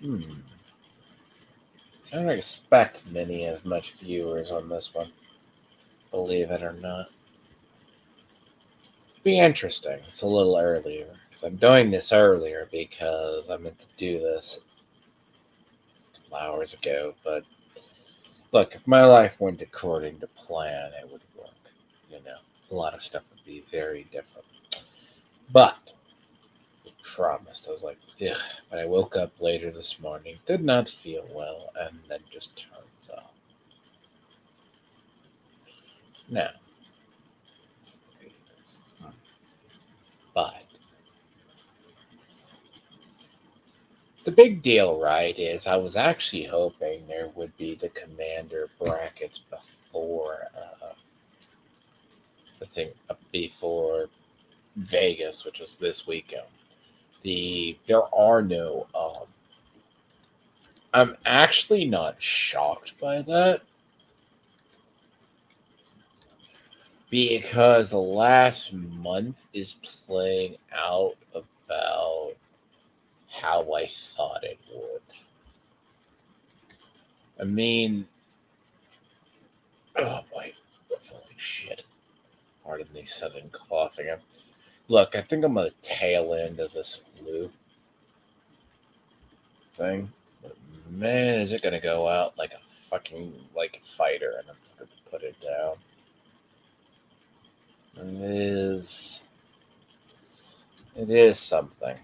Hmm. I don't expect many as much viewers on this one, believe it or not. It'd be interesting. It's a little earlier because I'm doing this earlier because I meant to do this a couple hours ago. But look, if my life went according to plan, it would work. You know, a lot of stuff would be very different. But I promised, I was like, ugh. But I woke up later this morning, did not feel well, and then just turns off. Now, but the big deal, right, is I was actually hoping there would be the commander brackets before the thing before Vegas, which was this weekend. There are no. I'm actually not shocked by that because the last month is playing out about how I thought it would. I mean, oh boy, I feel like shit. Pardon the sudden coughing. Look, I think I'm gonna tail end of this flu thing. But man, is it gonna go out like a fucking like a fighter, and I'm just gonna put it down. It is. It is something.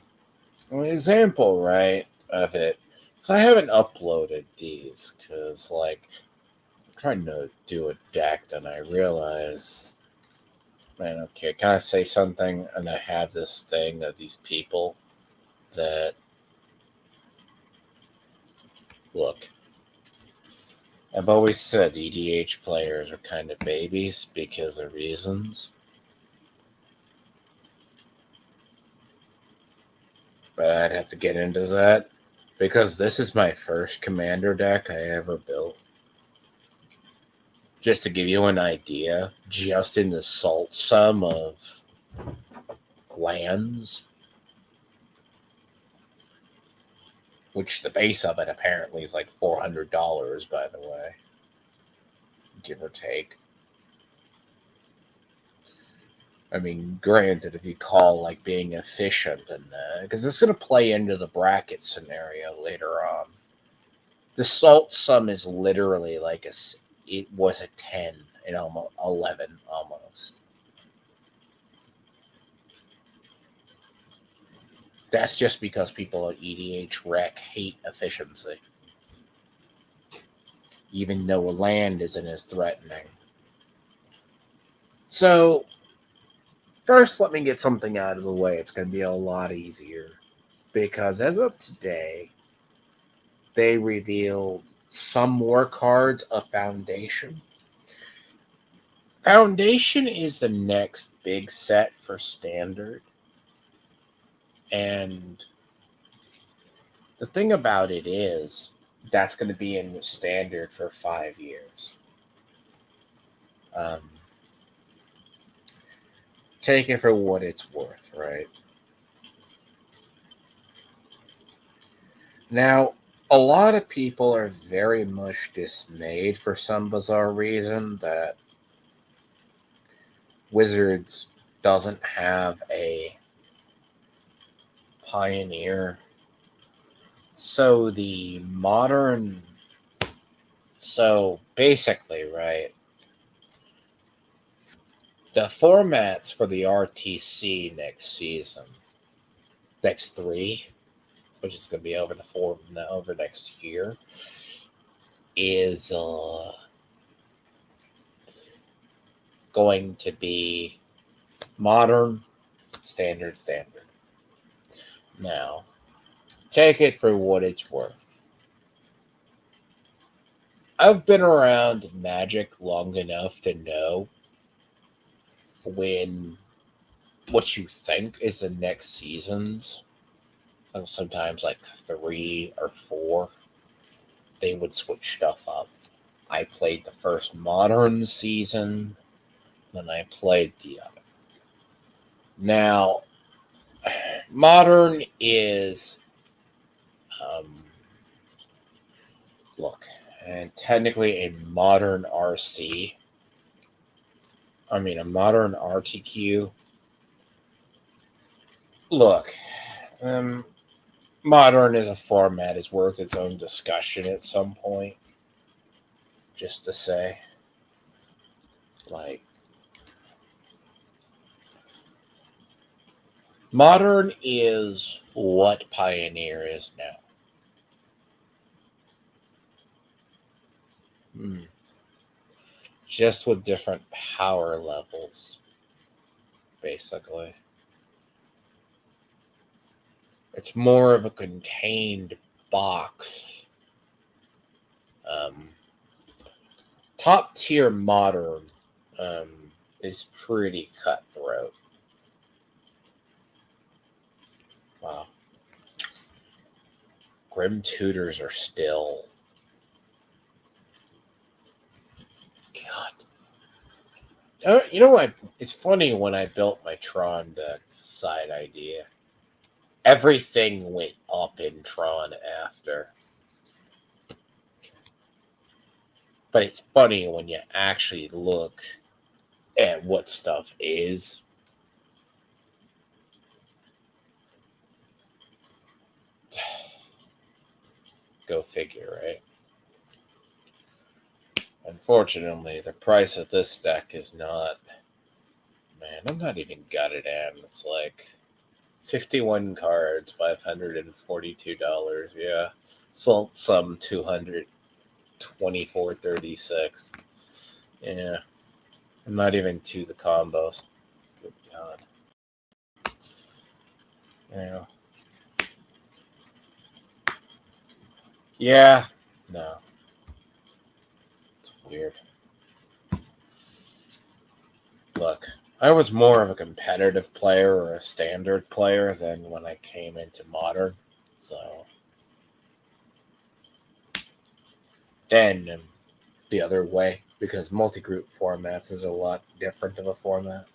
An example, right, of it. Because I haven't uploaded these, because, like, I'm trying to do a deck, and I realize, man, okay, can I say something? And I have this thing of these people that, look, I've always said EDH players are kind of babies because of reasons, but I'd have to get into that because this is my first commander deck I ever built. Just to give you an idea, just in the salt sum of lands, which the base of it apparently is like $400, by the way, give or take. I mean, granted, if you call like being efficient and because it's going to play into the bracket scenario later on. The salt sum is literally like it was a 10 and almost 11 almost. That's just because people at EDH Rec hate efficiency, even though a land isn't as threatening. So, first, let me get something out of the way. It's going to be a lot easier because as of today, they revealed some more cards of Foundation. Foundation is the next big set for Standard. And the thing about it is, that's going to be in the Standard for 5 years. Um, take it for what it's worth, right? Now, a lot of people are very much dismayed for some bizarre reason that Wizards doesn't have a Pioneer. So the modern. So basically, right, the formats for the RTC next season, next three, which is going to be over next year, is going to be modern, standard. Now, take it for what it's worth. I've been around Magic long enough to know when what you think is the next seasons, sometimes like 3 or 4, they would switch stuff up. I played the first modern season, then I played the other. Now, modern is um, Look, and technically a modern RC, a modern RTQ. Look, um, modern as a format is worth its own discussion at some point. Just to say, like, modern is what Pioneer is now. Just with different power levels, basically. It's more of a contained box. Um, Top tier modern is pretty cutthroat. Wow. Grim Tutors are still. God. You know what? It's funny when I built my Tron deck side idea. Everything went up in Tron after. But it's funny when you actually look at what stuff is. Go figure, right? Unfortunately, the price of this deck is not. Man, I'm not even gutted in. It's like 51 cards, $542. Yeah. Sold some 224.36. Yeah. I'm not even to the combos. Good God. Yeah. Yeah. No. It's weird. Look, I was more of a competitive player or a standard player than when I came into modern. So then the other way, because multi-group formats is a lot different of a format.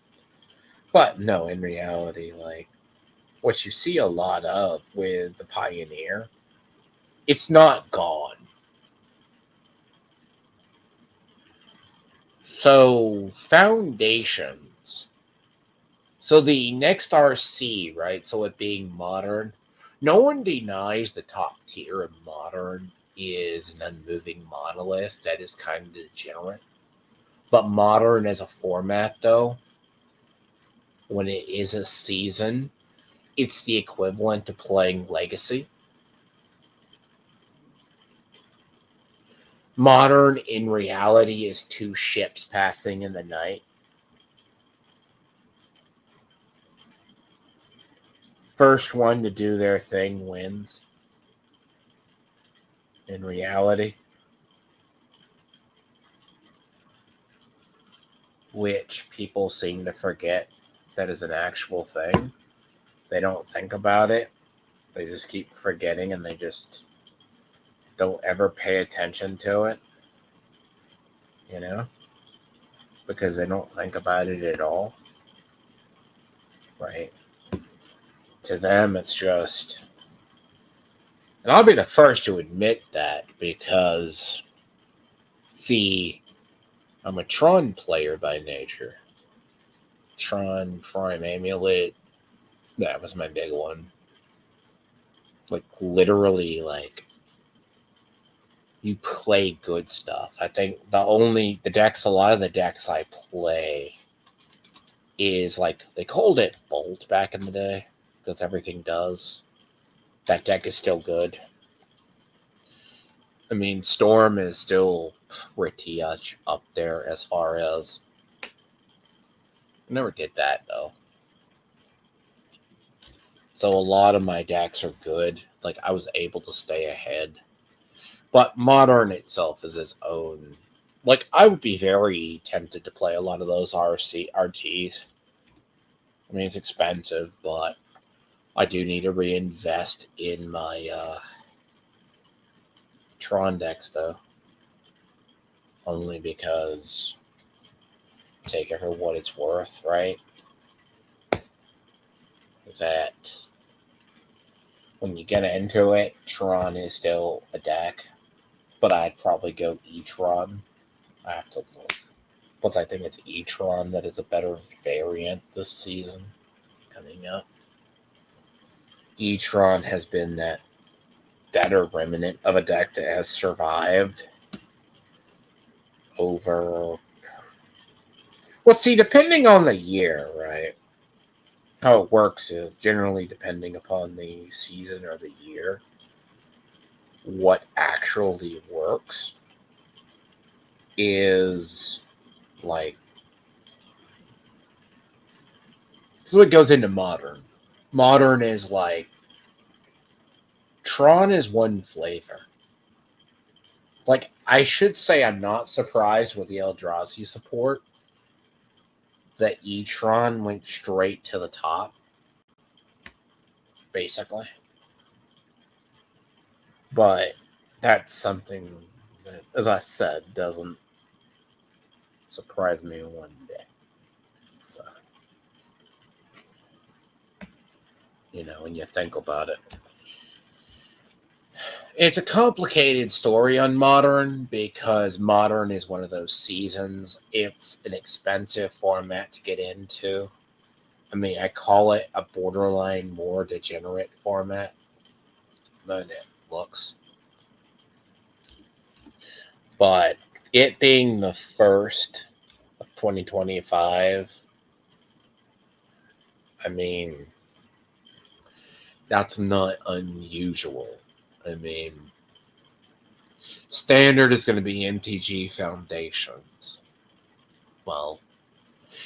But no, in reality, like what you see a lot of with the Pioneer, it's not gone. So foundations. So the next RC, right? So it being modern, no one denies the top tier of modern is an unmoving monolith that is kind of degenerate. But modern as a format, though, when it is a season, it's the equivalent to playing Legacy. Modern, in reality, is two ships passing in the night. First one to do their thing wins. In reality, which people seem to forget that is an actual thing. They don't think about it. They just keep forgetting and they just don't ever pay attention to it, you know, because they don't think about it at all. Right? To them, it's just. And I'll be the first to admit that because, see, I'm a Tron player by nature. Tron, Prime Amulet, that was my big one. Like, literally, like, you play good stuff. I think a lot of the decks I play is like, they called it Bolt back in the day because everything does. That deck is still good. I mean, Storm is still pretty much up there as far as. I never did that though. So a lot of my decks are good. Like, I was able to stay ahead. But Modern itself is its own. Like, I would be very tempted to play a lot of those RTs. I mean, it's expensive, but I do need to reinvest in my Tron decks, though. Only because take it for what it's worth, right? That when you get into it, Tron is still a deck. but I'd probably go e-tron. I have to look. But I think it's e-tron that is a better variant this season coming up. E-tron has been that better remnant of a deck that has survived over. Well, see, depending on the year, right? How it works is generally depending upon the season or the year, what actually works is like. This is what goes into modern. Modern is like. Tron is one flavor. Like, I should say I'm not surprised with the Eldrazi support that E-Tron went straight to the top, basically. But that's something that, as I said, doesn't surprise me one bit. So, when you think about it. It's a complicated story on Modern because Modern is one of those seasons. It's an expensive format to get into. I mean, I call it a borderline more degenerate format than it looks. But it being the first of 2025, I mean, that's not unusual. I mean, standard is going to be MTG Foundations. Well,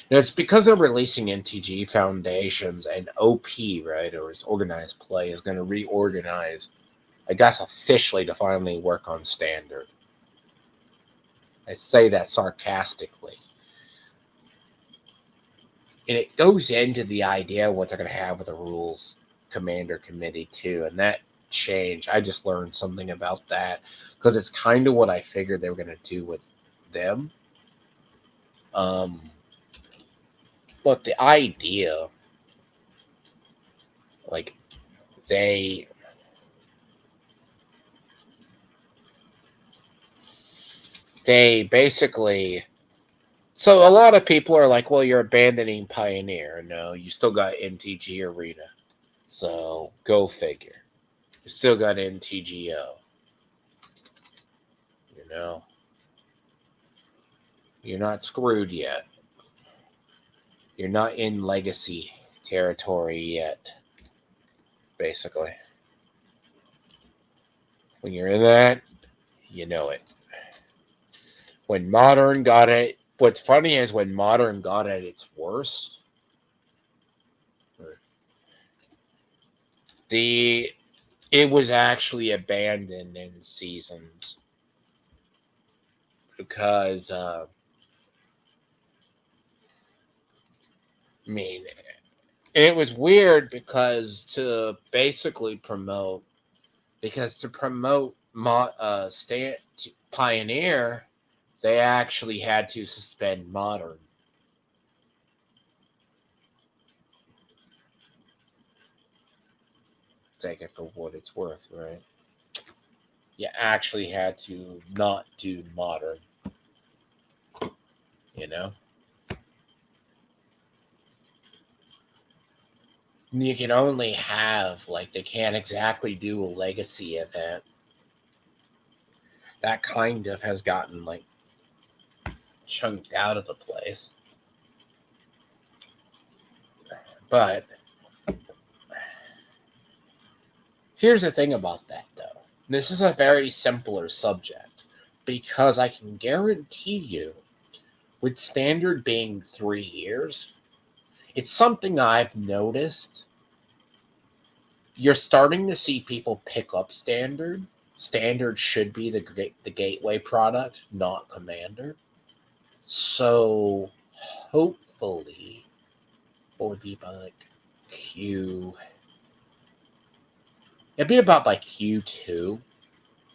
it's because they're releasing MTG Foundations and OP, right, or is Organized Play, is going to reorganize, I guess, officially to finally work on standard. I say that sarcastically. And it goes into the idea of what they're going to have with the rules commander committee, too. And that change, I just learned something about that because it's kind of what I figured they were going to do with them. But the idea, like, they basically. So a lot of people are like, well, you're abandoning Pioneer. No, you still got MTG Arena. So go figure. You still got MTGO. You're not screwed yet. You're not in legacy territory yet, basically. When you're in that, you know it. When Modern got it, what's funny is when Modern got at its worst, it was actually abandoned in seasons because I mean, it was weird because to promote Pioneer, they actually had to suspend Modern. Take it for what it's worth, right? You actually had to not do Modern. You can only have, they can't exactly do a legacy event. That kind of has gotten, chunked out of the place. But here's the thing about that, though. This is a very simpler subject because I can guarantee you, with standard being 3 years, it's something I've noticed. You're starting to see people pick up standard. Standard should be the gateway product, not Commander. So hopefully, what would be by it'd be about Q2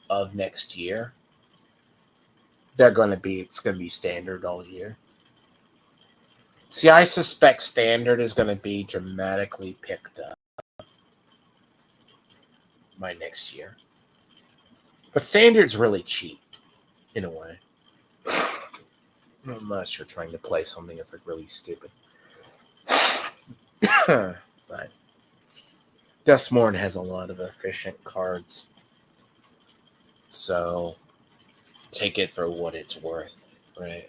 of next year. It's going to be standard all year. See, I suspect standard is going to be dramatically picked up by next year. But Standard's really cheap, in a way. Unless you're trying to play something that's like really stupid. But Dustmorn has a lot of efficient cards. So take it for what it's worth, right?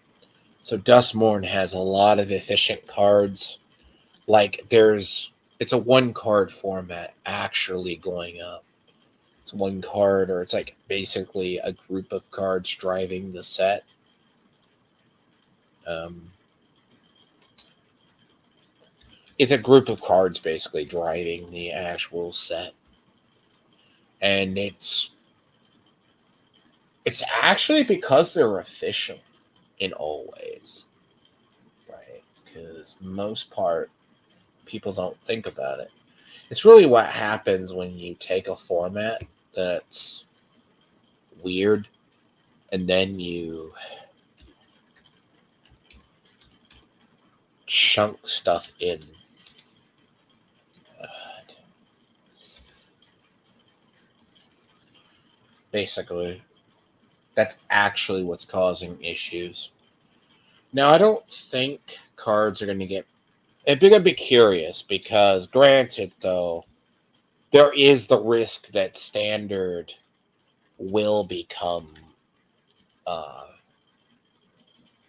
So Dustmorn has a lot of efficient cards. Like it's a one card format actually going up. It's one card, or it's like basically a group of cards driving the set. It's a group of cards basically driving the actual set. And it's actually because they're efficient in all ways, right? Because most part, people don't think about it. It's really what happens when you take a format that's weird and then you chunk stuff in. Basically, that's actually what's causing issues. Now, I don't think cards are going to get... I'm going to be curious because, granted, though, there is the risk that Standard will become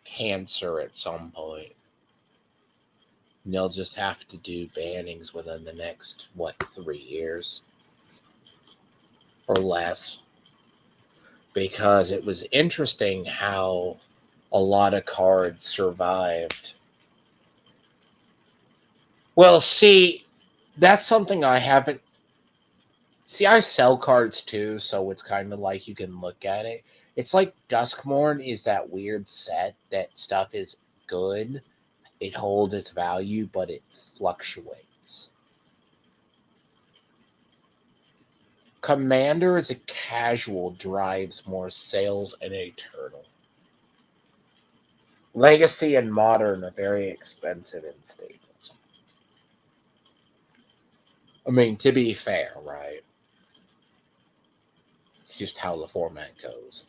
cancer at some point. And they'll just have to do bannings within the next, 3 years? Or less. Because it was interesting how a lot of cards survived. Well, see, that's something I haven't... See, I sell cards too, so it's kind of like you can look at it. It's like Duskmourn is that weird set that stuff is good. It holds its value, but it fluctuates. Commander as a casual drives more sales and Eternal. Legacy and Modern are very expensive in staples. I mean, to be fair, right? It's just how the format goes.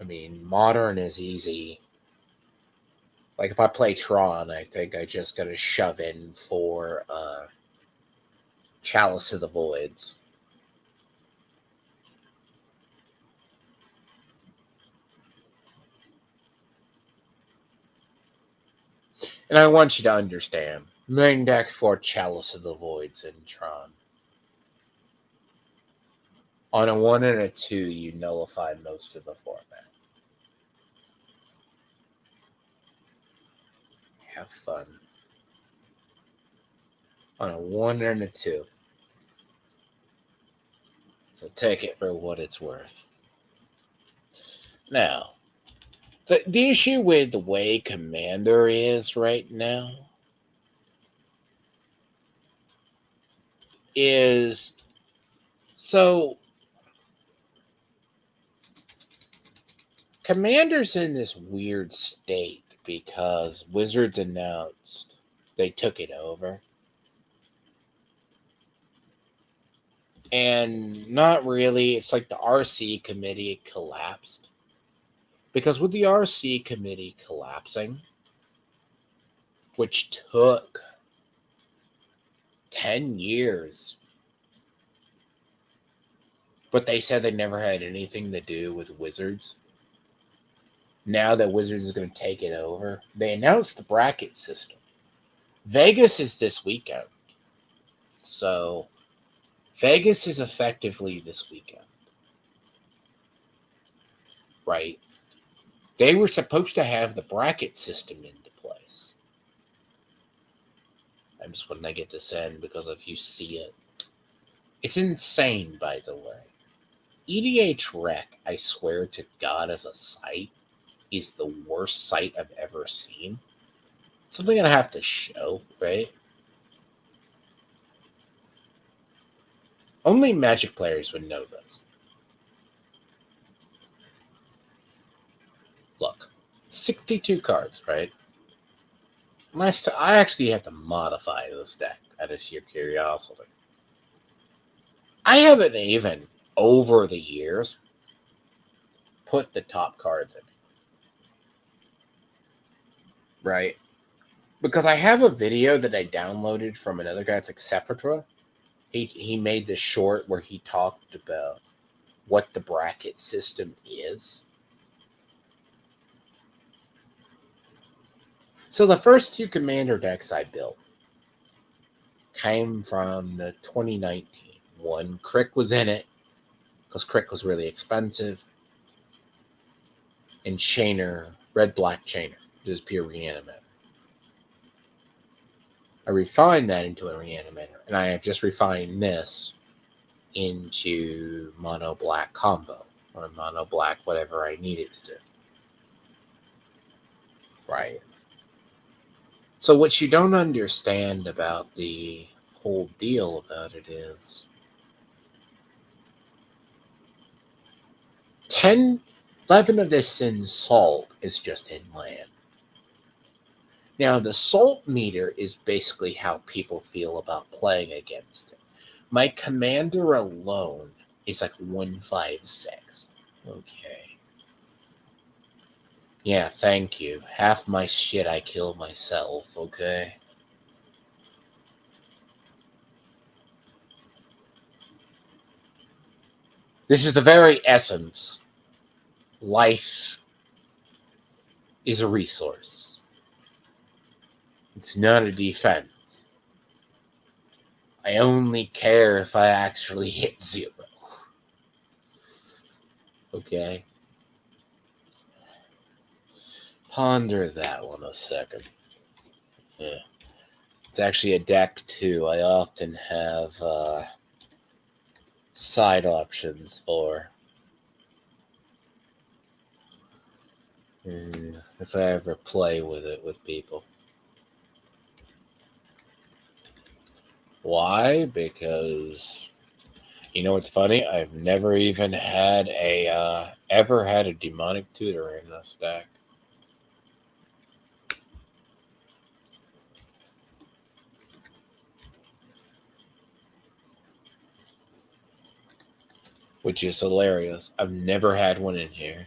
I mean, Modern is easy. Like, if I play Tron, I think I just gotta shove in for Chalice of the Voids. And I want you to understand, main deck for Chalice of the Voids in Tron. On a 1 and a 2, you nullify most of the format. Have fun. On a 1 and a 2. So take it for what it's worth. Now, the issue with the way Commander is right now is... So, Commander's in this weird state because Wizards announced they took it over. And not really. It's like the RC committee collapsed. Because with the RC committee collapsing, which took 10 years, but they said they never had anything to do with Wizards. Now that Wizards is going to take it over, they announced the bracket system. Vegas is this weekend. So, Vegas is effectively this weekend. Right? They were supposed to have the bracket system into place. I'm just when I get this in because if you see it, it's insane, by the way. EDH Rec, I swear to God, as a site, is the worst site I've ever seen. Something I have to show, right? Only Magic players would know this. Look, 62 cards, right? I actually have to modify this deck out of sheer curiosity. I haven't even over the years, put the top cards in. Right? Because I have a video that I downloaded from another guy. It's like Sepultura. He made this short where he talked about what the bracket system is. So the first two Commander decks I built came from the 2019 one. Crick was in it because Crick was really expensive. And Chainer, Red-Black Chainer, just pure Reanimator. I refined that into a Reanimator, and I have just refined this into Mono Black combo, or Mono Black whatever I need it to do. Right. So what you don't understand about the whole deal about it is 11 of this in salt is just in land. Now, the salt meter is basically how people feel about playing against it. My commander alone is like 156. Okay. Yeah, thank you. Half my shit I kill myself, okay? This is the very essence. Life is a resource. It's not a defense. I only care if I actually hit 0. Okay? Ponder that one a second. Yeah. It's actually a deck, too. I often have side options for. If I ever play with it with people. Why? Because you know what's funny? I've never even had ever had a demonic tutor in this deck. Which is hilarious. I've never had one in here.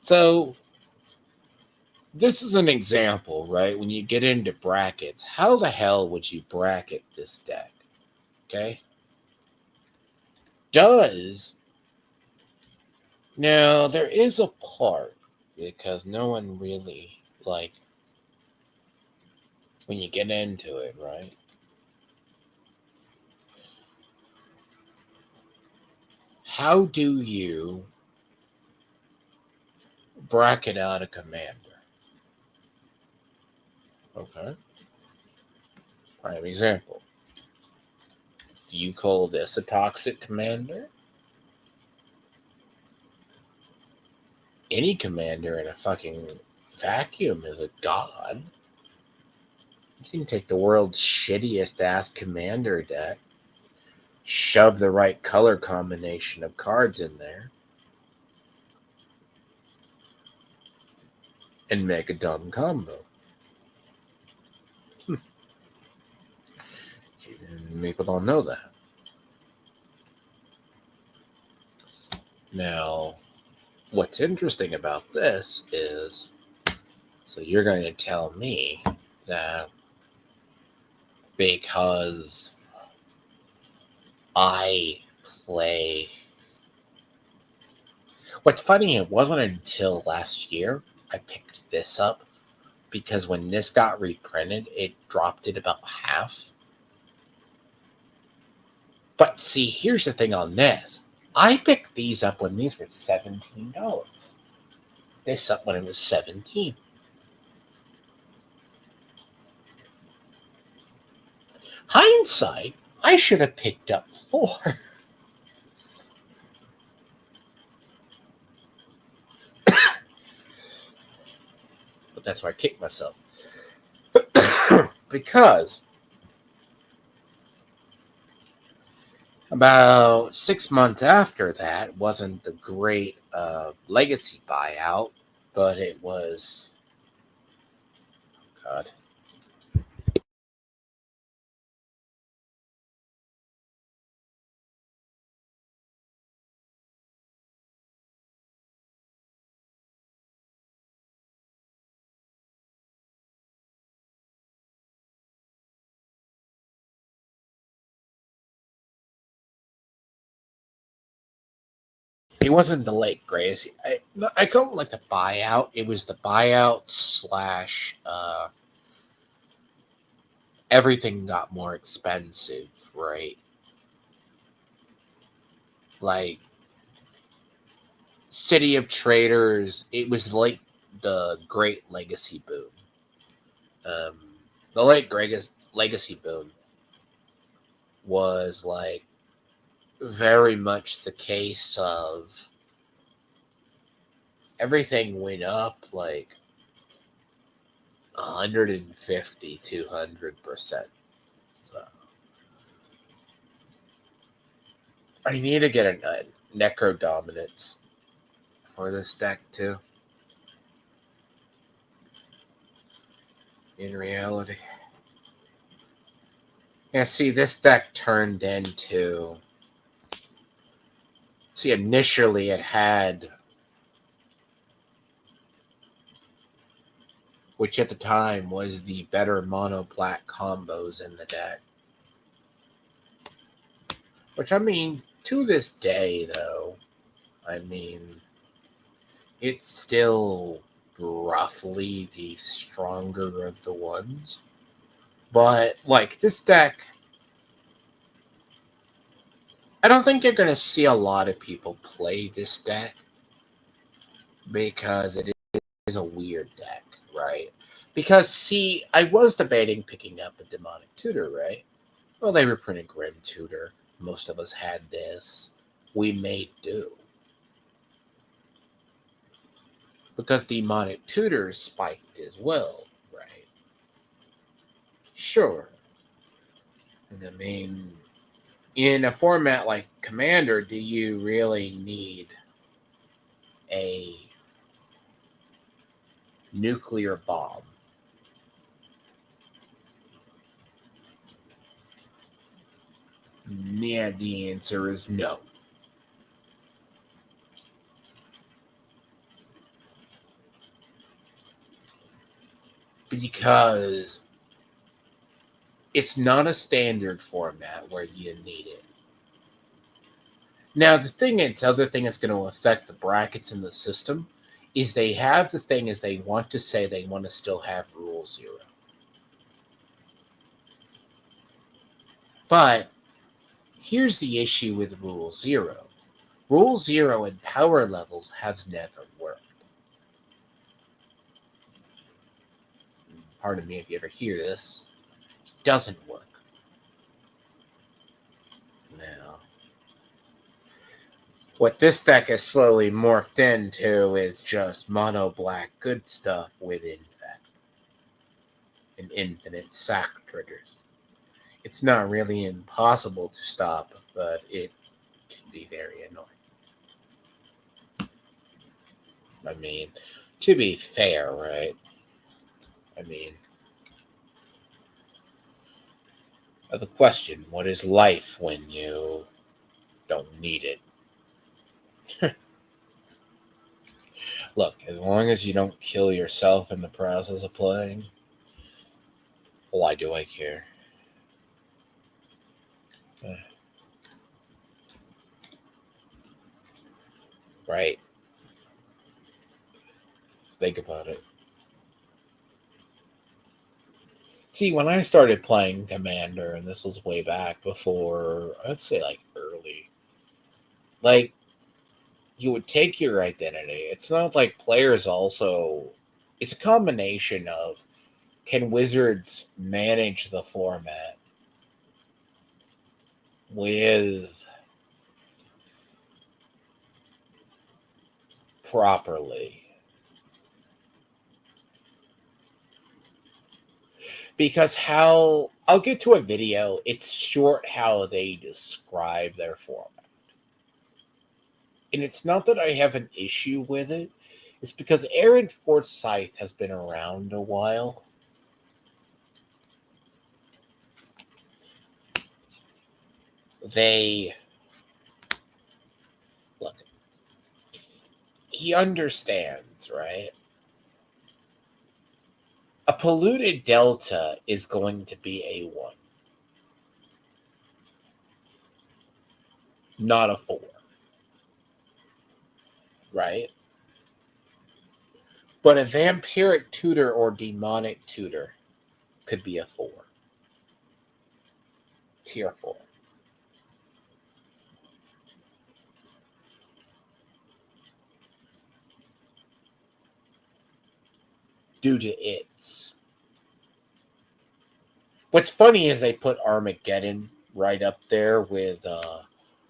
So, this is an example, right? When you get into brackets, how the hell would you bracket this deck? Okay? Now, there is a part, because no one really, when you get into it, right? How do you bracket out a commander? Okay. Prime example. Do you call this a toxic commander? Any commander in a fucking vacuum is a god. You can take the world's shittiest ass commander deck, shove the right color combination of cards in there, and make a dumb combo. People don't know that. Now, what's interesting about this is, so you're going to tell me that because I play. What's funny, it wasn't until last year I picked this up because when this got reprinted, it dropped it about half. But see, here's the thing on this. I picked these up when these were $17. This up when it was $17. Hindsight, I should have picked up 4. But that's why I kicked myself. Because about 6 months after that wasn't the great legacy buyout, but it was God. It wasn't the late Gracie. I call it like the buyout. It was the buyout slash everything got more expensive, right? Like City of Traders, it was like the Great Legacy boom. Um, the late Legacy boom was like very much the case of everything went up like 150, 200%. So I need to get a Necro Dominance for this deck too. In reality. Yeah, see, this deck turned into. See, initially it had. Which at the time was the better mono black combos in the deck. Which, I mean, to this day, though, I mean, it's still roughly the stronger of the ones. But, like, this deck, I don't think you're going to see a lot of people play this deck because it is a weird deck, right? Because, see, I was debating picking up a Demonic Tutor, right? Well, they were printing Grim Tutor. Most of us had this. We made do. Because Demonic Tutor spiked as well, right? Sure. And I mean, in a format like Commander, do you really need a nuclear bomb? Yeah, the answer is no. Because it's not a standard format where you need it. Now, other thing that's going to affect the brackets in the system is they have the thing is they want to say they want to still have Rule 0. But here's the issue with Rule 0. Rule 0 and power levels has never worked. Pardon me if you ever hear this. It doesn't work. Now, what this deck has slowly morphed into is just mono black good stuff with infect and infinite sack triggers. It's not really impossible to stop, but it can be very annoying. I mean, to be fair, right? I mean, the question, what is life when you don't need it? Look, as long as you don't kill yourself in the process of playing, why do I care? Right. Think about it. See, when I started playing Commander, and this was way back before, I'd say like early, like you would take your identity. It's not like players also, it's a combination of can Wizards manage the format with properly? Because how I'll get to a video, it's short how they describe their format. And it's not that I have an issue with it, it's because Aaron Forsyth has been around a while. they look. He understands, right? A polluted delta is going to be a 1, not a 4, right? But a vampiric tutor or demonic tutor could be a 4. Tier 4. Due to its. What's funny is they put Armageddon right up there with.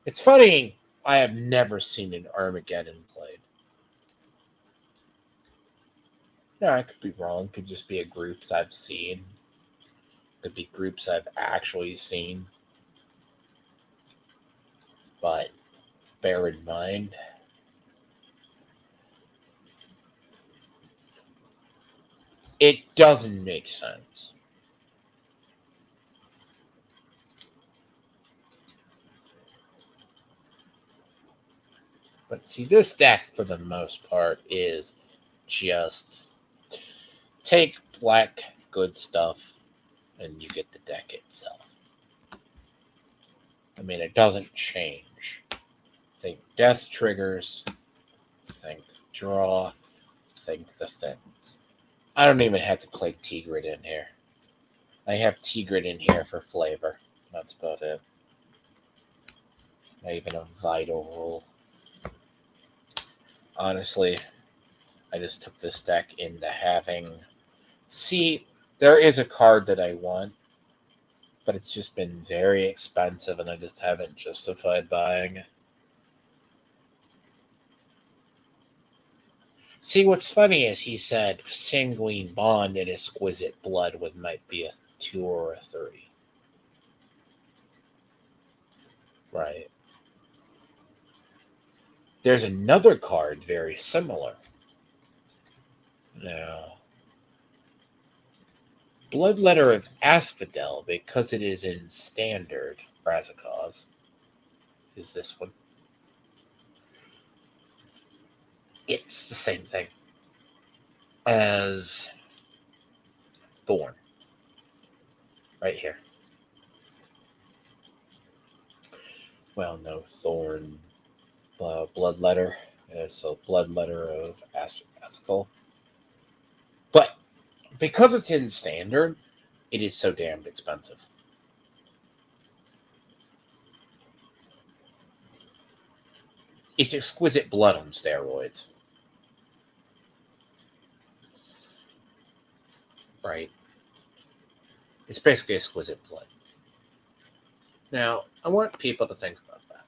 It's funny, I have never seen an Armageddon played. No, I could be wrong. Could just be a groups I've seen. Could be groups I've actually seen. But bear in mind, it doesn't make sense. But see, this deck, for the most part, is just take black good stuff and you get the deck itself. I mean, it doesn't change. Think death triggers, think draw, think the things. I don't even have to play Tigrid in here. I have Tigrid in here for flavor. That's about it. Not even a vital rule. Honestly, I just took this deck into having... See, there is a card that I want, but it's just been very expensive and I just haven't justified buying it. See, what's funny is he said Sanguine Bond and Exquisite Blood might be a 2 or a 3. Right. There's another card very similar. Now, Bloodletter of Asphodel, because it is in standard Razakaz, is this one. It's the same thing as Thorn. Right here. Well, no, Thorn, Bloodletter. So Bloodletter of Asphodel. But because it's in standard, it is so damned expensive. It's Exquisite Blood on steroids. Right? It's basically Exquisite Blood. Now, I want people to think about that.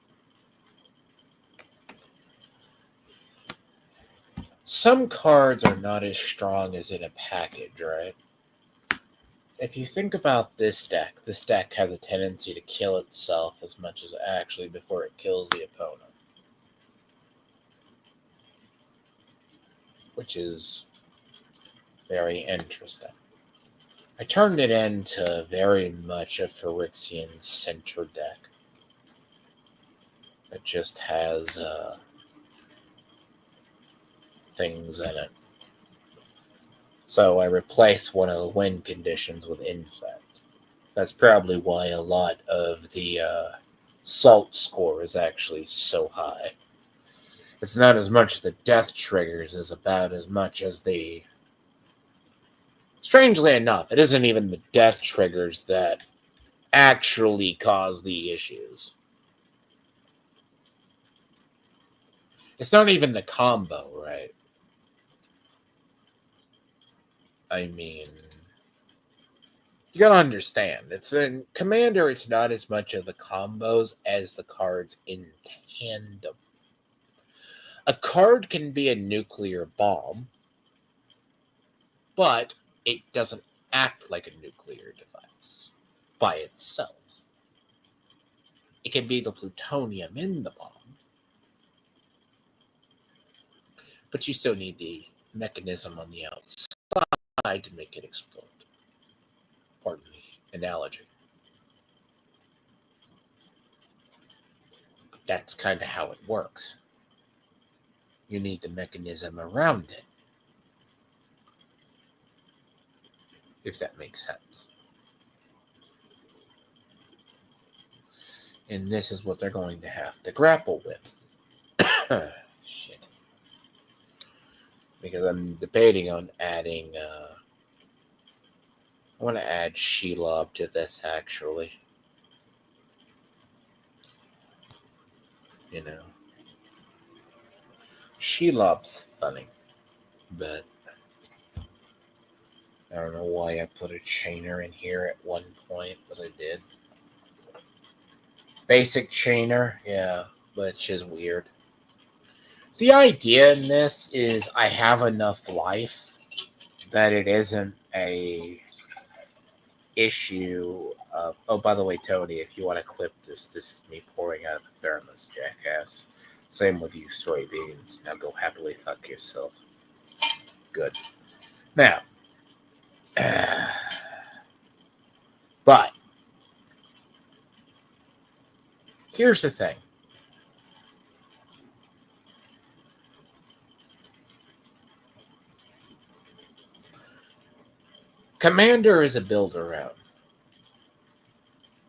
Some cards are not as strong as in a package, right? If you think about this deck has a tendency to kill itself as much as actually before it kills the opponent. Which is very interesting. I turned it into very much a Phyrexian center deck. It just has things in it. So I replaced one of the win conditions with Infect. That's probably why a lot of the Salt score is actually so high. It's not as much the death triggers as about as much as the... Strangely enough, it isn't even the death triggers that actually cause the issues. It's not even the combo, right? I mean, you gotta understand, it's in Commander, it's not as much of the combos as the cards in tandem. A card can be a nuclear bomb, but it doesn't act like a nuclear device by itself. It can be the plutonium in the bomb, but you still need the mechanism on the outside to make it explode. Pardon the analogy. that's kind of how it works. You need the mechanism around it, if that makes sense. And this is what they're going to have to grapple with. Shit. Because I'm debating on adding, I want to add Shelob to this, actually. You know. Shelob's funny, but I don't know why I put a chainer in here at one point, but I did. Basic chainer, yeah, which is weird. The idea in this is I have enough life that it isn't a issue of, oh, by the way, Tony, if you want to clip this, this is me pouring out of a thermos, jackass. Same with you, soybeans. Now go happily fuck yourself. Good. Now, but here's the thing. Commander is a build-around.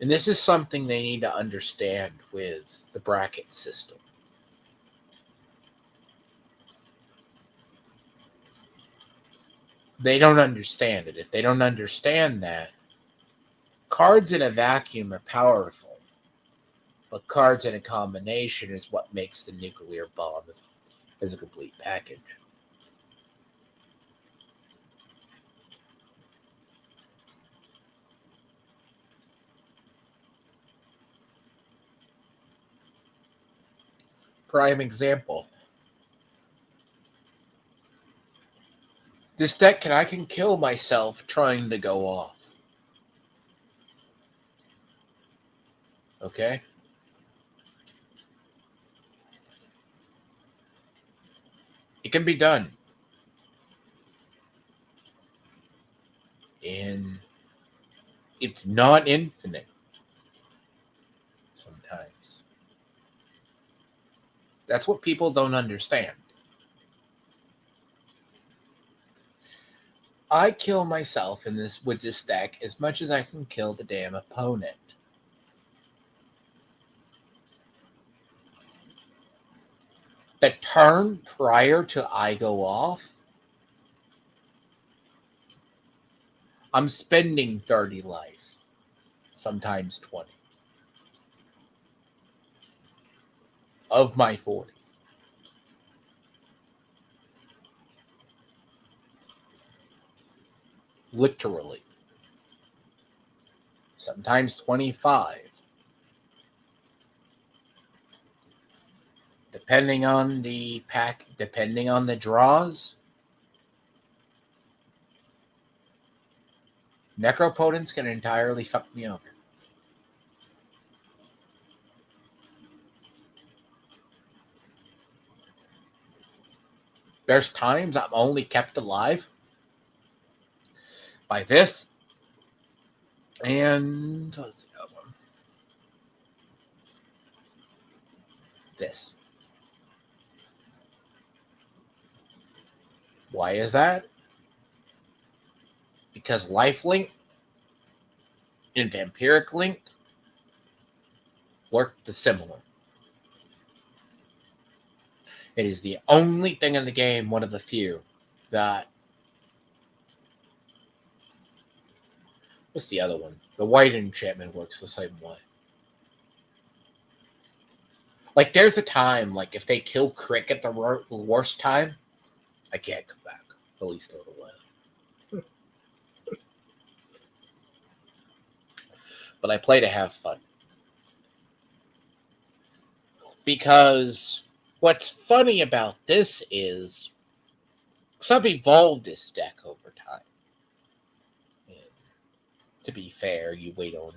And this is something they need to understand with the bracket system. They don't understand it. If they don't understand that, cards in a vacuum are powerful, but cards in a combination is what makes the nuclear bomb as a complete package. Prime example. This deck, I can kill myself trying to go off. Okay? It can be done. And it's not infinite sometimes. That's what people don't understand. I kill myself with this deck as much as I can kill the damn opponent. The turn prior to I go off, I'm spending 30 life, sometimes 20 of my 40. Literally. Sometimes 25. Depending on the pack, depending on the draws, necropotents can entirely fuck me over. There's times I'm only kept alive by this. And what's the other one? This. Why is that? Because Lifelink and Vampiric Link work similar. It is the only thing in the game, one of the few, that... What's the other one? The white enchantment works the same way. Like, there's a time, like, if they kill Crick at the worst time, I can't come back. At least a little while. But I play to have fun. Because what's funny about this is, because I've evolved this deck over time. And to be fair, you wait on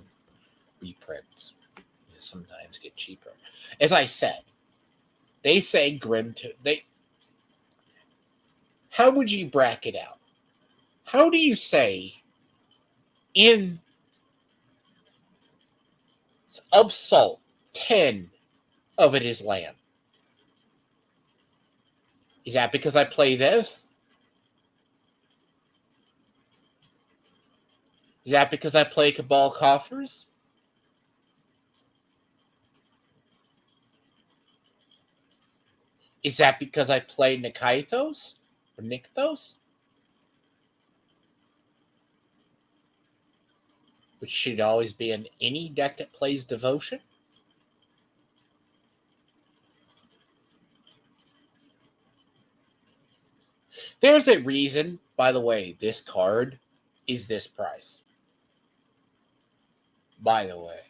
reprints. You sometimes get cheaper. As I said, they say Grim to... How would you bracket out? How do you say of Salt 10 of it is land. Is that because I play this? Is that because I play Cabal Coffers? Is that because I play Nikaitos? Or Niktos? Which should always be in any deck that plays Devotion? There's a reason, by the way, this card is this price. By the way.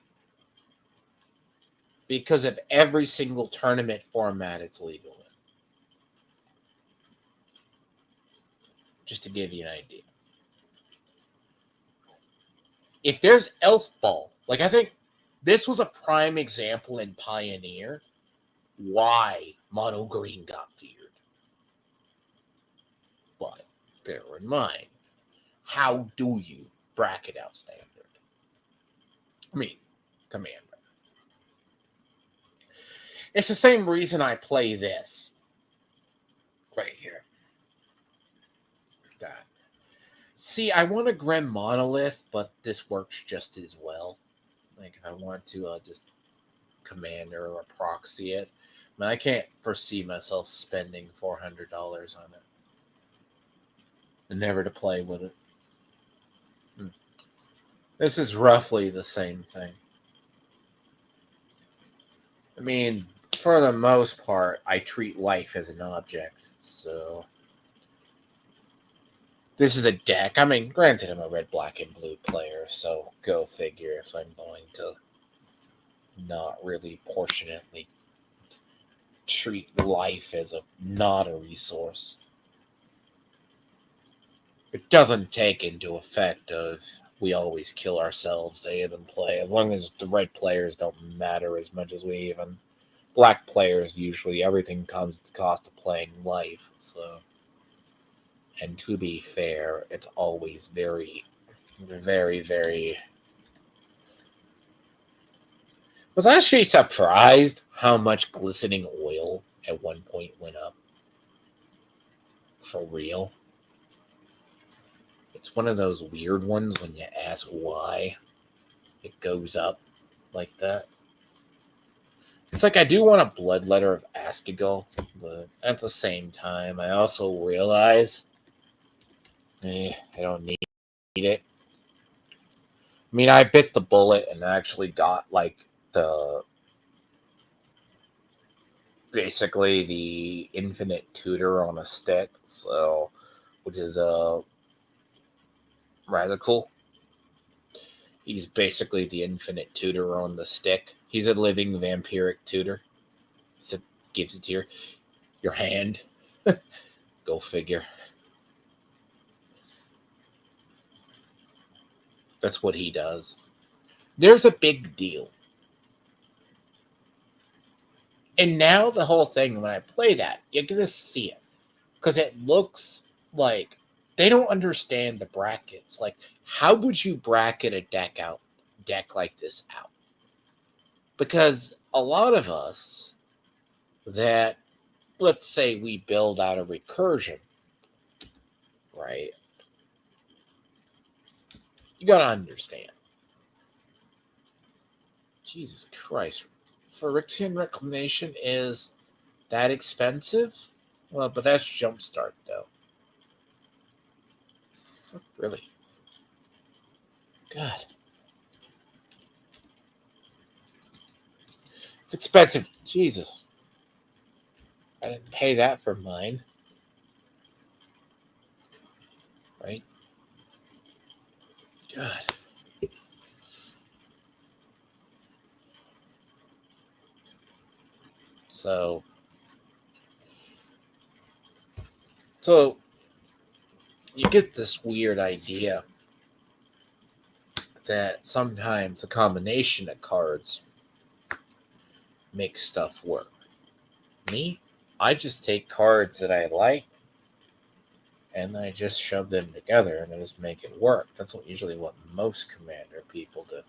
Because of every single tournament format it's legal in. Just to give you an idea. If there's Elf Ball, like I think this was a prime example in Pioneer why Mono Green got feared. But bear in mind, how do you bracket out Standard? I mean, Commander. It's the same reason I play this. Right here. That. See, I want a Grim Monolith, but this works just as well. Like, if I want to just Commander or proxy it. I mean, I can't foresee myself spending $400 on it. And never to play with it. This is roughly the same thing. I mean, for the most part, I treat life as an object, so this is a deck. I mean, granted, I'm a red, black, and blue player, so go figure if I'm going to not really proportionately treat life as not a resource. It doesn't take into effect of we always kill ourselves to aid them play, as long as the right players don't matter as much as we even. Black players, usually everything comes at the cost of playing life, so. And to be fair, it's always very, very, very. I was actually surprised how much glistening oil at one point went up. For real. It's one of those weird ones when you ask why it goes up like that. It's like I do want a Bloodletter of Askigal, but at the same time, I also realize I don't need it. I mean, I bit the bullet and actually got like basically the infinite tutor on a stick, so which is rather cool. He's basically the infinite tutor on the stick. He's a living vampiric tutor. So gives it to your hand. Go figure. That's what he does. There's a big deal. And now the whole thing, when I play that, you're going to see it. Because it looks like they don't understand the brackets. Like, how would you bracket a deck like this out? Because a lot of us that, let's say we build out a recursion, right? You got to understand. Jesus Christ. Phyrexian Reclamation is that expensive? Well, but that's Jumpstart, though. Really? God. It's expensive. Jesus. I didn't pay that for mine. Right? God. So you get this weird idea that sometimes a combination of cards makes stuff work. Me, I just take cards that I like and I just shove them together and I just make it work. That's usually what most Commander people do.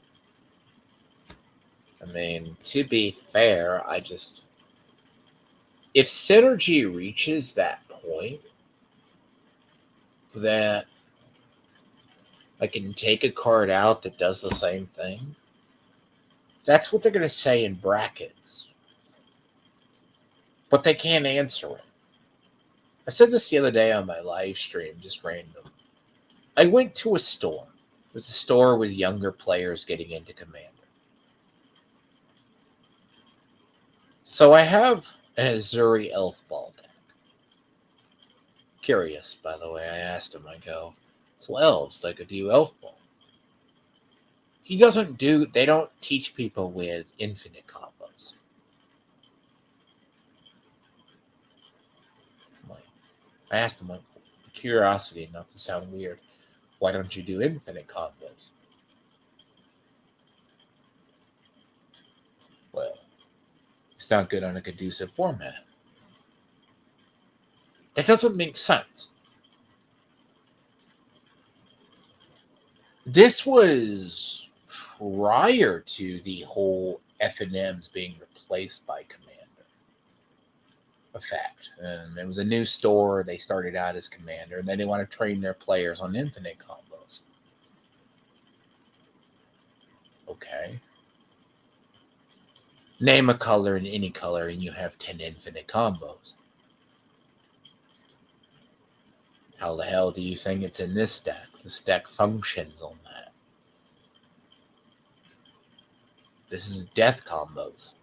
I mean, to be fair, if synergy reaches that point that I can take a card out that does the same thing, that's what they're going to say in brackets. But they can't answer it. I said this the other day on my live stream, just random. I went to a store. It was a store with younger players getting into Commander. So I have an Azuri Elf Ball deck. Curious, by the way, I asked him, I go, so elves, they could do Elf Ball. They don't teach people with infinite combos. I asked him, curiosity, not to sound weird, why don't you do infinite combos? Well, it's not good on a conducive format. That doesn't make sense. This was prior to the whole F&Ms being replaced by Commander effect. And it was a new store. They started out as Commander, and then they want to train their players on infinite combos. Okay. Name a color in any color, and you have 10 infinite combos. How the hell do you think it's in this deck? This deck functions on that. This is death combos.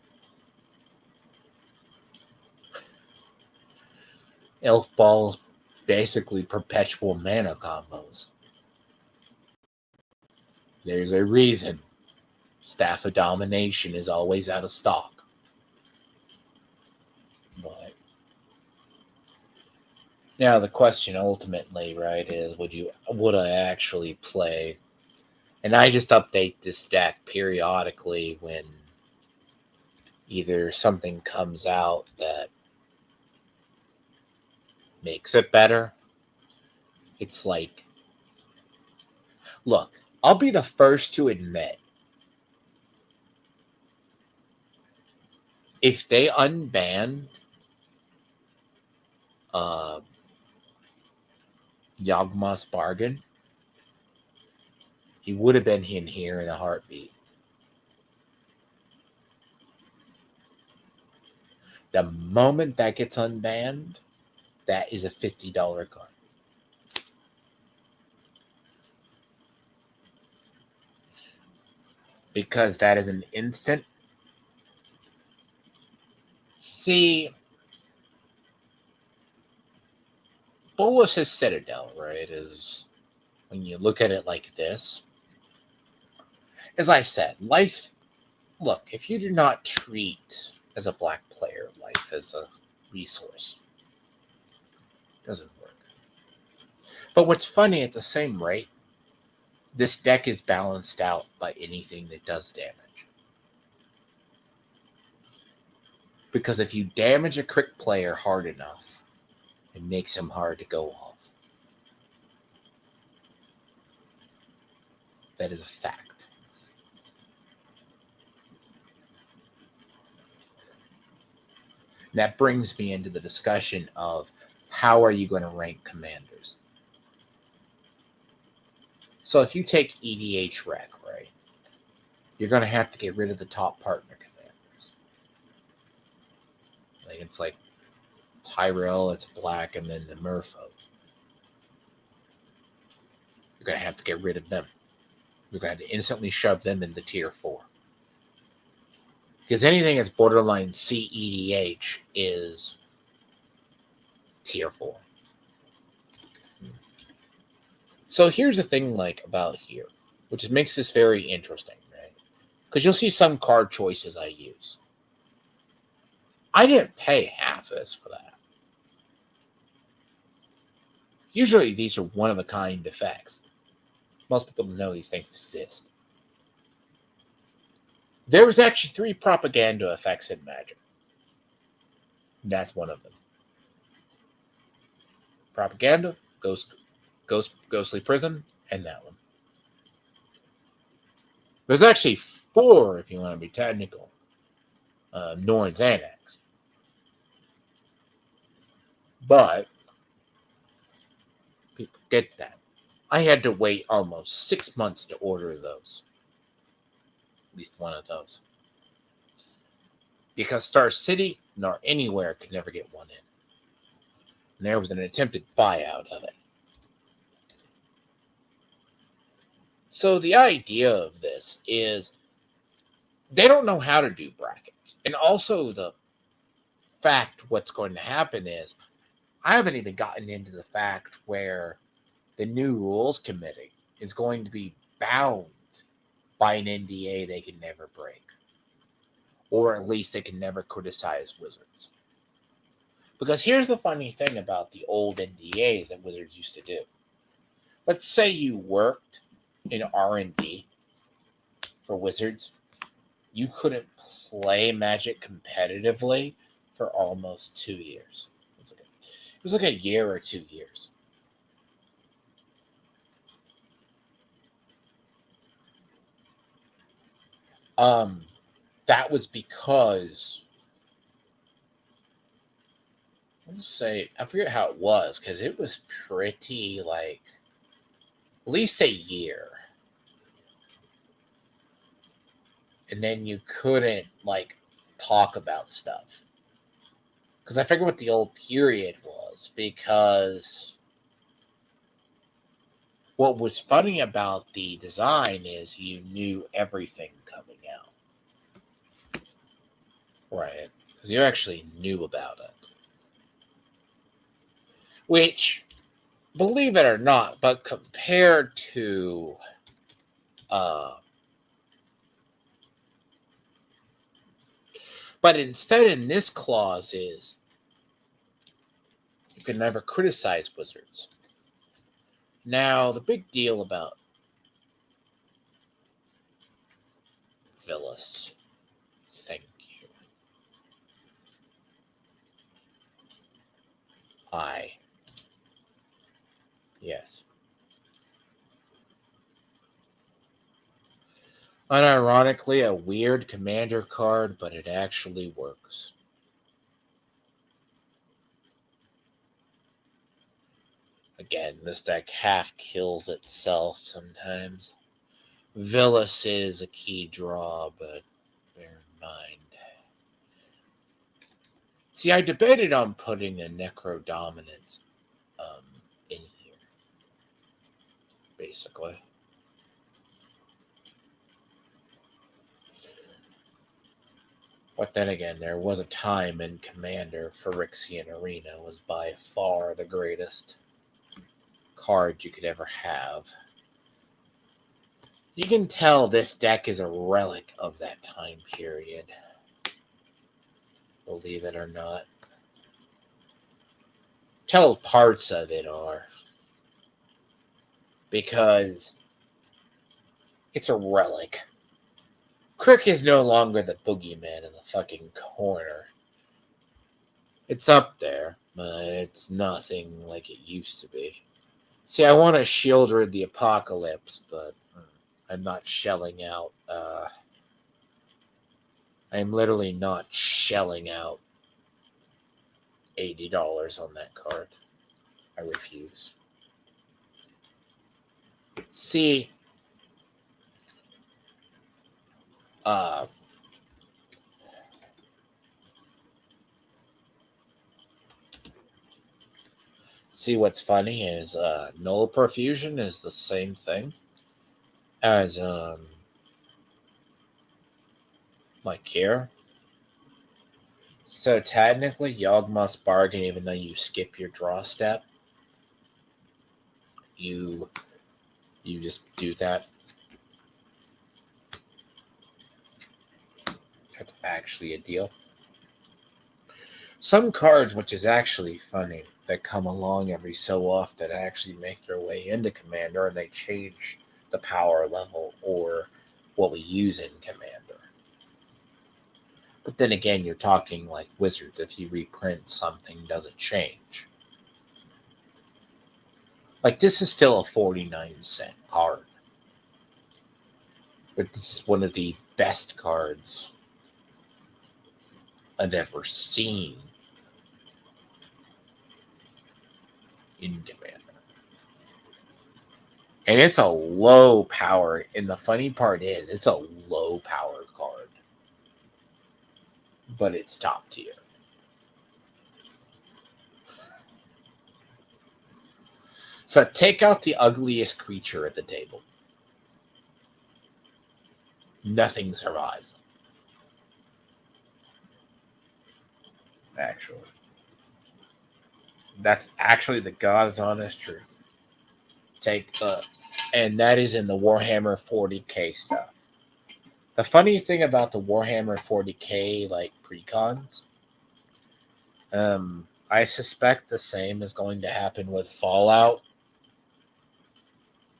Elf Ball's basically perpetual mana combos. There's a reason Staff of Domination is always out of stock. But now the question ultimately, right, is would I actually play? And I just update this deck periodically when either something comes out that makes it better. It's like, look, I'll be the first to admit, if they unban Yawgmoth's Bargain, he would have been in here in a heartbeat. The moment that gets unbanned, that is a $50 card. Because that is an instant. See, Bolas's Citadel, right, is when you look at it like this. As I said, life, look, if you do not treat as a black player life as a resource, it doesn't work. But what's funny, at the same rate, this deck is balanced out by anything that does damage. Because if you damage a Crick player hard enough, it makes him hard to go off. That is a fact. That brings me into the discussion of how are you going to rank commanders? So if you take EDH Rec, right, you're going to have to get rid of the top partner commanders. Like it's like Tyrell, it's black, and then the Merfolk. You're going to have to get rid of them. You're going to have to instantly shove them into tier 4. Because anything that's borderline CEDH is tier 4. So here's the thing about here, which makes this very interesting, right? Because you'll see some card choices I use. I didn't pay half this for that. Usually these are one-of-a-kind effects. Most people don't know these things exist. There was actually 3 propaganda effects in Magic. That's one of them. Propaganda, Ghostly Prison, and that one. There's actually 4, if you want to be technical. Norn Xanax. But people get that. I had to wait almost 6 months to order those. At least one of those. Because Star City nor anywhere could never get one in. And there was an attempted buyout of it. So the idea of this is they don't know how to do brackets. And also the fact what's going to happen is I haven't even gotten into the fact where the new rules committee is going to be bound by an NDA they can never break. Or at least they can never criticize Wizards. Because here's the funny thing about the old NDAs that Wizards used to do. Let's say you worked in R&D for Wizards. You couldn't play Magic competitively for almost 2 years. It was like a year or 2 years. That was because I forget how it was, because it was pretty like at least a year. And then you couldn't like talk about stuff. Because I forget what the old period was, because what was funny about the design is you knew everything coming out. Right. Because you actually knew about it. Which, believe it or not, but compared to but instead in this clause is you can never criticize Wizards. Now, the big deal about Phyllis, thank you. Yes. Unironically, a weird commander card, but it actually works. Again, this deck half kills itself sometimes. Villas is a key draw, but bear in mind. See, I debated on putting a Necro Dominance in here, basically. But then again, there was a time in Commander Phyrexian Arena was by far the greatest card you could ever have. You can tell this deck is a relic of that time period. Believe it or not. Tell parts of it are. Because it's a relic. Crick is no longer the boogeyman in the fucking corner. It's up there, but it's nothing like it used to be. See, I want to Shieldred the Apocalypse, but I'm not shelling out. I'm literally not shelling out $80 on that card. I refuse. See, what's funny is Null Perfusion is the same thing as like here. So technically, Yawgmoth's Bargain, even though you skip your draw step, you just do that. That's actually a deal. Some cards, which is actually funny, that come along every so often actually make their way into Commander, and they change the power level or what we use in Commander. But then again, you're talking like Wizards. If you reprint, something doesn't change. Like, this is still a 49-cent card. But this is one of the best cards I've ever seen in Commander. And it's a low power, and the funny part is it's a low power card. But it's top tier. So take out the ugliest creature at the table. Nothing survives. Actually. That's actually the God's honest truth. And that is in the Warhammer 40k stuff. The funny thing about the Warhammer 40k like precons, I suspect the same is going to happen with Fallout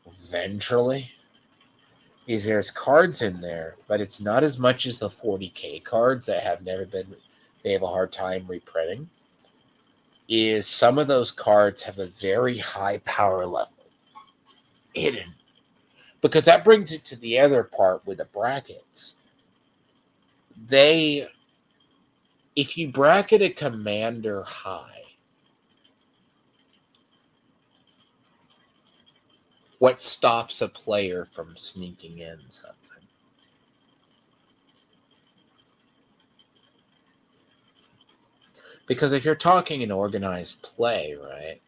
eventually. Is there's cards in there, but it's not as much as the 40k cards that have never been, they have a hard time reprinting. Is some of those cards have a very high power level hidden. Because that brings it to the other part with the brackets. If you bracket a commander high, what stops a player from sneaking in something? Because if you're talking an organized play, right?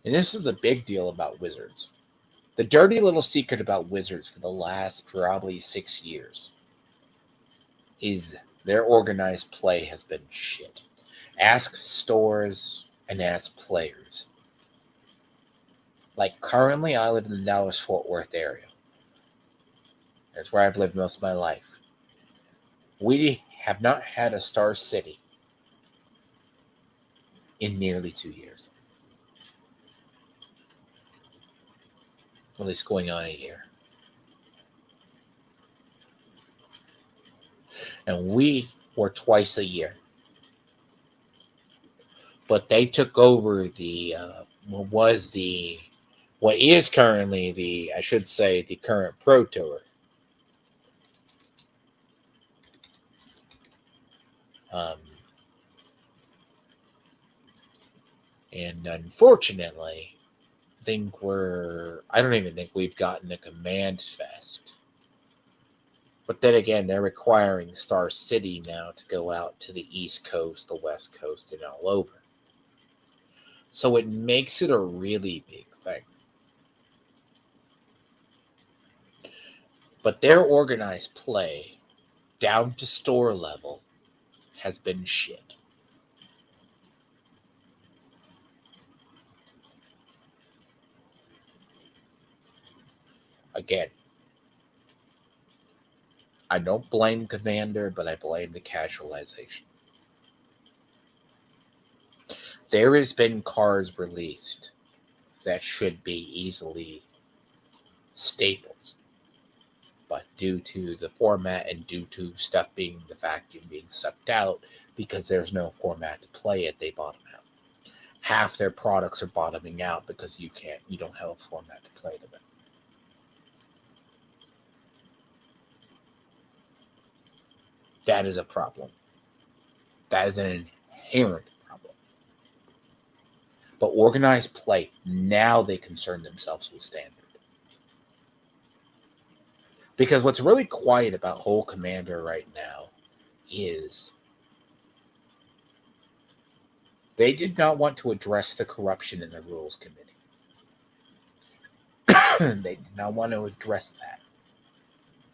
And this is a big deal about Wizards. The dirty little secret about Wizards for the last probably 6 years is their organized play has been shit. Ask stores and ask players. Like currently, I live in the Dallas-Fort Worth area. That's where I've lived most of my life. We have not had a Star City in nearly 2 years. At least going on a year. And we were twice a year. But they took over what is currently the current Pro Tour. And unfortunately, I don't even think we've gotten a Command Fest. But then again, they're requiring Star City now to go out to the East Coast, the West Coast, and all over. So it makes it a really big thing. But their organized play, down to store level, has been shit. Again, I don't blame Commander, but I blame the casualization. There has been cards released that should be easily staples. But due to the format and due to stuff being the vacuum being sucked out, because there's no format to play it, they bottom out. Half their products are bottoming out because you don't have a format to play them in. That is a problem. That is an inherent problem. But organized play, now they concern themselves with standard. Because what's really quiet about whole Commander right now is they did not want to address the corruption in the rules committee. They did not want to address that.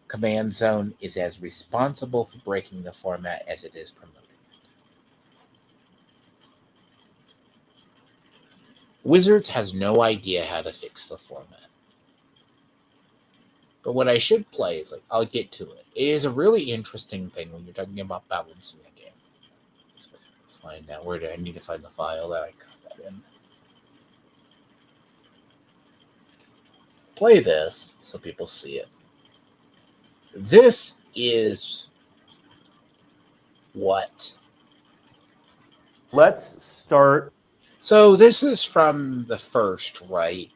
Command Zone is as responsible for breaking the format as it is promoting it. Wizards has no idea how to fix the format. But what I should play is, I'll get to it. It is a really interesting thing when you're talking about balancing a game. So find out where do I need to find the file that I got that in. Play this so people see it. This is what? Let's start. So this is from the first, right?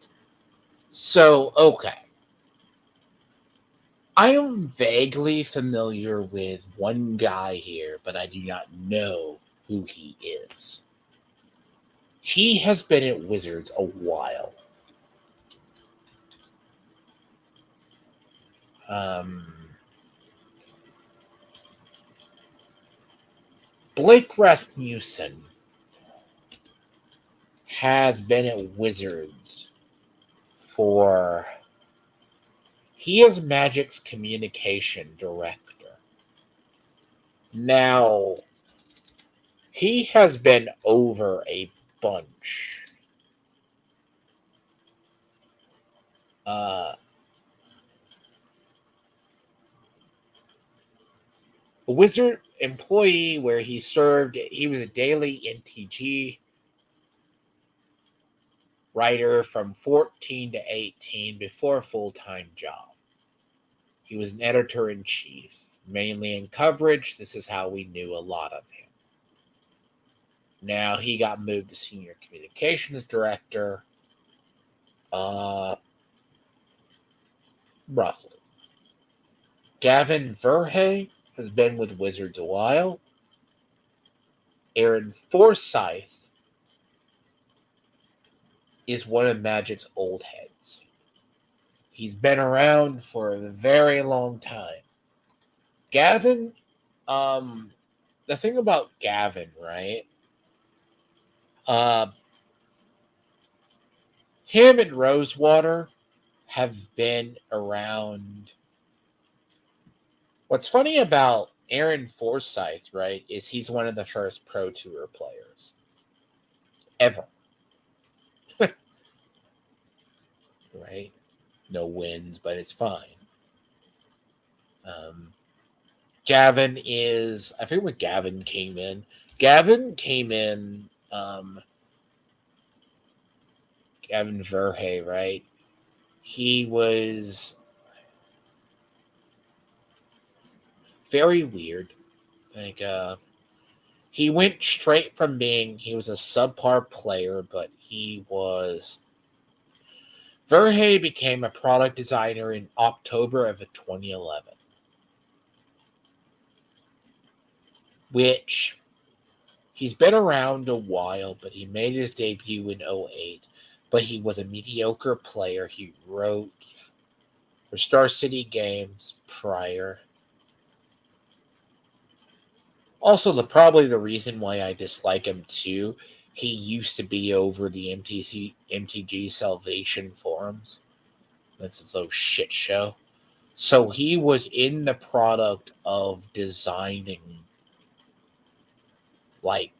So, okay. I am vaguely familiar with one guy here, but I do not know who he is. He has been at Wizards a while. Blake Rasmussen has been at Wizards for... He is Magic's communication director. Now, he has been over a bunch. A Wizard employee where he served, he was a daily MTG writer from 14 to 18 before a full-time job. He was an editor-in-chief, mainly in coverage. This is how we knew a lot of him. Now he got moved to senior communications director, roughly. Gavin Verhey has been with Wizards a while. Aaron Forsyth is one of Magic's old heads. He's been around for a very long time. Gavin, the thing about Gavin, right? Him and Rosewater have been around. What's funny about Aaron Forsyth, right, is he's one of the first Pro Tour players ever. Right? No wins, but it's fine. Gavin is, I forget what Gavin came in. Gavin Verhey, right? He was very weird. Like, he went straight from being, he was a subpar player, but Verhey became a product designer in October of 2011. Which, he's been around a while, but he made his debut in 2008. But he was a mediocre player. He wrote for Star City Games prior. Also, probably the reason why I dislike him too, he used to be over the MTG Salvation forums. That's its little shit show. So he was in the product of designing like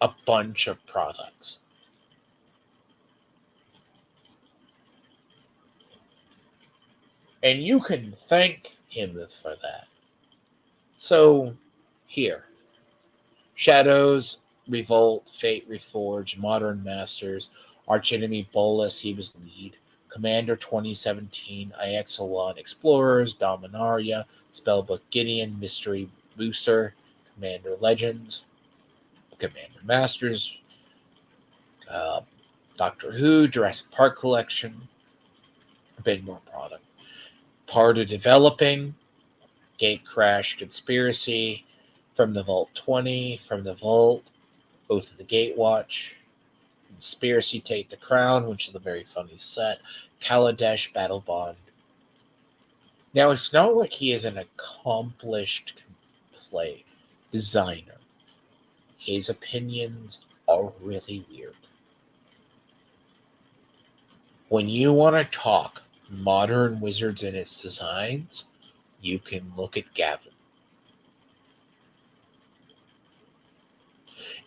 a bunch of products. And you can thank him for that. So, here. Shadows, Revolt, Fate Reforged, Modern Masters, Archenemy Bolas, he was lead. Commander 2017, Ixalan Explorers, Dominaria, Spellbook Gideon, Mystery Booster, Commander Legends, Commander Masters, Doctor Who, Jurassic Park Collection, a bit more product. Part of Developing, Gate Crash Conspiracy, From the Vault 20, From the Vault, Oath of the Gatewatch, Conspiracy Take the Crown, which is a very funny set, Kaladesh Battle Bond. Now, it's not like he is an accomplished play designer. His opinions are really weird. When you want to talk modern Wizards and its designs, you can look at Gavin.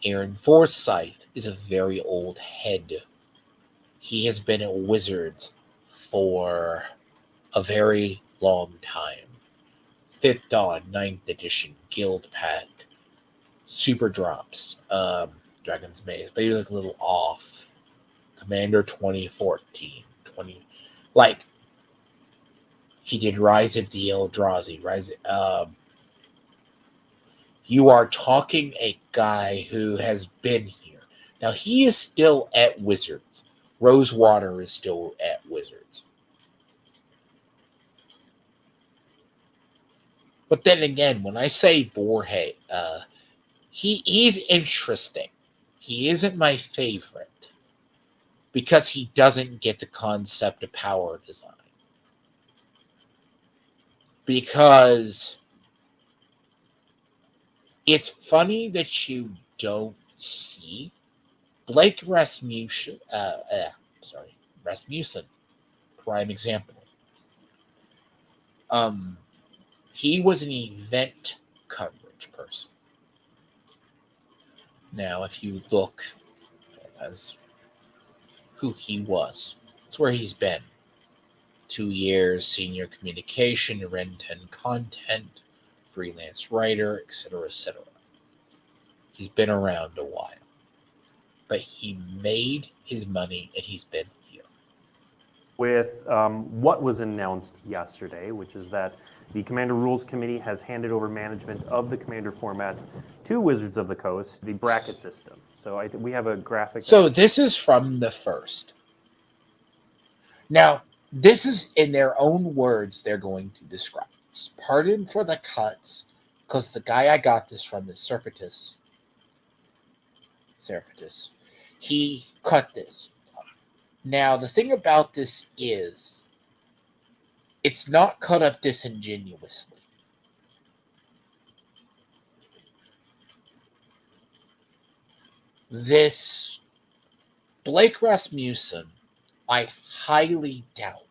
Aaron Forsyth is a very old head. He has been at Wizards for a very long time. 5th Dawn, 9th Edition, Guild Pact, Super Drops, Dragon's Maze, but he was like a little off. Commander 2014, he did Rise of the Eldrazi, you are talking a guy who has been here. Now, he is still at Wizards. Rosewater is still at Wizards. But then again, when I say Voorhees, he's interesting. He isn't my favorite because he doesn't get the concept of power design. Because it's funny that you don't see Blake Rasmussen, Rasmussen, prime example. He was an event coverage person. Now, if you look as who he was, it's where he's been. 2 years, senior communication, Renton content, freelance writer, etc., etc. He's been around a while. But he made his money and he's been here. With what was announced yesterday, which is that the Commander Rules Committee has handed over management of the Commander format to Wizards of the Coast, the bracket system. So we have a graphic. So this is from the first. Now, this is in their own words they're going to describe it. Pardon for the cuts, because the guy I got this from is Serpatus. He cut this. Now, the thing about this is, it's not cut up disingenuously. This Blake Rasmussen, I highly doubt.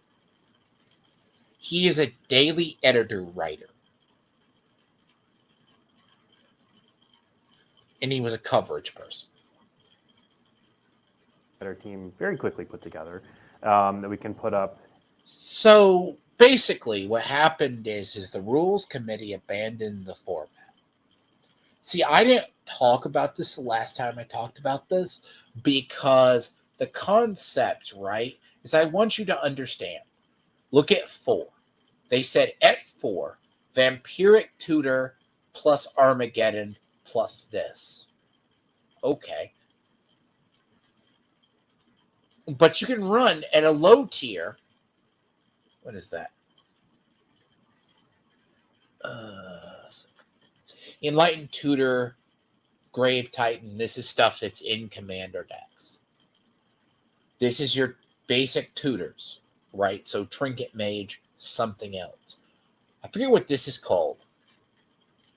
He is a daily editor writer. And he was a coverage person. That our team very quickly put together that we can put up. So basically what happened is the rules committee abandoned the format. See, I didn't talk about this the last time I talked about this because the concept, right, is I want you to understand. Look at 4. They said at 4, Vampiric Tutor plus Armageddon plus this. Okay. But you can run at a low tier. What is that? Enlightened Tutor, Grave Titan. This is stuff that's in Commander decks. This is your basic tutors, right? So Trinket Mage, something else. I forget what this is called.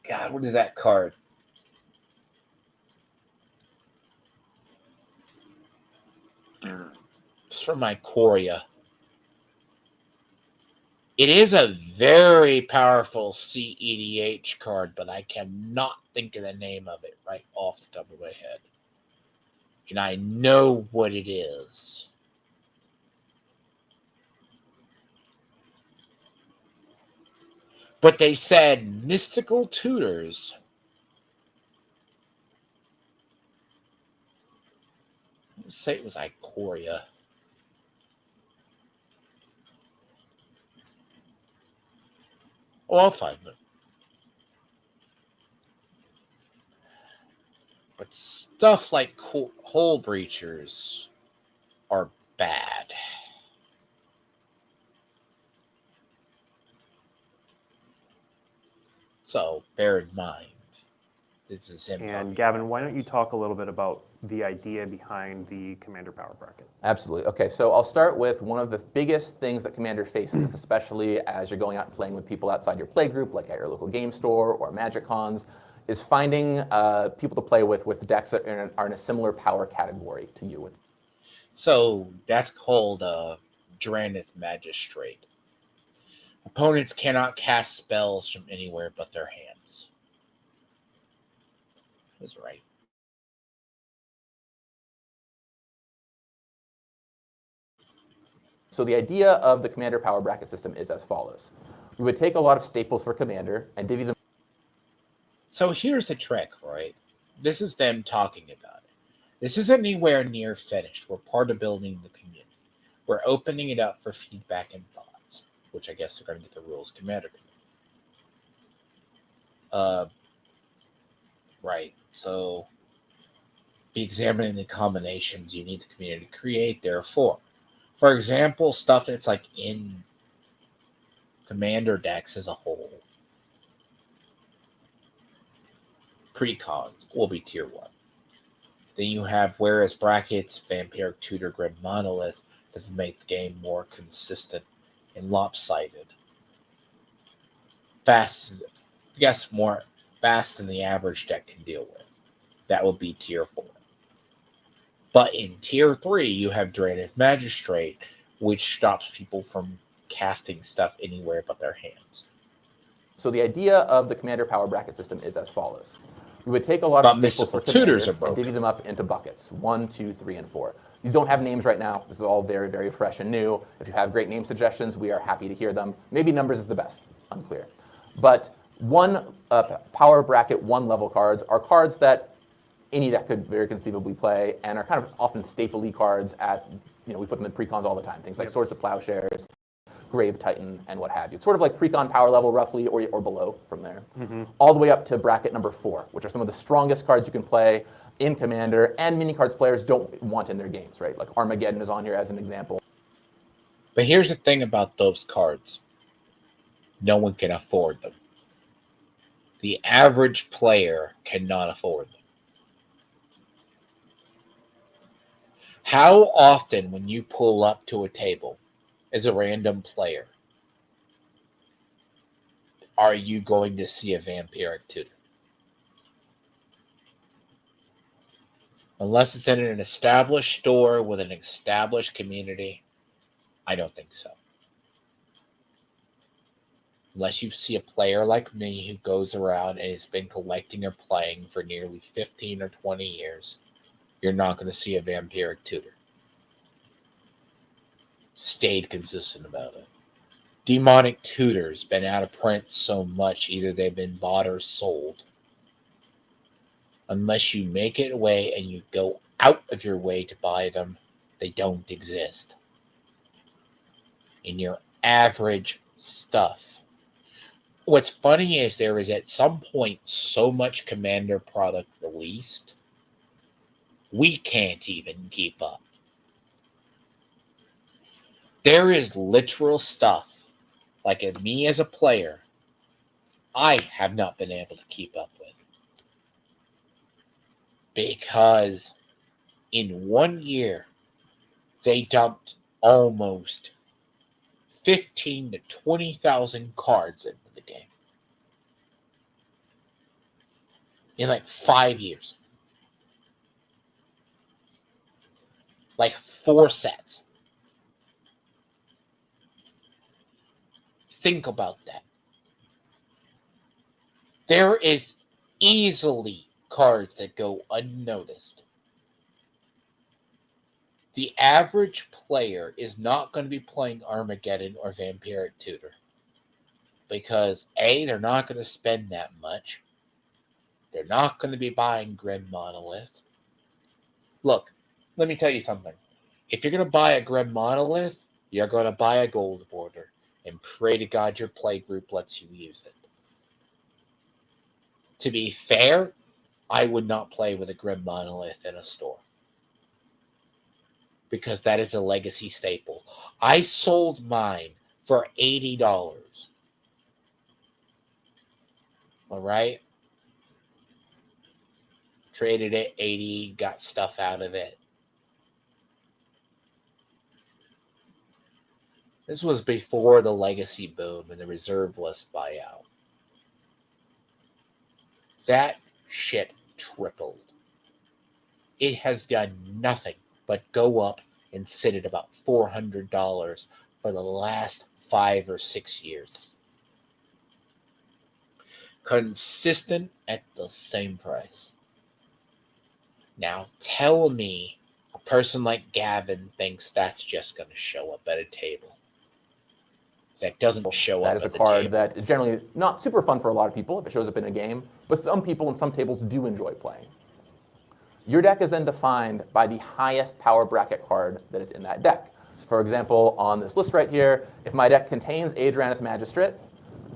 God, what is that card? It's from my Ikoria. It is a very powerful CEDH card, but I cannot think of the name of it right off the top of my head. And I know what it is. But they said mystical tutors. Let's say it was Ikoria. Oh, I'll find it. But stuff like Hole Breachers are bad. So bear in mind, this is him. And Gavin, why don't you talk a little bit about the idea behind the Commander Power Bracket? Absolutely. Okay, so I'll start with one of the biggest things that Commander faces, especially as you're going out and playing with people outside your play group, like at your local game store or Magic Cons, is finding people to play with decks that are in a similar power category to you. So that's called Dranith Magistrate. Opponents cannot cast spells from anywhere but their hands. That's right. So the idea of the Commander Power Bracket system is as follows. We would take a lot of staples for Commander and divvy them. So here's the trick, right? This is them talking about it. This isn't anywhere near finished. We're part of building the community. We're opening it up for feedback and thoughts, which I guess they're going to get the rules Commander. Right. So be examining the combinations you need the community to create, therefore. For example, stuff that's like in Commander decks as a whole. precons will be tier 1. Then you have whereas brackets, vampiric tutor, grim monolith that make the game more consistent and lopsided. Fast, more fast than the average deck can deal with. That will be tier 4. But in tier 3, you have Draenith Magistrate, which stops people from casting stuff anywhere but their hands. So the idea of the commander power bracket system is as follows. We would take a lot of staples for tutors commander and divvy them up into buckets, 1, 2, 3, and 4. These don't have names right now. This is all very, very fresh and new. If you have great name suggestions, we are happy to hear them. Maybe numbers is the best, unclear. But one power bracket 1 level cards are cards that any deck could very conceivably play and are kind of often staple-y cards at, we put them in precons all the time. Things like Swords of Plowshares, Grave Titan, and what have you. It's sort of like precon power level roughly or below from there. All the way up to bracket number 4, which are some of the strongest cards you can play in Commander and mini cards players don't want in their games, right? Like Armageddon is on here as an example. But here's the thing about those cards. No one can afford them. The average player cannot afford them. How often when you pull up to a table as a random player are you going to see a vampiric tutor? Unless it's in an established store with an established community, I don't think so. Unless you see a player like me who goes around and has been collecting or playing for nearly 15 or 20 years, you're not going to see a vampiric tutor. Stayed consistent about it. Demonic tutors been out of print so much, either they've been bought or sold. Unless you make it away and you go out of your way to buy them, they don't exist. In your average stuff. What's funny is there is at some point so much Commander product released, we can't even keep up. There is literal stuff, like me as a player, I have not been able to keep up with. Because in 1 year, they dumped almost 15 to 20,000 cards into the game. In like 5 years. Like 4 sets. Think about that. There is easily cards that go unnoticed. The average player is not going to be playing Armageddon or Vampiric Tutor. Because A, they're not going to spend that much. They're not going to be buying Grim Monolith. Look, let me tell you something. If you're going to buy a Grim Monolith, you're going to buy a gold border. And pray to God your play group lets you use it. To be fair, I would not play with a Grim Monolith in a store. Because that is a legacy staple. I sold mine for $80. Alright? Traded it $80, got stuff out of it. This was before the legacy boom and the reserve list buyout. That shit tripled. It has done nothing but go up and sit at about $400 for the last 5 or 6 years. Consistent at the same price. Now tell me a person like Gavin thinks that's just going to show up at a table. That doesn't show up. That is a card that is generally not super fun for a lot of people if it shows up in a game, but some people in some tables do enjoy playing. Your deck is then defined by the highest power bracket card that is in that deck. So for example, on this list right here, if my deck contains a Draenith Magistrate,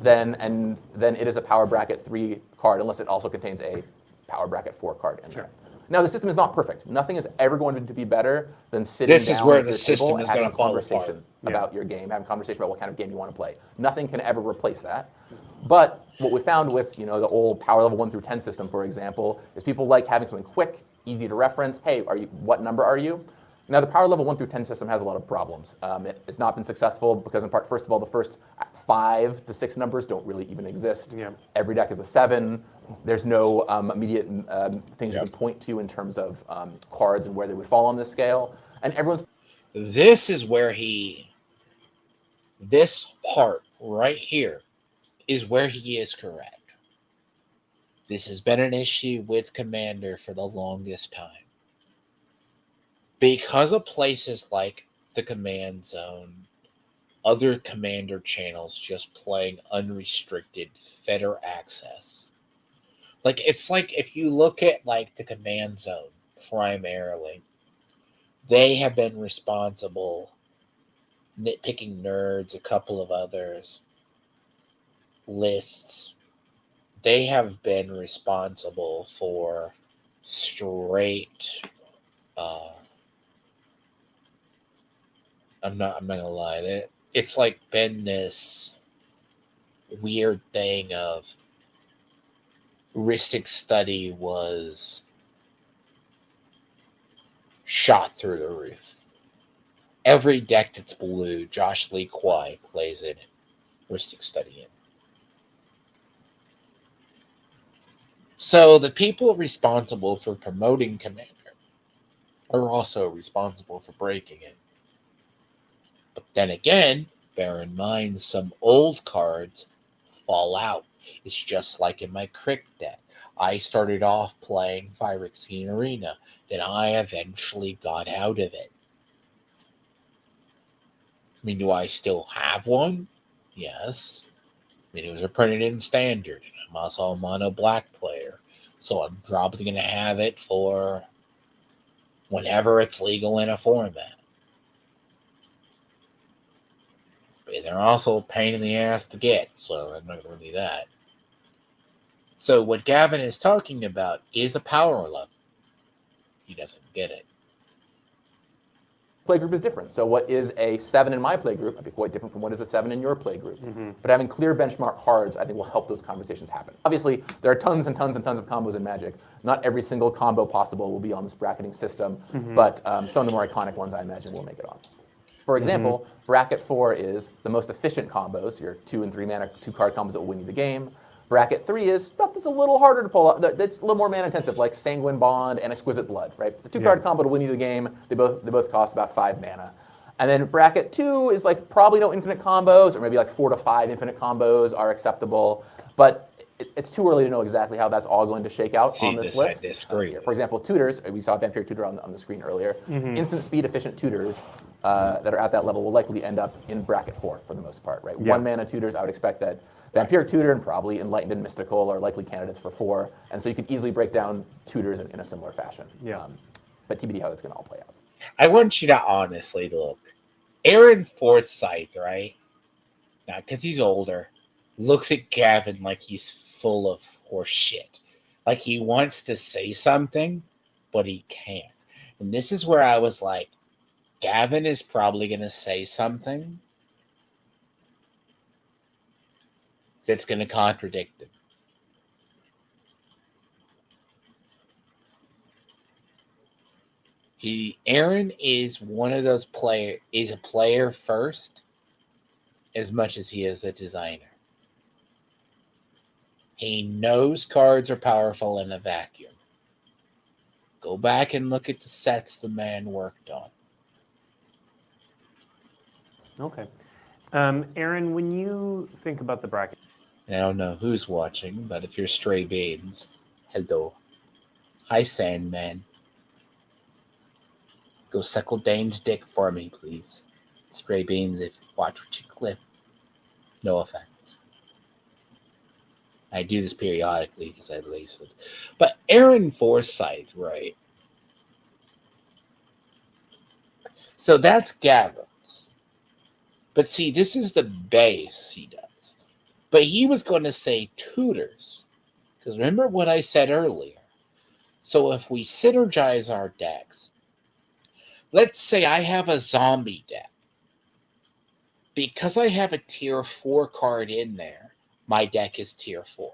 then it is a power bracket 3 card, unless it also contains a power bracket 4 card in there. Now, the system is not perfect. Nothing is ever going to be better than sitting down at your table and having a conversation about your game, having a conversation about what kind of game you want to play. Nothing can ever replace that. But what we found with the old power level 1 through 10 system, for example, is people like having something quick, easy to reference. Hey, what number are you? Now, the power level 1 through 10 system has a lot of problems. It's not been successful because, in part, first of all, the first 5 to 6 numbers don't really even exist. Yeah. Every deck is a 7. There's no immediate things you can point to in terms of cards and where they would fall on this scale. And everyone's This is where this part right here is where he is correct. This has been an issue with Commander for the longest time. Because of places like the Command Zone, other Commander channels just playing unrestricted feder access. Like, it's like if you look at like the Command Zone primarily, they have been responsible, Nitpicking Nerds, a couple of others, lists, they have been responsible for straight I'm not gonna lie, it's like been this weird thing of Ristic Study was shot through the roof. Every deck that's blue, Josh Lee Kwai plays in it. Ristic Study in. So the people responsible for promoting Commander are also responsible for breaking it. But then again, bear in mind some old cards fall out. It's just like in my Crick deck. I started off playing Phyrexian Arena. Then I eventually got out of it. I mean, do I still have one? Yes. I mean, it was printed in Standard. And I'm also a mono black player. So I'm probably going to have it for whenever it's legal in a format. But they're also a pain in the ass to get, so I'm not going to do that. So what Gavin is talking about is a power level. He doesn't get it. playgroup is different. So what is a 7 in my playgroup might be quite different from what is a 7 in your playgroup. But having clear benchmark cards, I think, will help those conversations happen. Obviously, there are tons and tons and tons of combos in Magic. Not every single combo possible will be on this bracketing system, but some of the more iconic ones, I imagine, will make it on. For example, Bracket 4 is the most efficient combos, your 2 and 3 mana, 2-card combos that will win you the game. Bracket 3 is stuff that's a little harder to pull out, that's a little more mana intensive, like Sanguine Bond and Exquisite Blood, right? It's a 2-card combo to win you the game. They both cost about 5 mana. And then Bracket 2 is like probably no infinite combos, or maybe like 4 to 5 infinite combos are acceptable. But it's too early to know exactly how that's all going to shake out on this list. I disagree. For example, tutors, we saw Vampire Tutor on the screen earlier. Instant speed efficient tutors that are at that level will likely end up in Bracket 4 for the most part, right? 1 mana tutors, I would expect that Vampire Tutor and probably Enlightened and Mystical are likely candidates for 4, and so you could easily break down tutors in a similar fashion. But TBD how that's going to all play out. I want you to honestly look. Aaron Forsyth, right? Now, because he's older, looks at Gavin like he's full of horse shit. Like he wants to say something, but he can't. And this is where I was like, Gavin is probably going to say something that's going to contradict him. Aaron is one of those is a player first as much as he is a designer. He knows cards are powerful in a vacuum. Go back and look at the sets the man worked on. Okay. Aaron, when you think about the bracket, I don't know who's watching, but if you're Stray Beans, hello. Hi, Sandman. Go suckle Dane's dick for me, please. Stray Beans, if you watch what you clip. No offense. I do this periodically because I lace it. But Aaron Forsyth, right? So that's Gavin's. But see, this is the base he does. But he was going to say tutors. Because remember what I said earlier. So if we synergize our decks, let's say I have a zombie deck. Because I have a tier 4 card in there, my deck is tier 4.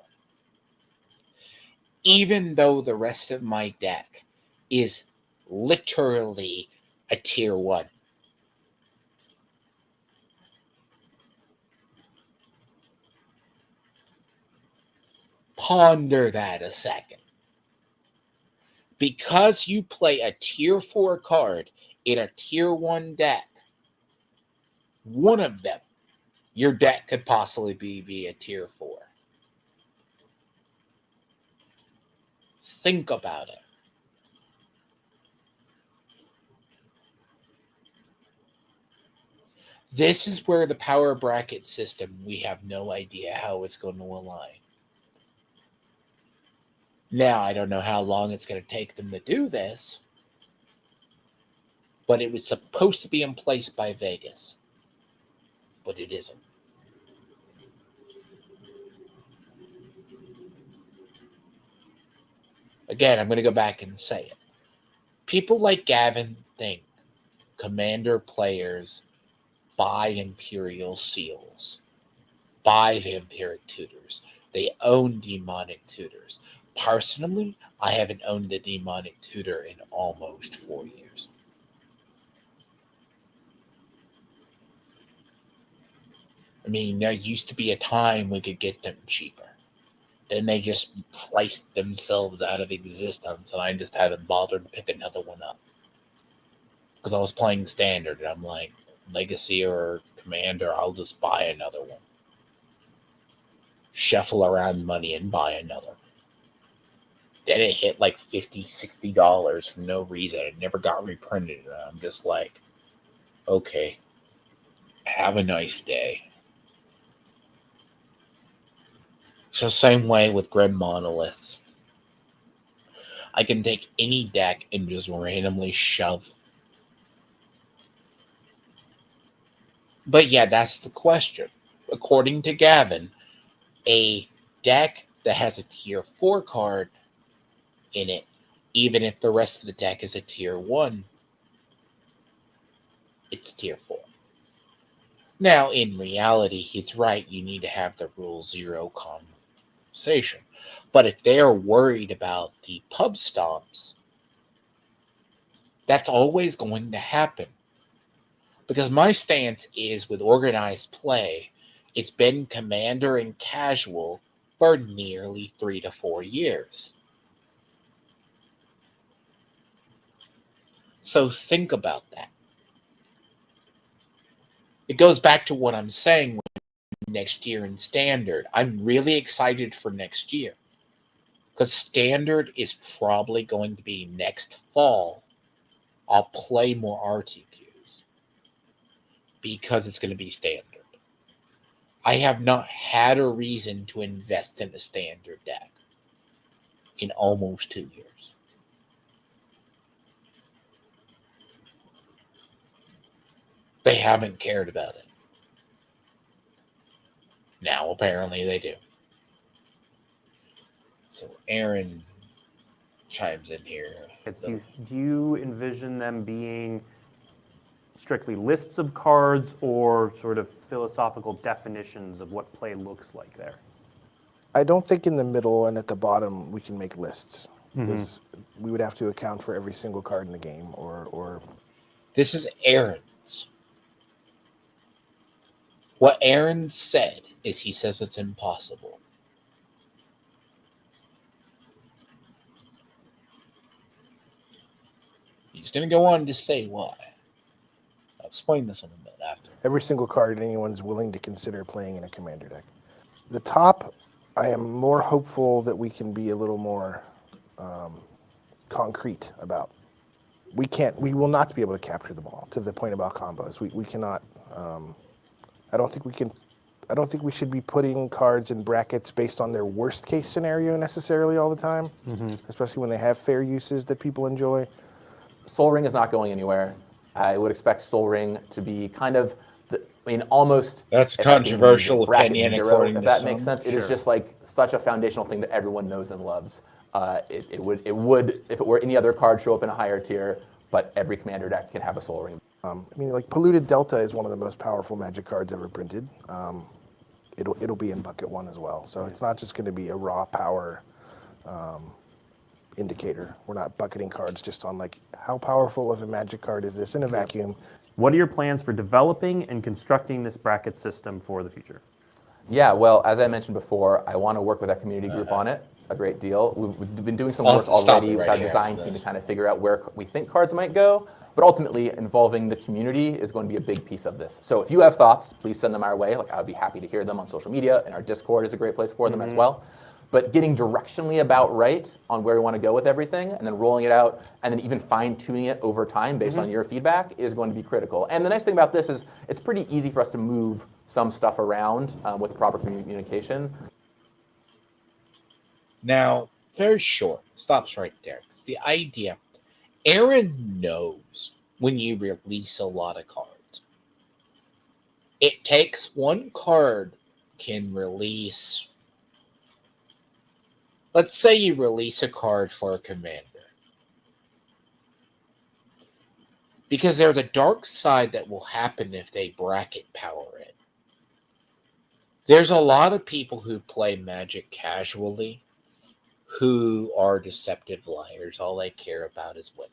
Even though the rest of my deck is literally a tier 1. Ponder that a second. Because you play a tier 4 card in a tier 1 deck, one of them, your deck could possibly be a tier 4. Think about it. This is where the power bracket system, we have no idea how it's going to align. Now, I don't know how long it's going to take them to do this, but it was supposed to be in place by Vegas, but it isn't. Again, I'm going to go back and say it. People like Gavin think Commander players buy Imperial Seals, buy Vampiric Tutors. They own Demonic Tutors. Personally, I haven't owned the Demonic Tutor in almost 4 years. I mean, there used to be a time we could get them cheaper. Then they just priced themselves out of existence, and I just haven't bothered to pick another one up. Because I was playing Standard, and I'm like, Legacy or Commander, I'll just buy another one. Shuffle around money and buy another. Then it hit like $50, $60 for no reason. It never got reprinted, and I'm just like, okay, have a nice day. It's the same way with Grim Monoliths. I can take any deck and just randomly shove. But yeah, that's the question. According to Gavin, a deck that has a tier 4 card in it, even if the rest of the deck is a tier 1, it's tier 4. Now, in reality, he's right. You need to have the rule 0 conversation. But if they are worried about the pub stomps, that's always going to happen. Because my stance is with organized play, it's been Commander and Casual for nearly 3 to 4 years. So think about that. It goes back to what I'm saying next year in Standard. I'm really excited for next year. Because Standard is probably going to be next fall. I'll play more RTQs. Because it's going to be Standard. I have not had a reason to invest in a Standard deck in almost 2 years. They haven't cared about it. Now, apparently, they do. So, Aaron chimes in here. Do you envision them being strictly lists of cards or sort of philosophical definitions of what play looks like there? I don't think in the middle and at the bottom we can make lists. Because we would have to account for every single card in the game or... This is Aaron's. What Aaron said is he says it's impossible. He's going to go on to say why. I'll explain this in a bit after. Every single card anyone's willing to consider playing in a Commander deck. The top, I am more hopeful that we can be a little more concrete about. We will not be able to capture the ball to the point about combos. We cannot. I don't think we should be putting cards in brackets based on their worst case scenario necessarily all the time, especially when they have fair uses that people enjoy. Sol Ring is not going anywhere. I would expect Sol Ring to be kind of, almost. That's a controversial opinion, zero, according if to that some. makes sense. It Sure. is just like such a foundational thing that everyone knows and loves. It would, if it were any other card, show up in a higher tier, but every Commander deck can have a Sol Ring. Polluted Delta is one of the most powerful Magic cards ever printed. it'll be in bucket 1 as well. So it's not just going to be a raw power indicator. We're not bucketing cards just on like how powerful of a magic card is this in a vacuum. What are your plans for developing and constructing this bracket system for the future? Yeah, well, as I mentioned before, I want to work with our community group on it a great deal. We've been doing some I'll work have to stop already it with right our here design after team to this. kind of figure out where we think cards might go, but ultimately involving the community is going to be a big piece of this. So if you have thoughts, please send them our way. Like, I would be happy to hear them on social media, and our Discord is a great place for them as well. But getting directionally about right on where we want to go with everything, and then rolling it out, and then even fine-tuning it over time based on your feedback is going to be critical. And the nice thing about this is it's pretty easy for us to move some stuff around with proper communication. Now, very short. Stops right there. It's the idea. Aaron knows when you release a lot of cards. It takes one card can release. Let's say you release a card for a commander. Because there's a dark side that will happen if they bracket power it. There's a lot of people who play Magic casually who are deceptive liars. All they care about is winning.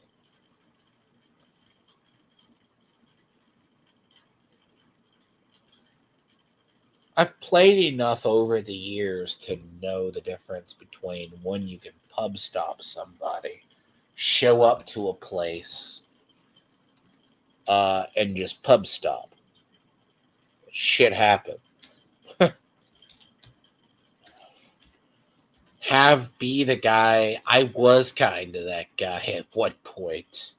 I've played enough over the years to know the difference between when you can pub stop somebody, show up to a place, and just pub stop. Shit happens. Be the guy. I was kind of that guy at one point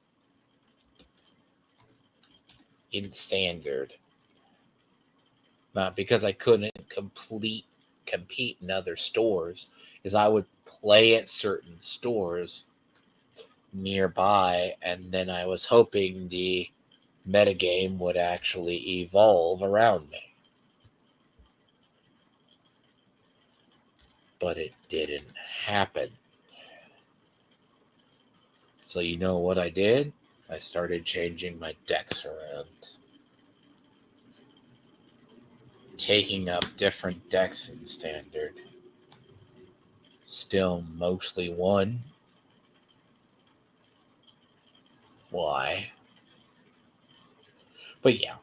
in standard. Not because I couldn't compete in other stores, is I would play at certain stores nearby, and then I was hoping the metagame would actually evolve around me. But it didn't happen. So you know what I did? I started changing my decks around. Taking up different decks in standard. Still mostly one. Why? But yeah.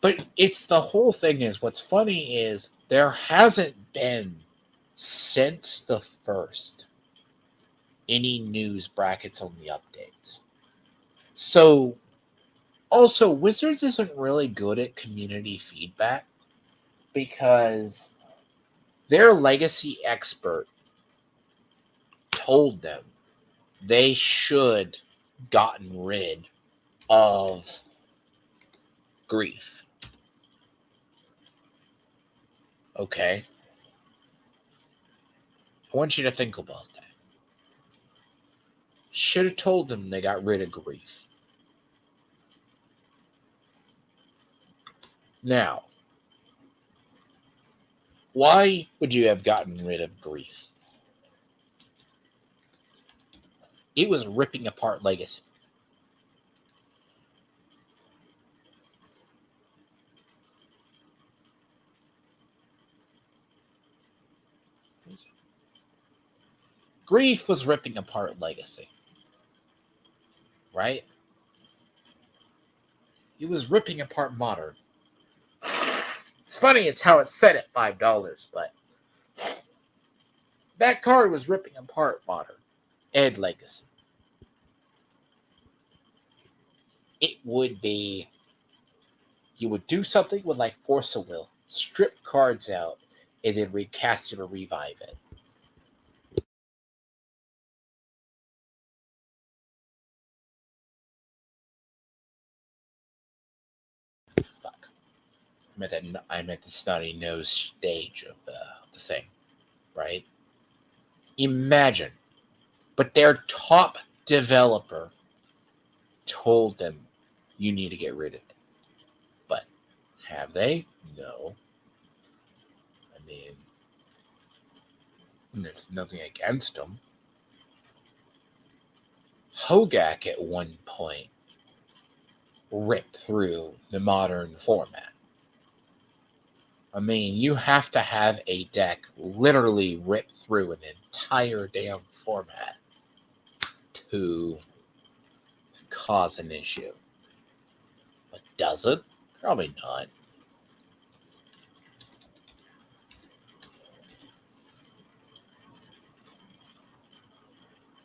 But it's the whole thing is, what's funny is there hasn't been, since the first, any news brackets on the updates. So, also, Wizards isn't really good at community feedback because their legacy expert told them they should gotten rid of grief. Okay? I want you to think about that. Should have told them they got rid of grief. Now, why would you have gotten rid of grief? It was ripping apart legacy. Grief was ripping apart legacy. Right? It was ripping apart modern. It's funny, it's how it's set at $5, but that card was ripping apart modern and legacy. It would be, you would do something with like Force of Will, strip cards out, and then recast it or revive it. Fuck. I'm at the snotty nose stage of the thing, right? Imagine. But their top developer told them, you need to get rid of it. But have they? No. I mean, there's nothing against them. Hogak at one point ripped through the modern format. I mean, you have to have a deck literally rip through an entire damn format to cause an issue. But does it? Probably not.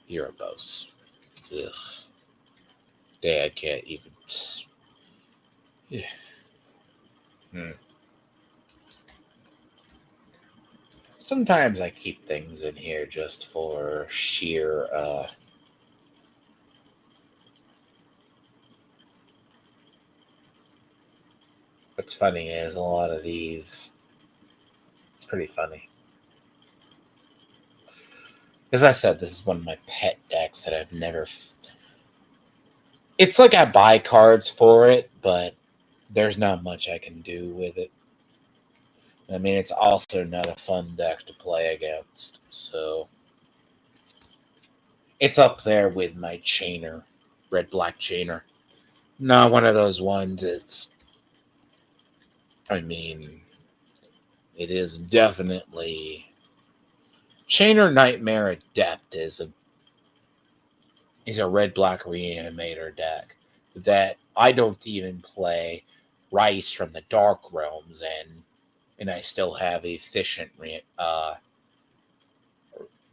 Erebos. Ugh. Dad can't even. Yeah. Sometimes I keep things in here just for sheer what's funny is a lot of these, it's pretty funny. As I said, this is one of my pet decks that I've never. It's like I buy cards for it, but there's not much I can do with it. I mean, it's also not a fun deck to play against, so it's up there with my Chainer, red-black Chainer. Not one of those ones. I mean, it is definitely Chainer Nightmare Adept is a red-black Reanimator deck that I don't even play Rice from the Dark Realms and I still have efficient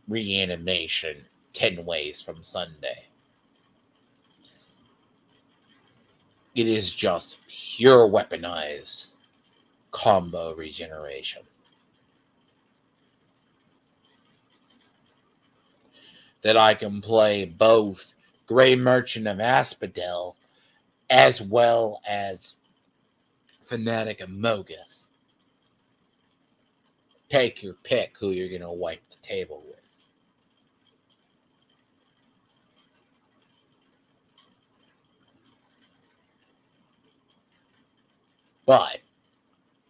reanimation 10 ways from Sunday. It is just pure weaponized combo regeneration. That I can play both Grey Merchant of Asphodel as well as Fanatic of Mogus. Take your pick who you're going to wipe the table with. But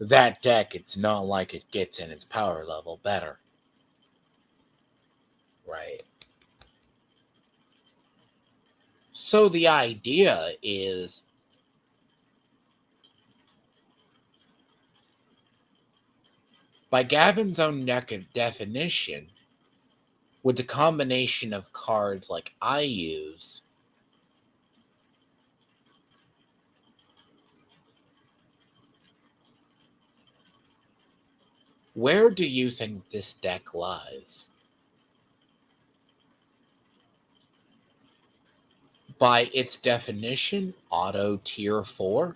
that deck, it's not like it gets in its power level better. Right. So the idea is by Gavin's own definition, with the combination of cards like I use, where do you think this deck lies? By its definition, auto tier 4?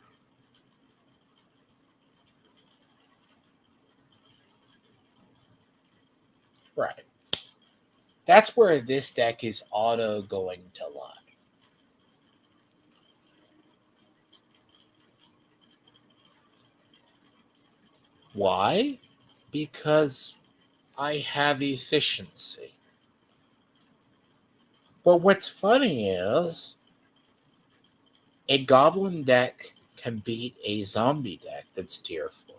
Right. That's where this deck is auto going to lie. Why? Because I have efficiency. But what's funny is a goblin deck can beat a zombie deck that's tier 4.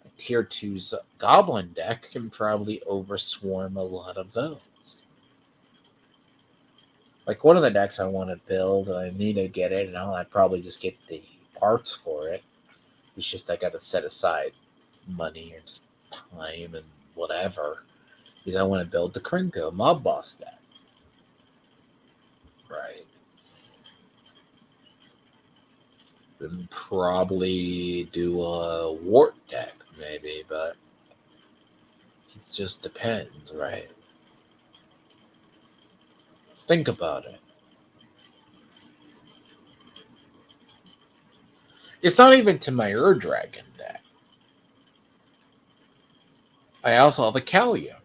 A tier 2 goblin deck can probably overswarm a lot of those. Like one of the decks I want to build, and I need to get it, and I'd probably just get the parts for it. It's just I got to set aside money or just time and whatever. Because I want to build the Krinko Mob Boss deck. Right. Then probably do a Wart deck, maybe, but it just depends, right? Think about it. It's not even to my Ur-Dragon deck. I also have a Kalia.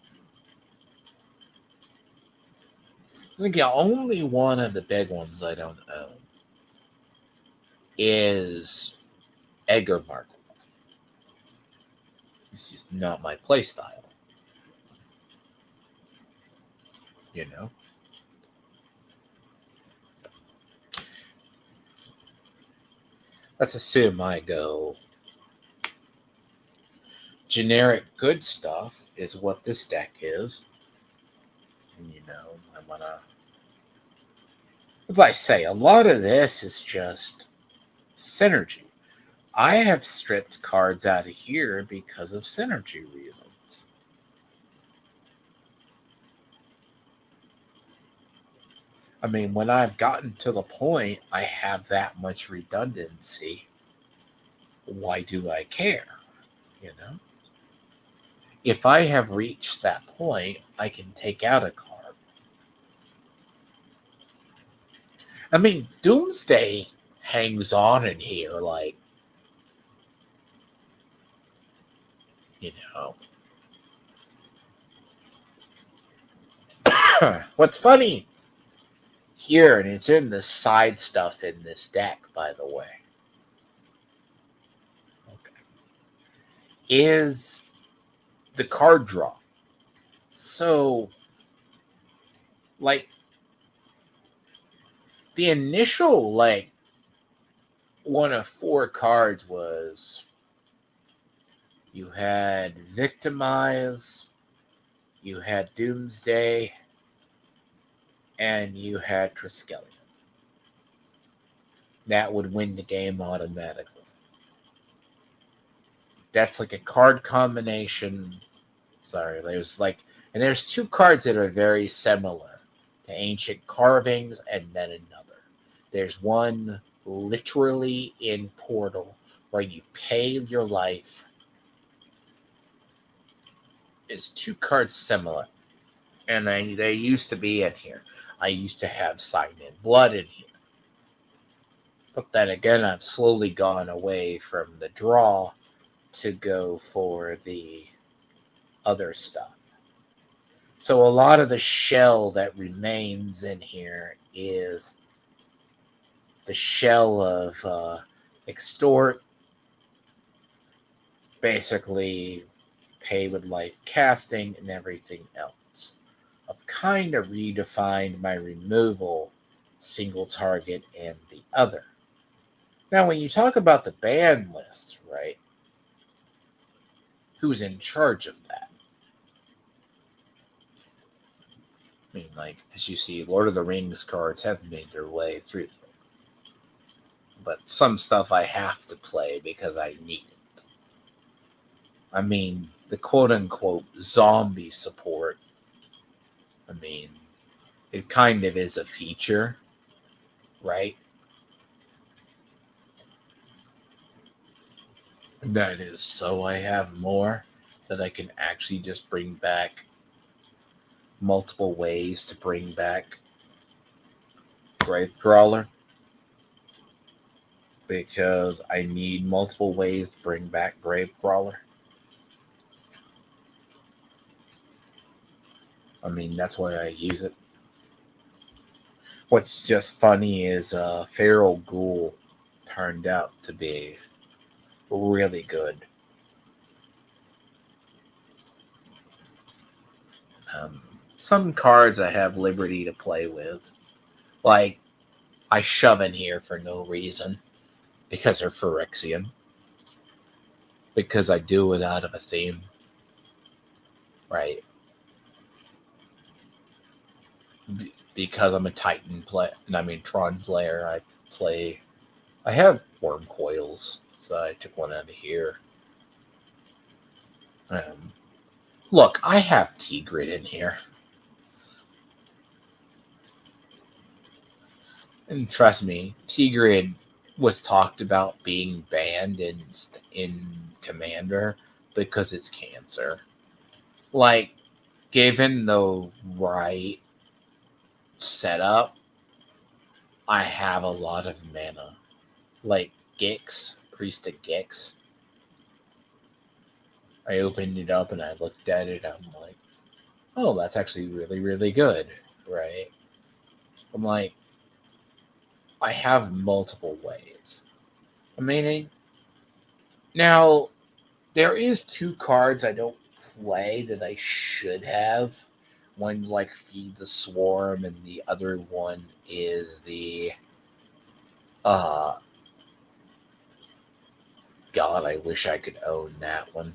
I think the only one of the big ones I don't own is Edgar Markov. It's just not my playstyle. You know? Let's assume I go generic good stuff is what this deck is. And you know, I want to... As I say, a lot of this is just synergy. I have stripped cards out of here because of synergy reasons. I mean, when I've gotten to the point I have that much redundancy, why do I care? You know? If I have reached that point, I can take out a card. I mean, Doomsday hangs on in here like, you know. What's funny here, and it's in the side stuff in this deck, by the way, okay, is the card draw. So, like, the initial, like, one of 4 cards was you had Victimize, you had Doomsday, and you had Triskelion. That would win the game automatically. That's like a card combination. Sorry, and there's 2 cards that are very similar to Ancient Carvings, and then another. There's one literally in Portal where you pay your life. It's 2 cards similar, and they used to be in here. I used to have Sign in Blood in here. But then again, I've slowly gone away from the draw to go for the other stuff. So a lot of the shell that remains in here is the shell of Extort, basically Pay with Life Casting, and everything else. I've kind of redefined my removal, single target, and the other. Now, when you talk about the ban list, right, who's in charge of that? I mean, like, as you see, Lord of the Rings cards have made their way through. But some stuff I have to play because I need it. I mean, the quote-unquote zombie support, I mean, it kind of is a feature, right? That is so I have more that I can actually just bring back multiple ways to bring back Gravecrawler, because I need multiple ways to bring back Gravecrawler. I mean, that's why I use it. What's just funny is Feral Ghoul turned out to be really good. Some cards I have liberty to play with. Like, I shove in here for no reason. Because they're Phyrexian. Because I do it out of a theme. Right. Because I'm a Titan player, and I mean Tron player, I have Worm Coils, so I took one out of here. Look, I have Tigrid in here. And trust me, Tigrid was talked about being banned in Commander because it's cancer. Like, given the right setup, I have a lot of mana. Like Gix, Priest of Gix. I opened it up and I looked at it. I'm like, oh, that's actually really, really good, right? I'm like, I have multiple ways. I mean, now there is 2 cards I don't play that I should have. One's like Feed the Swarm, and the other one is the God, I wish I could own that one.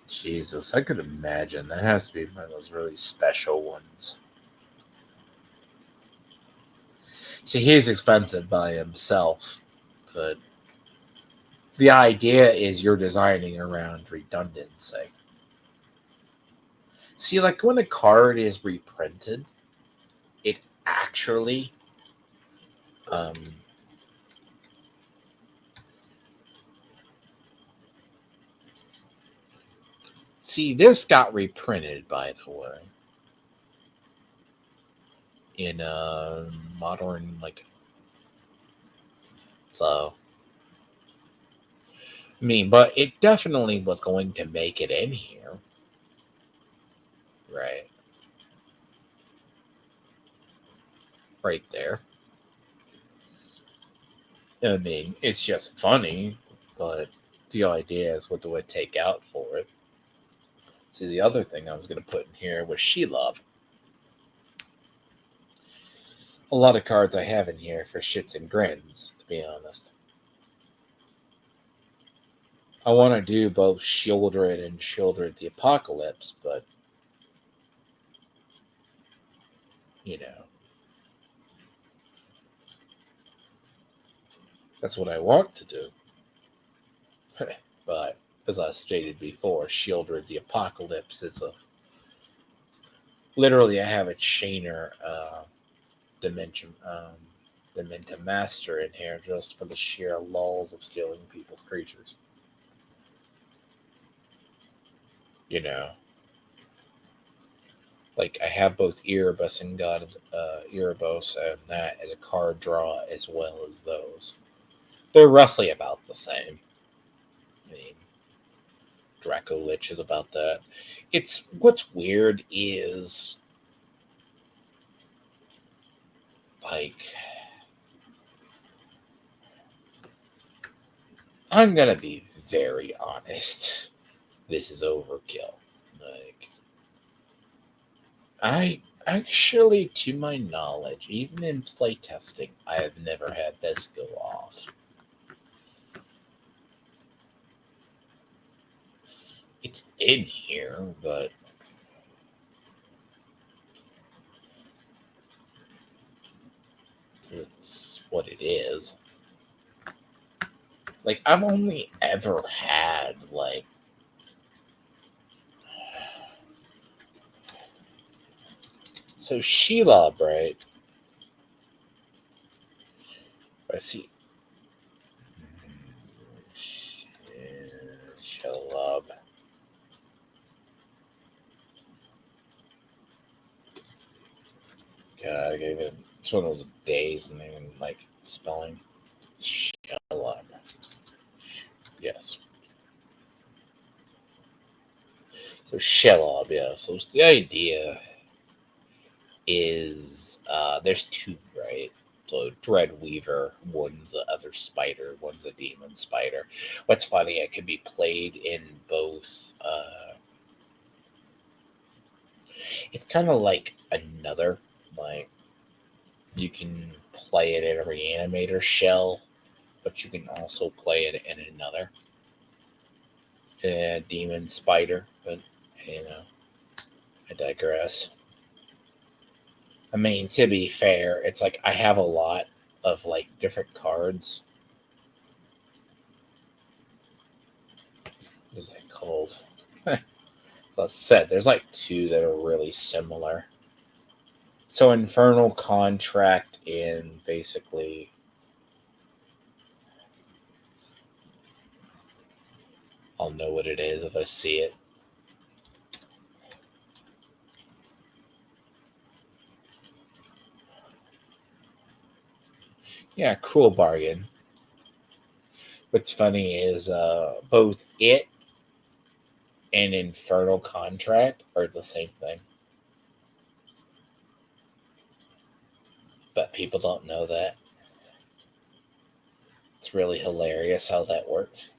Jesus, I could imagine. That has to be one of those really special ones. See, he's expensive by himself, but the idea is you're designing around redundancy. See, like when a card is reprinted, it actually um, see, this got reprinted, by the way, in a modern, like, so. I mean, but it definitely was going to make it in here, right? Right there. I mean, it's just funny, but the idea is what do I take out for it? See, the other thing I was going to put in here was She Love. A lot of cards I have in here for shits and grins, to be honest. I want to do both Shieldred and Shieldred the Apocalypse, but, you know, that's what I want to do. But, as I stated before, Shieldred the Apocalypse is a... Literally, I have a Chainer Dimension Master in here just for the sheer lulls of stealing people's creatures. You know, like I have both Erebus and God Erebos and that as a card draw as well as those. They're roughly about the same. I mean, Draco Lich is about that. It's what's weird is like I'm gonna be very honest. This is overkill. Like, I actually, to my knowledge, even in playtesting, I have never had this go off. It's in here, but it's what it is. Like, I've only ever had, like, so Sheila, right? Let's see. Sheila. God, it's one of those days and even like spelling. Sheila. Yes. So Shelob, yeah. So the idea is there's two, right? So Dreadweaver, one's the other spider, one's a demon spider. What's funny, it can be played in both. It's kind of like another, like you can play it in a reanimator shell, but you can also play it in another demon spider. But you know, I digress. I mean, to be fair, it's like I have a lot of like different cards. What is that called? So I said there's like two that are really similar. So Infernal Contract in basically I'll know what it is if I see it. Yeah, Cruel Bargain. What's funny is both it and Infernal Contract are the same thing. But people don't know that. It's really hilarious how that works.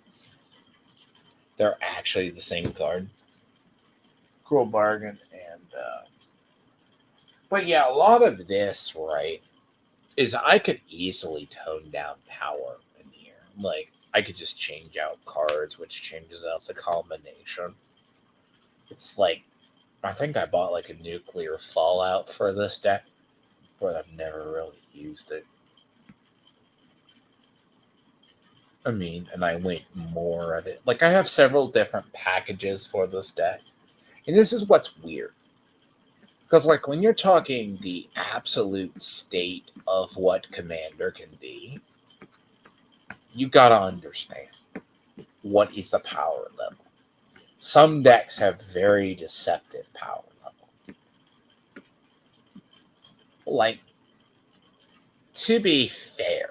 They're actually the same card. Cruel Bargain and but yeah, a lot of this, right, is I could easily tone down power in here. Like I could just change out cards, which changes out the combination. It's like I think I bought like a nuclear fallout for this deck, but I've never really used it. I mean, and I went more of it. Like, I have several different packages for this deck. And this is what's weird. Because, like, when you're talking the absolute state of what Commander can be, you gotta understand what is the power level. Some decks have very deceptive power level. Like, to be fair,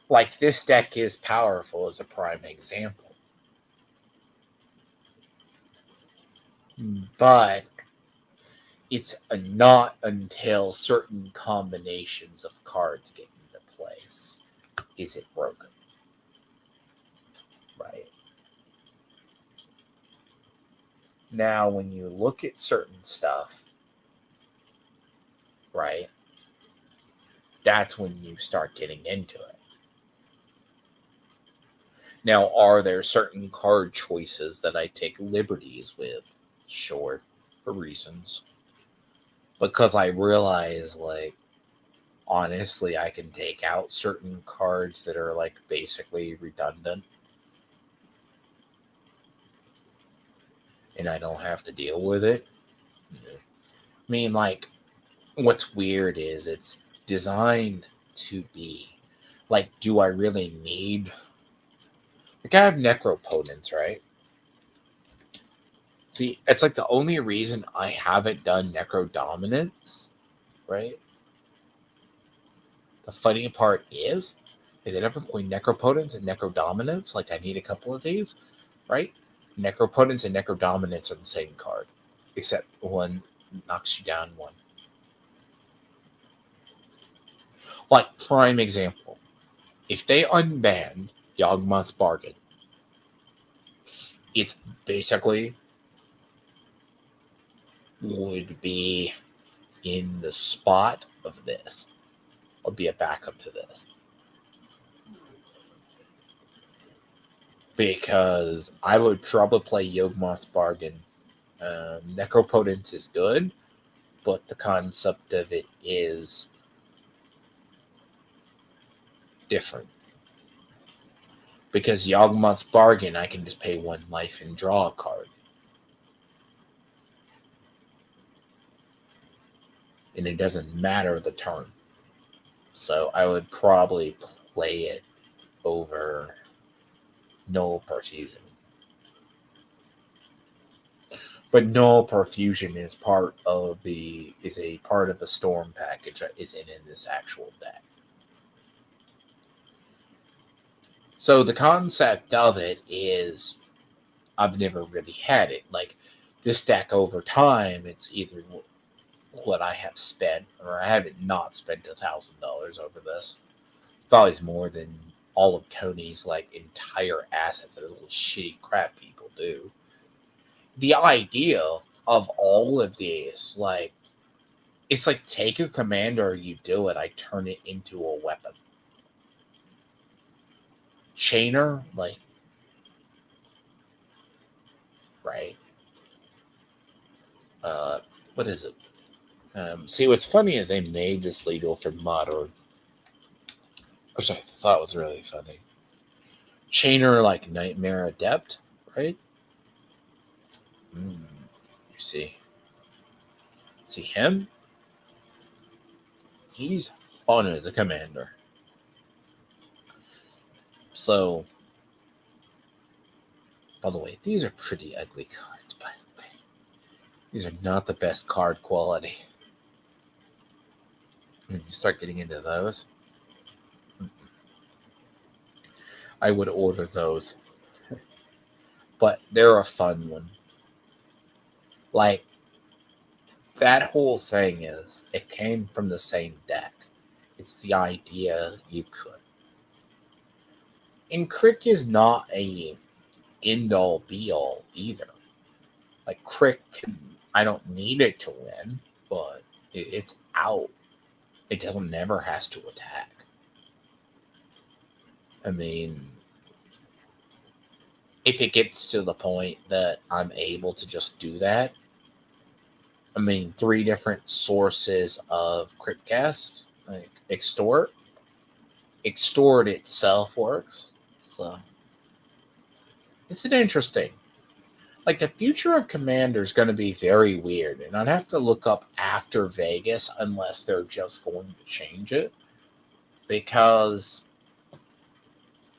like, this deck is powerful as a prime example. But it's not until certain combinations of cards get into place is it broken. Right? Now, when you look at certain stuff, right, that's when you start getting into it. Now, are there certain card choices that I take liberties with? Sure, for reasons. Because I realize, like, honestly, I can take out certain cards that are, like, basically redundant. And I don't have to deal with it. I mean, like, what's weird is it's designed to be, like, do I really need... Like, I have Necropotence, right? See, it's like the only reason I haven't done Necro Dominance, right? The funny part is the difference between Necropotence and Necro Dominance, like, I need a couple of these, right? Necropotence and Necro Dominance are the same card, except one knocks you down one. Like, prime example, if they unban Yawgmoth's Bargain, it's basically would be in the spot of this, or be a backup to this. Because I would probably play Yawgmoth's Bargain. Necropotence is good, but the concept of it is different. Because Yawgmoth's Bargain, I can just pay 1 life and draw a card. And it doesn't matter the turn. So I would probably play it over Null Perfusion. But Null Perfusion is a part of the Storm package that isn't in this actual deck. So the concept of it is, I've never really had it. Like, this deck over time, it's either what I have spent, or I haven't not spent $1,000 over this. Probably is more than all of Tony's, like, entire assets that little shitty crap people do. The idea of all of these, like, it's like, take a commander, you do it, I turn it into a weapon. Chainer, like, right? What is it? See, what's funny is they made this legal for Modern, which I thought was really funny. Chainer, like Nightmare Adept, right? You see him? He's fun as a commander. So, by the way, these are pretty ugly cards, by the way. These are not the best card quality. You start getting into those, I would order those. But they're a fun one. Like, that whole thing is, it came from the same deck. It's the idea you could. And Crick is not a end-all be-all either. Like, Crick, I don't need it to win, but it's out. It never has to attack. I mean, if it gets to the point that I'm able to just do that, I mean, 3 different sources of Cryptcast, like Extort. Extort itself works. So it's an interesting. Like the future of Commander is going to be very weird, and I'd have to look up after Vegas unless they're just going to change it. Because,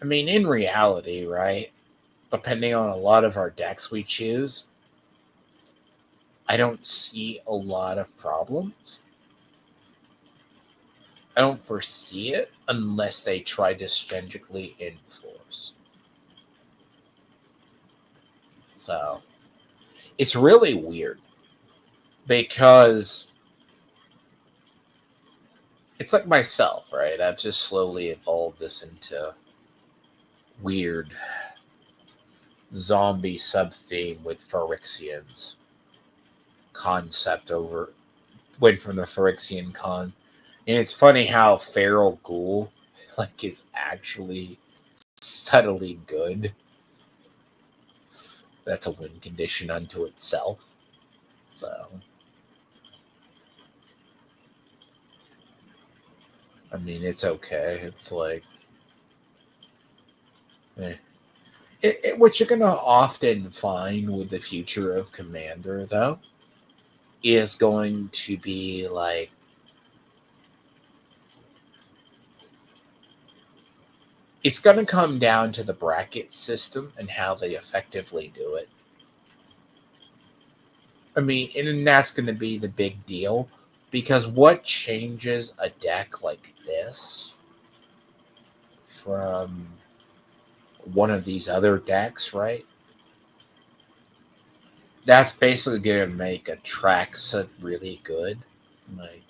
I mean, in reality, right? Depending on a lot of our decks we choose, I don't see a lot of problems. I don't foresee it unless they try to stringently enforce. So it's really weird because it's like myself, right? I've just slowly evolved this into weird zombie sub theme with Phyrexians concept over went from the Phyrexian con. And it's funny how Feral Ghoul like is actually subtly good. That's a win condition unto itself. So I mean it's okay. It's like what you're gonna often find with the future of Commander though is going to be like it's going to come down to the bracket system and how they effectively do it. I mean, and that's going to be the big deal because what changes a deck like this from one of these other decks, right? That's basically going to make a Traxa really good. Like,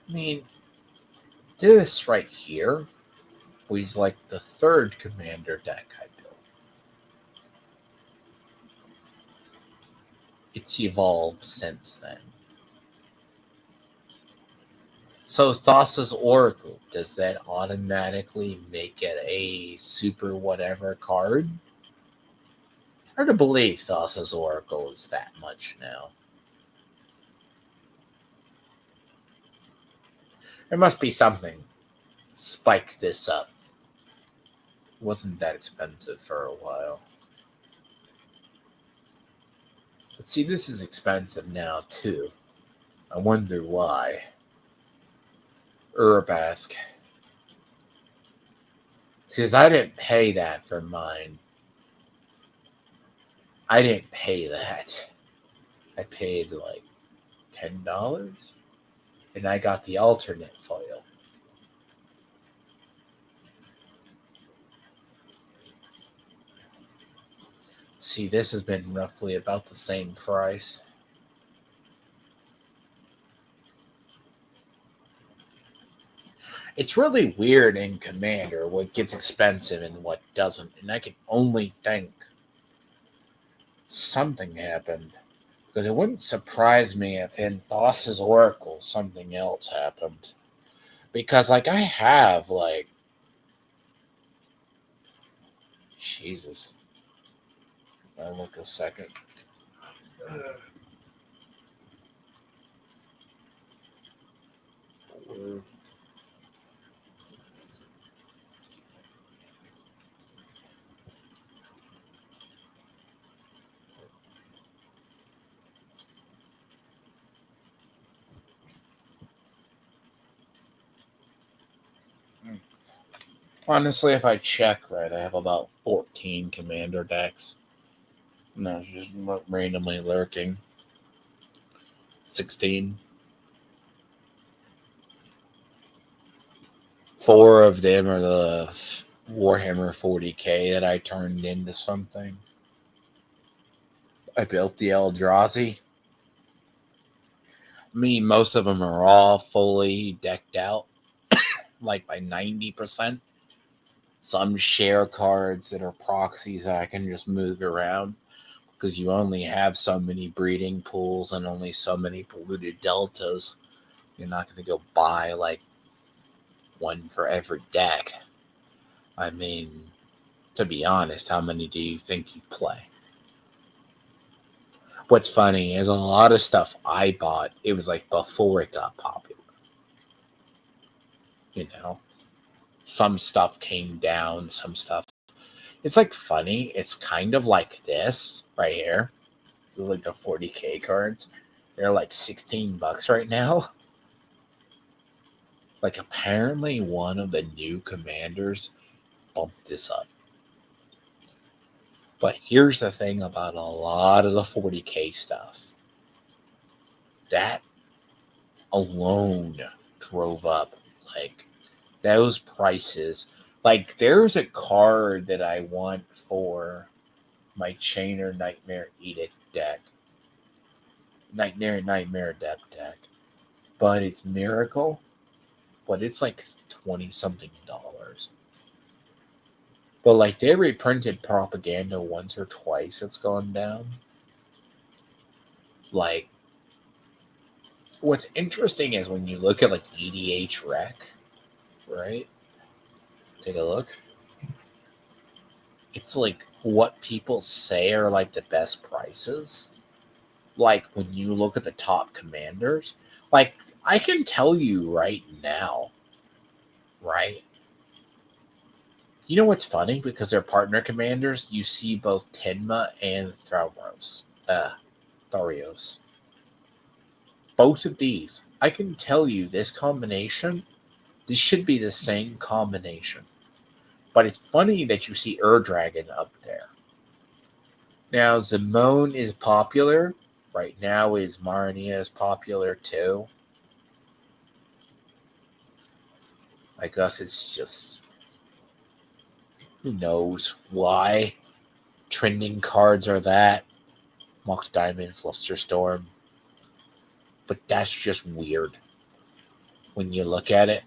I mean, this right here was like the third Commander deck I built. It's evolved since then. So Thassa's Oracle, does that automatically make it a super whatever card? Hard to believe Thassa's Oracle is that much now. There must be something. Spike this up. It wasn't that expensive for a while. But see, this is expensive now too. I wonder why. Urabask. Because I didn't pay that for mine. I didn't pay that. I paid like $10 and I got the alternate foil. See, this has been roughly about the same price. It's really weird in Commander what gets expensive and what doesn't. And I can only think something happened. Because it wouldn't surprise me if in Thassa's Oracle something else happened. Because, like, I have, like... Jesus. I'll look a second. Honestly, if I check right, I have about 14 Commander decks. No, it's just randomly lurking. 16. 4 of them are the Warhammer 40k that I turned into something. I built the Eldrazi. I mean, most of them are all fully decked out, like by 90%. Some share cards that are proxies that I can just move around because you only have so many breeding pools and only so many polluted deltas. You're not going to go buy like one for every deck. I mean, to be honest, how many do you think you play? What's funny is a lot of stuff I bought, it was like before it got popular. You know? Some stuff came down, some stuff It's like funny. It's kind of like this right here. This is like the 40K cards. They're like $16 right now. Like apparently one of the new commanders bumped this up. But here's the thing about a lot of the 40K stuff. That alone drove up like those prices. Like there's a card that I want for my Chainer Nightmare Edict deck. Nightmare Adept deck. But it's Miracle. But it's like 20 something dollars. But like they reprinted Propaganda once or twice, it's gone down. Like what's interesting is when you look at like EDH Rec, right? Take a look. It's like what people say are like the best prices. Like when you look at the top commanders, like I can tell you right now, right? You know what's funny? Because they're partner commanders, you see both Tenma and Tharios. Both of these, I can tell you this combination, this should be the same combination. But it's funny that you see Dragon up there. Now, Zimone is popular. Right now, is Marnia is popular too. I guess it's just who knows why trending cards are that. Mox Diamond, Flusterstorm. But that's just weird when you look at it.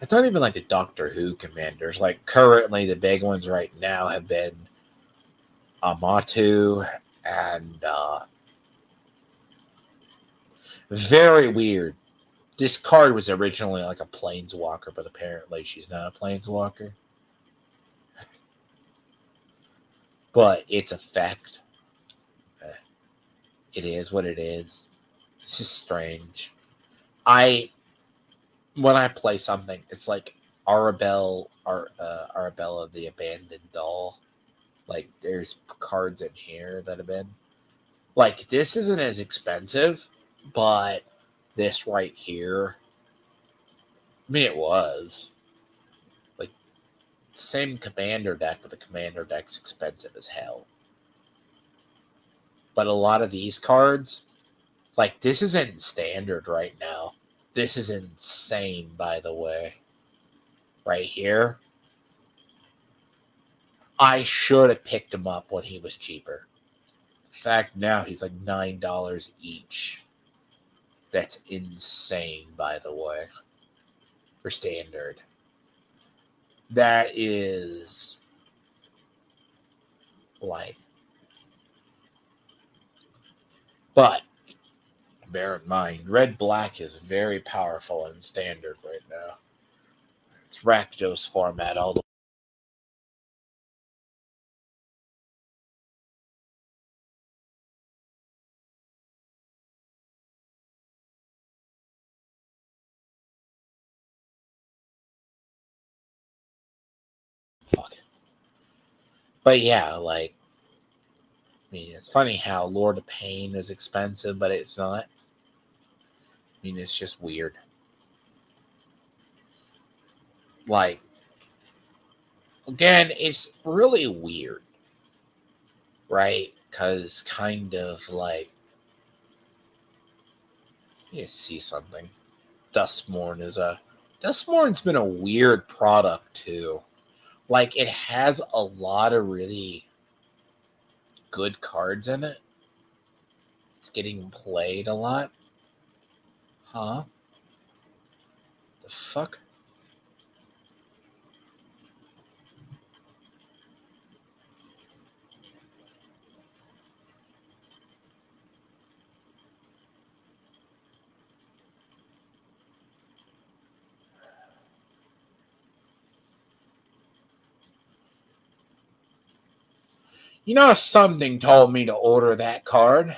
It's not even like the Doctor Who commanders. Like currently, the big ones right now have been Amatu and very weird. This card was originally like a planeswalker, but apparently she's not a planeswalker. But its effect, it is what it is. It's just strange. When I play something, it's like Arabella the Abandoned Doll. Like there's cards in here that have been like this isn't as expensive, but this right here, I mean it was like same commander deck, but the commander deck's expensive as hell. But a lot of these cards, like this isn't standard right now. This is insane, by the way. Right here. I should have picked him up when he was cheaper. In fact, now he's like $9 each. That's insane, by the way. For standard. That is like. But bear in mind, red-black is very powerful in standard right now. It's Rakdos format all the fuck. But yeah, like I mean, it's funny how Lord of Pain is expensive, but it's not. I mean, it's just weird. Like, again, it's really weird, right? Because kind of like, you see something. Dustmourn's been a weird product too. Like, it has a lot of really good cards in it. It's getting played a lot. Huh? The fuck? You know, something told me to order that card.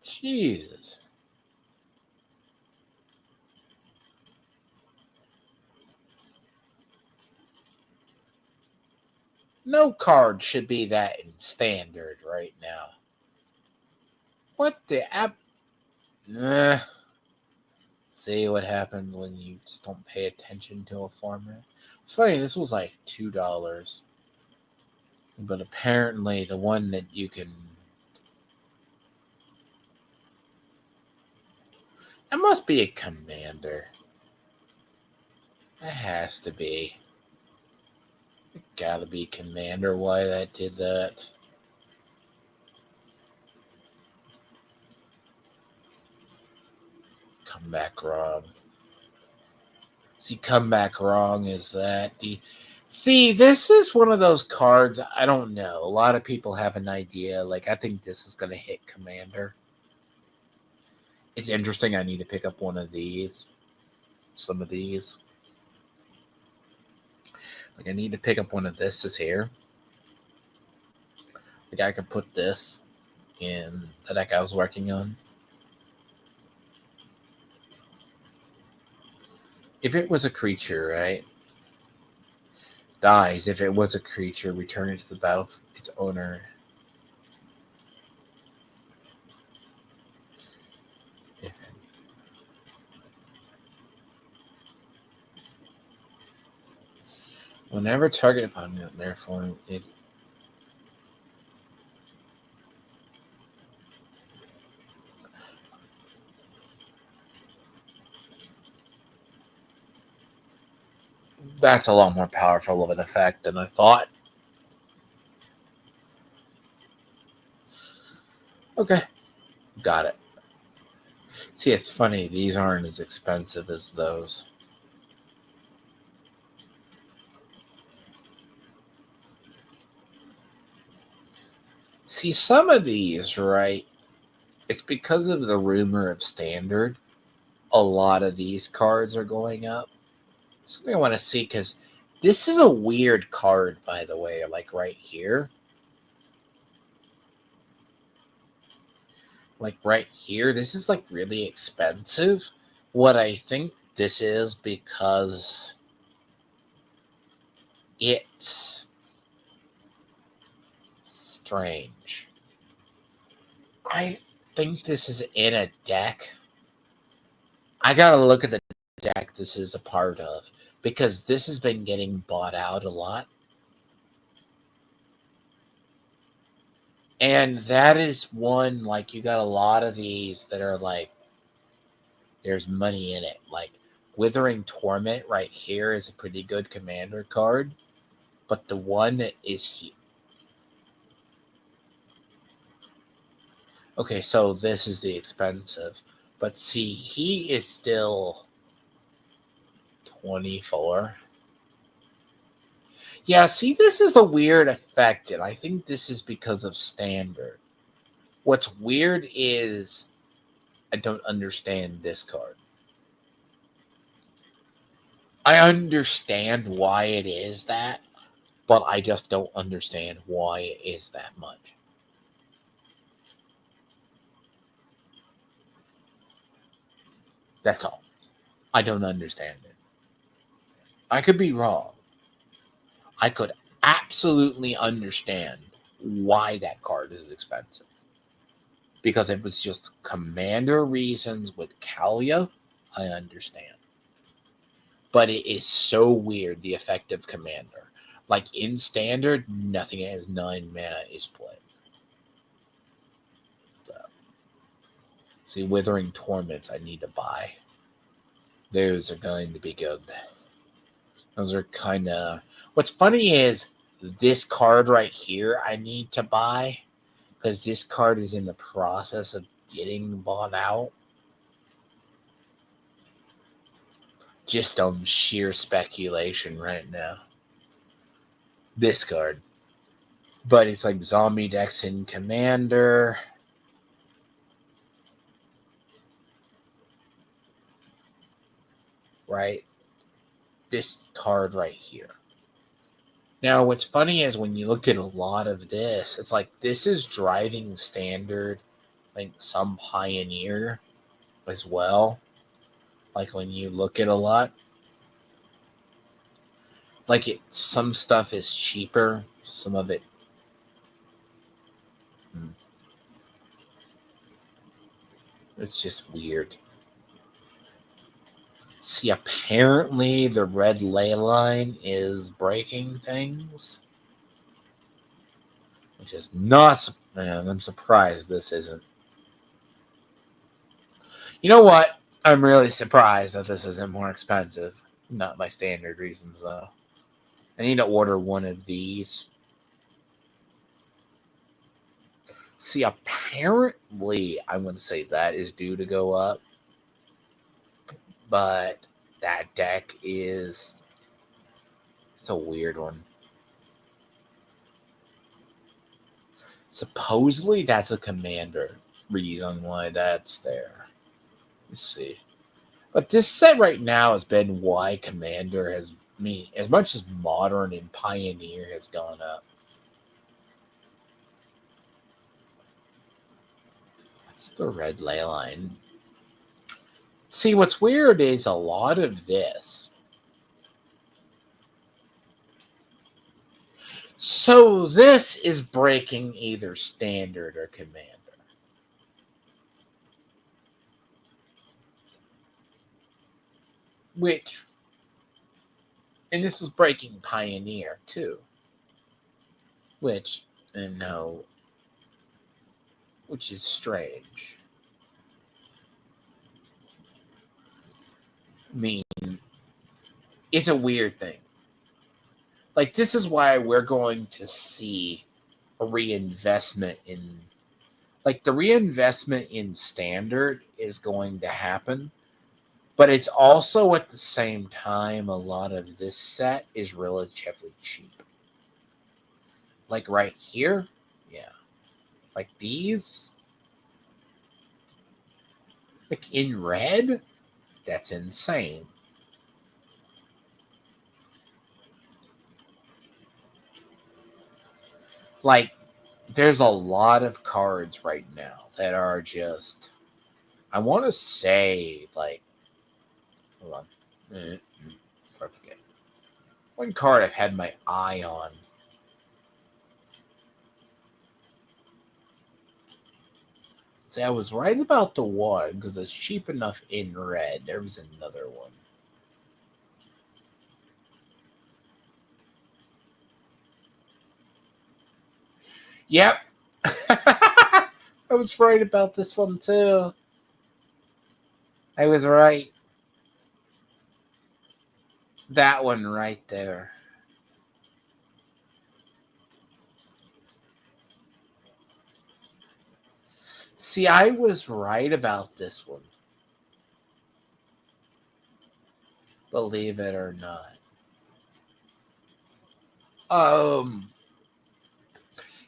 Jesus. No card should be that in standard right now. What the app? Nah. See what happens when you just don't pay attention to a format. It's funny, this was like $2. But apparently the one that you can... That must be a commander. It has to be. It gotta be commander why that did that. Come back wrong. See, come back wrong is that the... See, this is one of those cards, I don't know. A lot of people have an idea. Like, I think this is going to hit commander. It's interesting. I need to pick up one of these. Some of these. Like, I need to pick up one of this is here. Like, I could put this in the deck I was working on. If it was a creature, right? Dies. If it was a creature, return it to the battle. Its owner. Whenever target opponent, therefore, it... That's a lot more powerful of an effect than I thought. Okay. Got it. See, it's funny. These aren't as expensive as those. See, some of these, right? It's because of the rumor of standard. A lot of these cards are going up. Something I want to see, because this is a weird card, by the way, like right here. Like right here, this is like really expensive. What I think this is because it's strange. I think this is in a deck. I gotta look at the deck this is a part of, because this has been getting bought out a lot. And that is one, like, you got a lot of these that are like, there's money in it. Like, Withering Torment right here is a pretty good commander card. But the one that is here... Okay, so this is the expensive. But see, he is still 24. Yeah, see, this is a weird effect, and I think this is because of standard. What's weird is I don't understand this card. I understand why it is that, but I just don't understand why it is that much. That's all. I don't understand it. I could be wrong. I could absolutely understand why that card is expensive. Because it was just commander reasons with Kalia, I understand. But it is so weird, the effect of commander. Like in standard, nothing that has 9 mana is played. So, see, Withering Torments I need to buy. Those are going to be good. Those are kind of... What's funny is this card right here I need to buy, because this card is in the process of getting bought out. Just on sheer speculation right now. This card. But it's like zombie decks in Commander. Right? This card right here. Now, what's funny is when you look at a lot of this, it's like this is driving standard like some Pioneer as well. Like when you look at a lot, like some stuff is cheaper, some of it. It's just weird. See, apparently the red ley line is breaking things, which is not. Man, I'm surprised this isn't. You know what? I'm really surprised that this isn't more expensive. Not my standard reasons, though. I need to order one of these. See, apparently, I'm going to say that is due to go up. But that deck is... It's a weird one. Supposedly, that's a commander reason why that's there. Let's see. But this set right now has been why Commander has... I mean, as much as Modern and Pioneer has gone up. What's the red ley line? See, what's weird is a lot of this. So this is breaking either Standard or Commander. Which, and this is breaking Pioneer too. Which, and no, which is strange. I mean, it's a weird thing. Like, this is why we're going to see a reinvestment in... Like, the reinvestment in Standard is going to happen. But it's also, at the same time, a lot of this set is relatively cheap. Like, right here, yeah. Like, these. Like, in red, that's insane. Like, there's a lot of cards right now that are just... I want to say, like... Hold on. Before I forget. One card I've had my eye on. See, I was right about the one because it's cheap enough in red. There was another one. Yep. I was right about this one too. I was right. That one right there. See, I was right about this one. Believe it or not.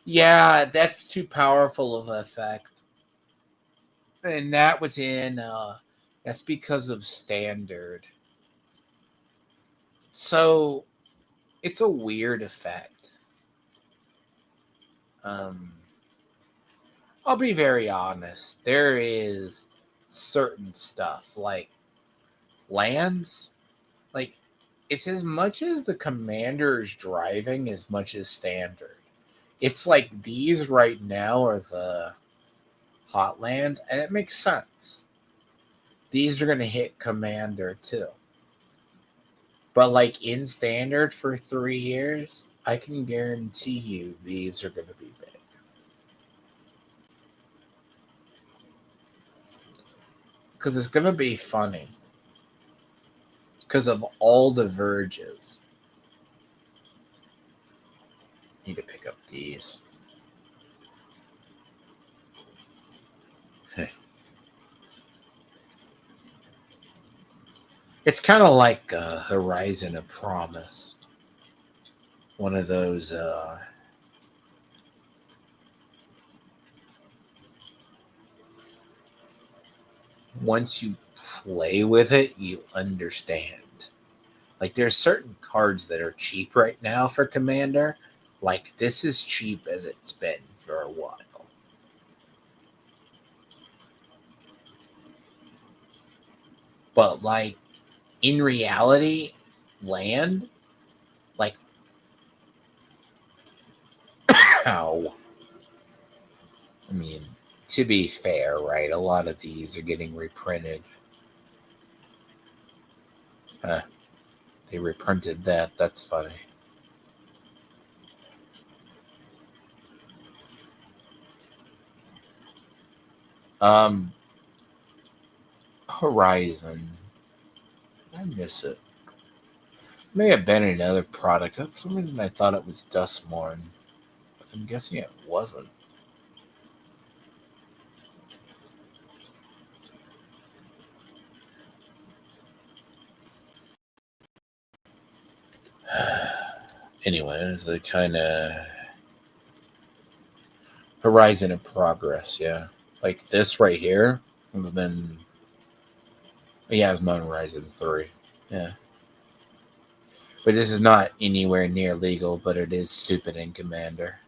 Yeah, that's too powerful of an effect. And that was in, that's because of Standard. So, it's a weird effect. I'll be very honest. There is certain stuff, like lands, like, it's as much as the Commander is driving as much as Standard. It's like these right now are the hot lands, and it makes sense. These are going to hit Commander too. But like in Standard for 3 years, I can guarantee you these are going to be big. Because it's going to be funny. Because of all the verges. Need to pick up these. It's kind of like Horizon of Promise. One of those... once you play with it, you understand. Like, there's certain cards that are cheap right now for Commander. Like, this is cheap as it's been for a while. But like in reality, land, like how? I mean, to be fair, right? A lot of these are getting reprinted. They reprinted that. That's funny. Um, Horizon. Did I miss it? May have been another product. For some reason, I thought it was Dustmorn, but I'm guessing it wasn't. Anyway, it's a kind of Horizon in progress, yeah. Like this right here has been. Yeah, it's Modern Horizon 3. Yeah. But this is not anywhere near legal, but it is stupid in Commander.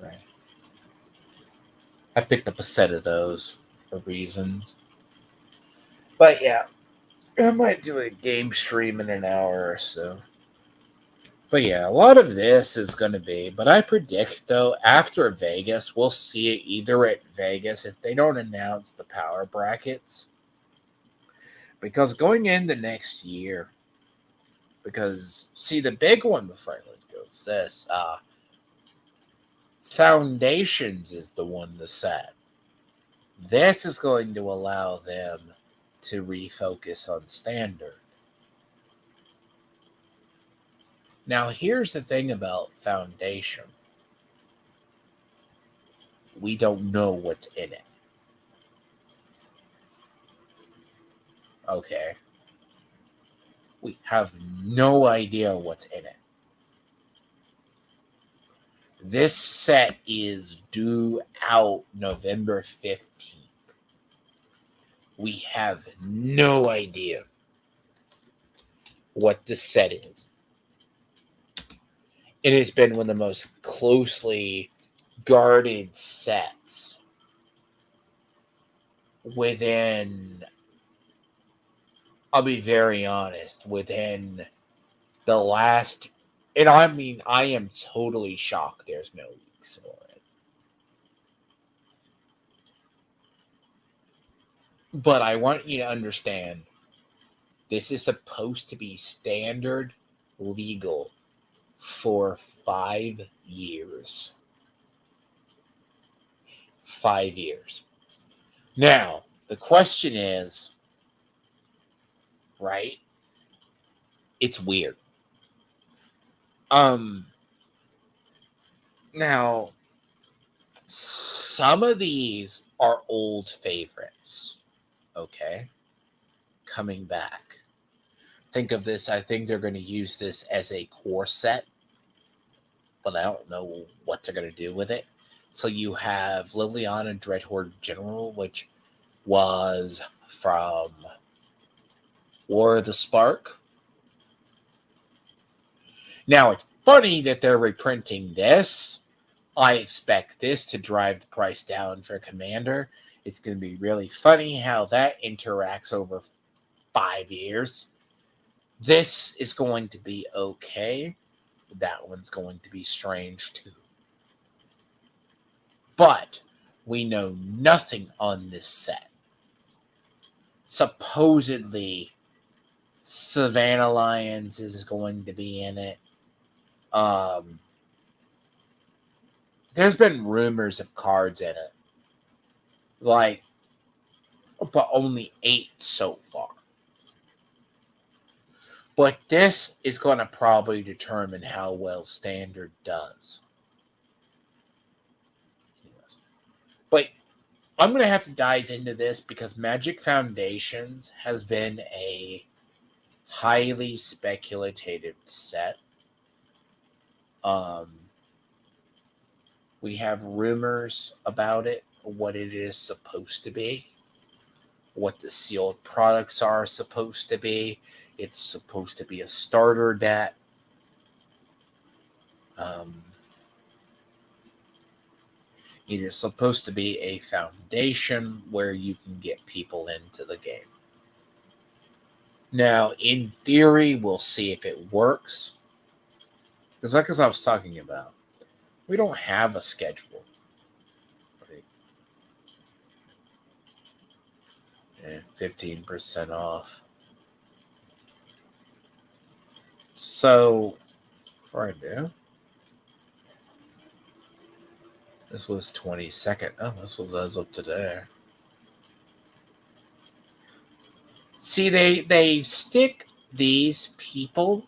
Right. I picked up a set of those for reasons. But yeah, I might do a game stream in an hour or so. But yeah, a lot of this is going to be. But I predict, though, after Vegas, we'll see it either at Vegas if they don't announce the power brackets. Because going into next year, because, see, the big one before I let go is this. Foundations is the one to set. This is going to allow them to refocus on standard. Now, here's the thing about Foundation. We don't know what's in it. Okay? We have no idea what's in it. This set is due out November 15th. We have no idea what this set is. It has been one of the most closely guarded sets within, I'll be very honest, within the last, and I mean, I am totally shocked there's no leaks for it. But I want you to understand, this is supposed to be standard legal for 5 years. 5 years. Now, the question is, right? It's weird. Now, some of these are old favorites, okay? Coming back. Think of this, I think they're going to use this as a core set, but I don't know what they're going to do with it. So you have Liliana Dreadhorde General, which was from War of the Spark. Now, it's funny that they're reprinting this. I expect this to drive the price down for Commander. It's going to be really funny how that interacts over 5 years. This is going to be okay. That one's going to be strange too. But we know nothing on this set. Supposedly, Savannah Lions is going to be in it. There's been rumors of cards in it. Like, but only 8 so far. But this is going to probably determine how well Standard does. But I'm going to have to dive into this because Magic Foundations has been a highly speculative set. We have rumors about it, what it is supposed to be, what the sealed products are supposed to be. It's supposed to be a starter deck. It is supposed to be a foundation where you can get people into the game. Now, in theory, we'll see if it works. Because like as I was talking about, we don't have a schedule. Right? And 15% off. So, before I do, this was 22nd. Oh, this was as of today. See, they stick these people.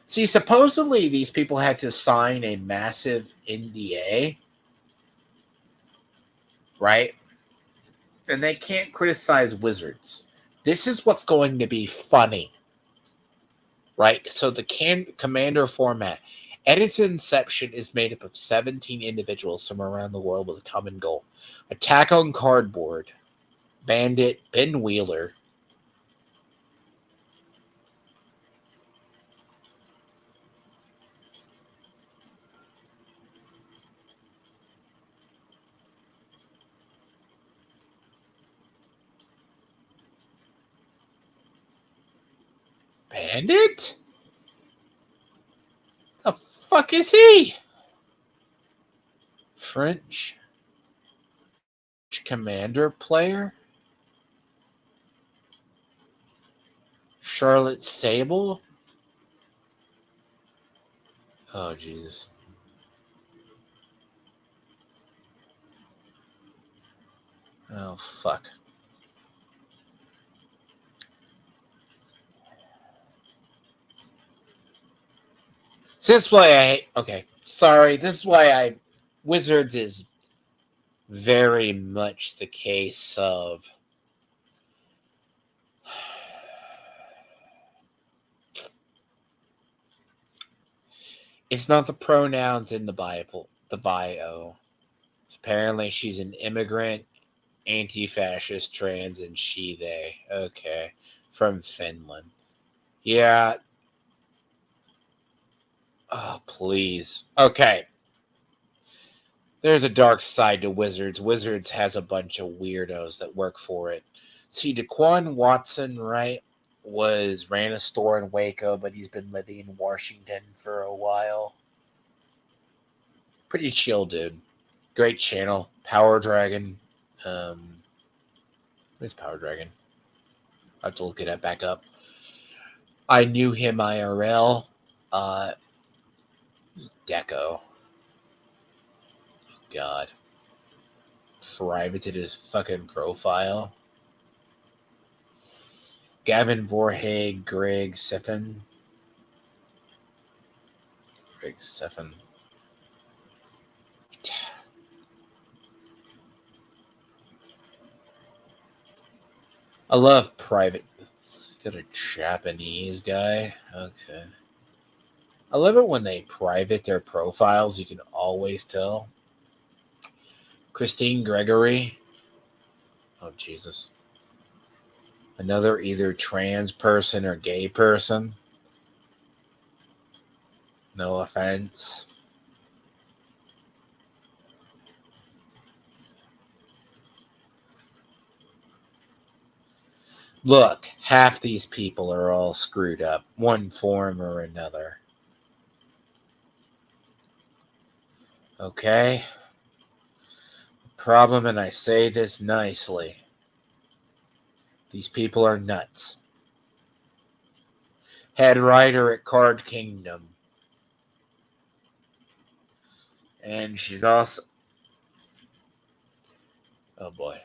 See, supposedly these people had to sign a massive NDA, right? And they can't criticize Wizards. This is what's going to be funny, right? So the Commander format, at its inception, is made up of 17 individuals from around the world with a common goal. Attack on Cardboard, Bandit, Ben Wheeler, Bandit? The fuck is he? French Commander player? Charlotte Sable? Oh, Jesus. Oh, fuck. So that's why okay, sorry. This is why Wizards is very much the case of it's not the pronouns in the bio. Apparently she's an immigrant, anti-fascist, trans, and she, they. Okay. From Finland. Yeah. Oh, please. Okay. There's a dark side to Wizards. Wizards has a bunch of weirdos that work for it. See, Daquan Watson, right, ran a store in Waco, but he's been living in Washington for a while. Pretty chill, dude. Great channel. Power Dragon. Where's Power Dragon? I have to look it back up. I knew him IRL. Deco. God. Privated his fucking profile. Gavin Vorhage, Greg Siffin. I love private. Got a Japanese guy. Okay. I love it when they private their profiles. You can always tell. Christine Gregory. Oh, Jesus. Another either trans person or gay person. No offense. Look, half these people are all screwed up, one form or another. Okay? Problem, and I say this nicely, these people are nuts. Head writer at Card Kingdom. And she's also... Oh, boy.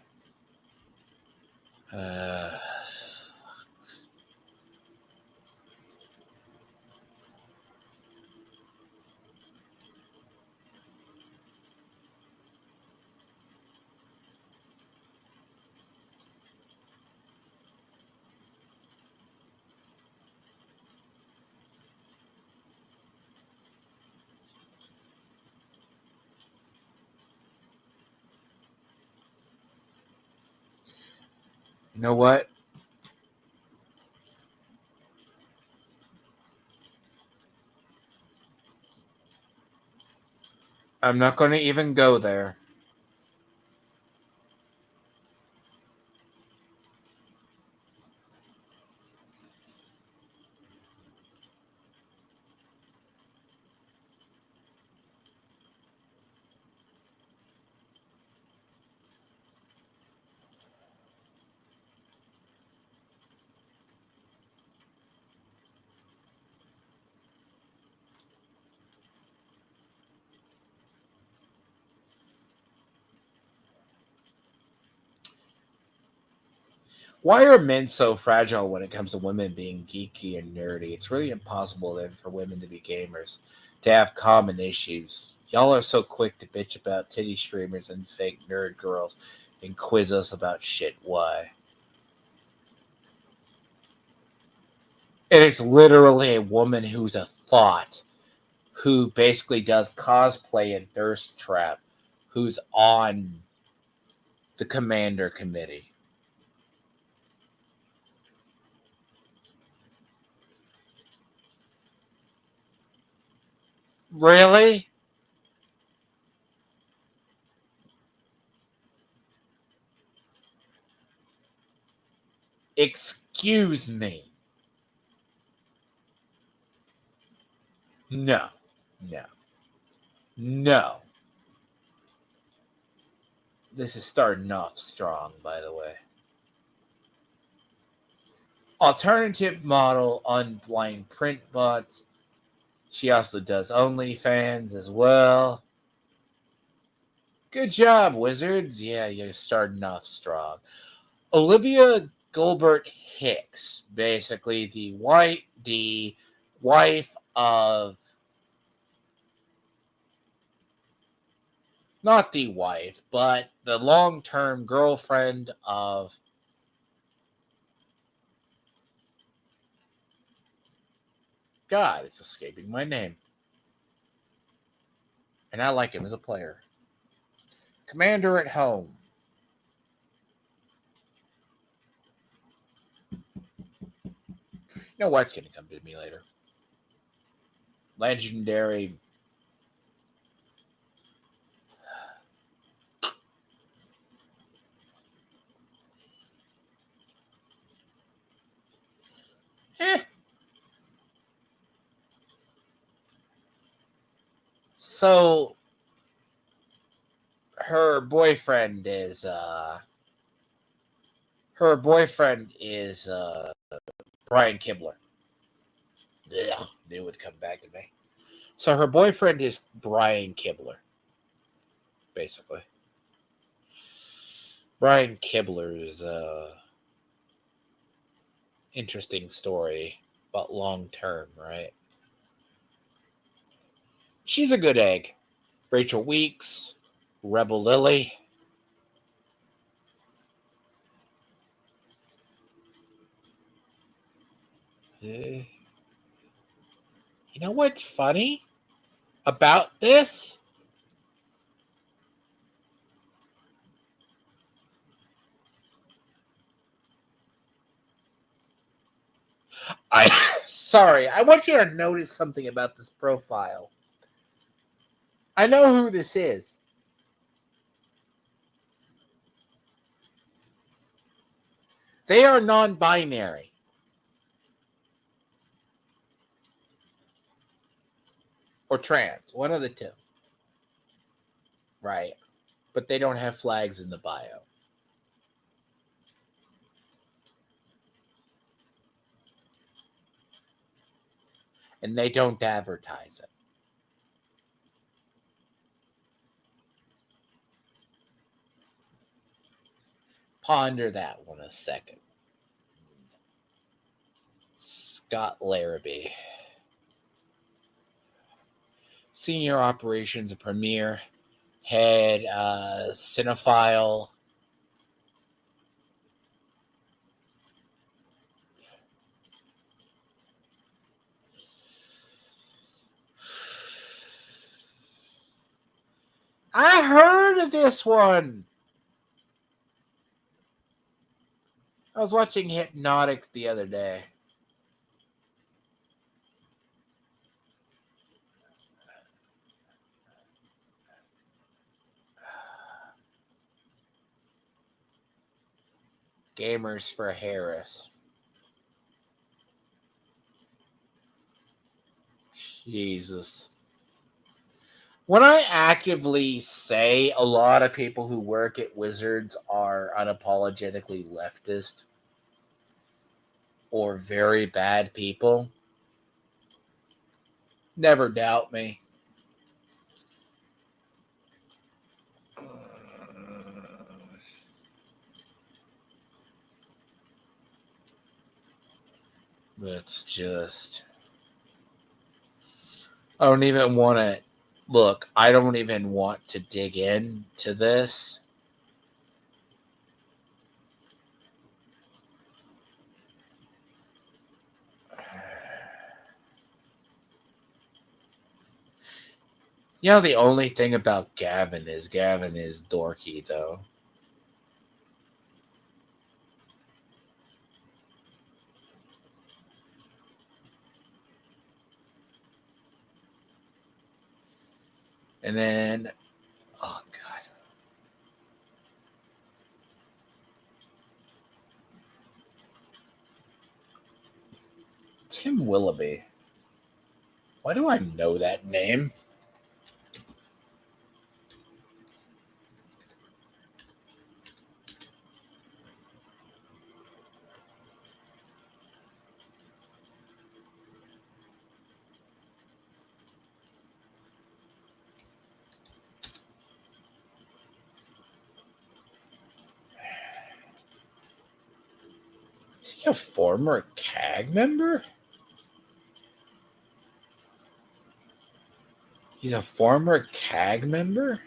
You know what? I'm not going to even go there. Why are men so fragile when it comes to women being geeky and nerdy? It's really impossible then for women to be gamers, to have common issues. Y'all are so quick to bitch about titty streamers and fake nerd girls and quiz us about shit. Why? And it's literally a woman who's a thought, who basically does cosplay and thirst trap, who's on the commander committee. Really? Excuse me. No. No. No. This is starting off strong, by the way. Alternative model on blind print bots. She also does OnlyFans as well. Good job, Wizards. Yeah, you're starting off strong. Olivia Gilbert Hicks, basically the wife of, not the wife, but the long-term girlfriend of, God, it's escaping my name. And I like him as a player. Commander at Home. You know what's going to come to me later? Legendary. So her boyfriend is Brian Kibler. Ugh, they would come back to me. So her boyfriend is Brian Kibler, basically. Brian Kibler's interesting story, but long term, right? She's a good egg. Rachel Weeks, Rebel Lily. You know what's funny about this? Sorry, I want you to notice something about this profile. I know who this is. They are non-binary. Or trans, one of the two. Right. But they don't have flags in the bio. And they don't advertise it. Ponder that one a second. Scott Larrabee. Senior Operations Premier, Head, Cinephile. I heard of this one. I was watching Hypnotic the other day. Gamers for Harris. Jesus. When I actively say a lot of people who work at Wizards are unapologetically leftist or very bad people, never doubt me. That's just... I don't even want to... Look, I don't even want to dig into this. You know, the only thing about Gavin is dorky, though. And then, oh, God. Tim Willoughby. Why do I know that name? Is he a former CAG member? He's a former CAG member?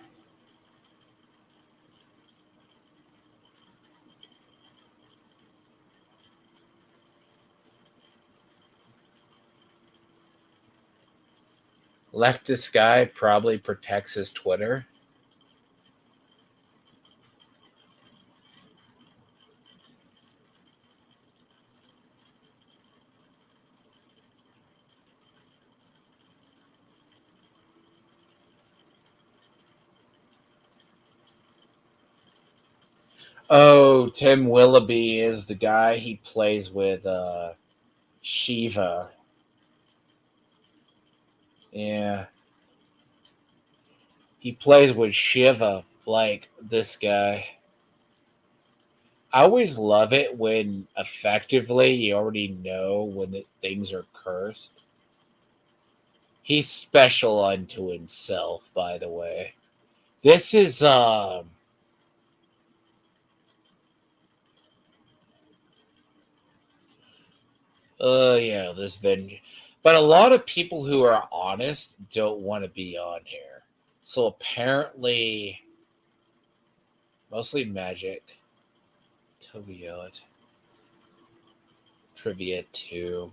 Leftist guy probably protects his Twitter. Oh, Tim Willoughby is the guy he plays with Shiva. Yeah. He plays with Shiva, like this guy. I always love it when effectively you already know when things are cursed. He's special unto himself, by the way. This is yeah, this venue. But a lot of people who are honest don't want to be on here. So apparently, mostly Magic, Tobiot, Trivia 2.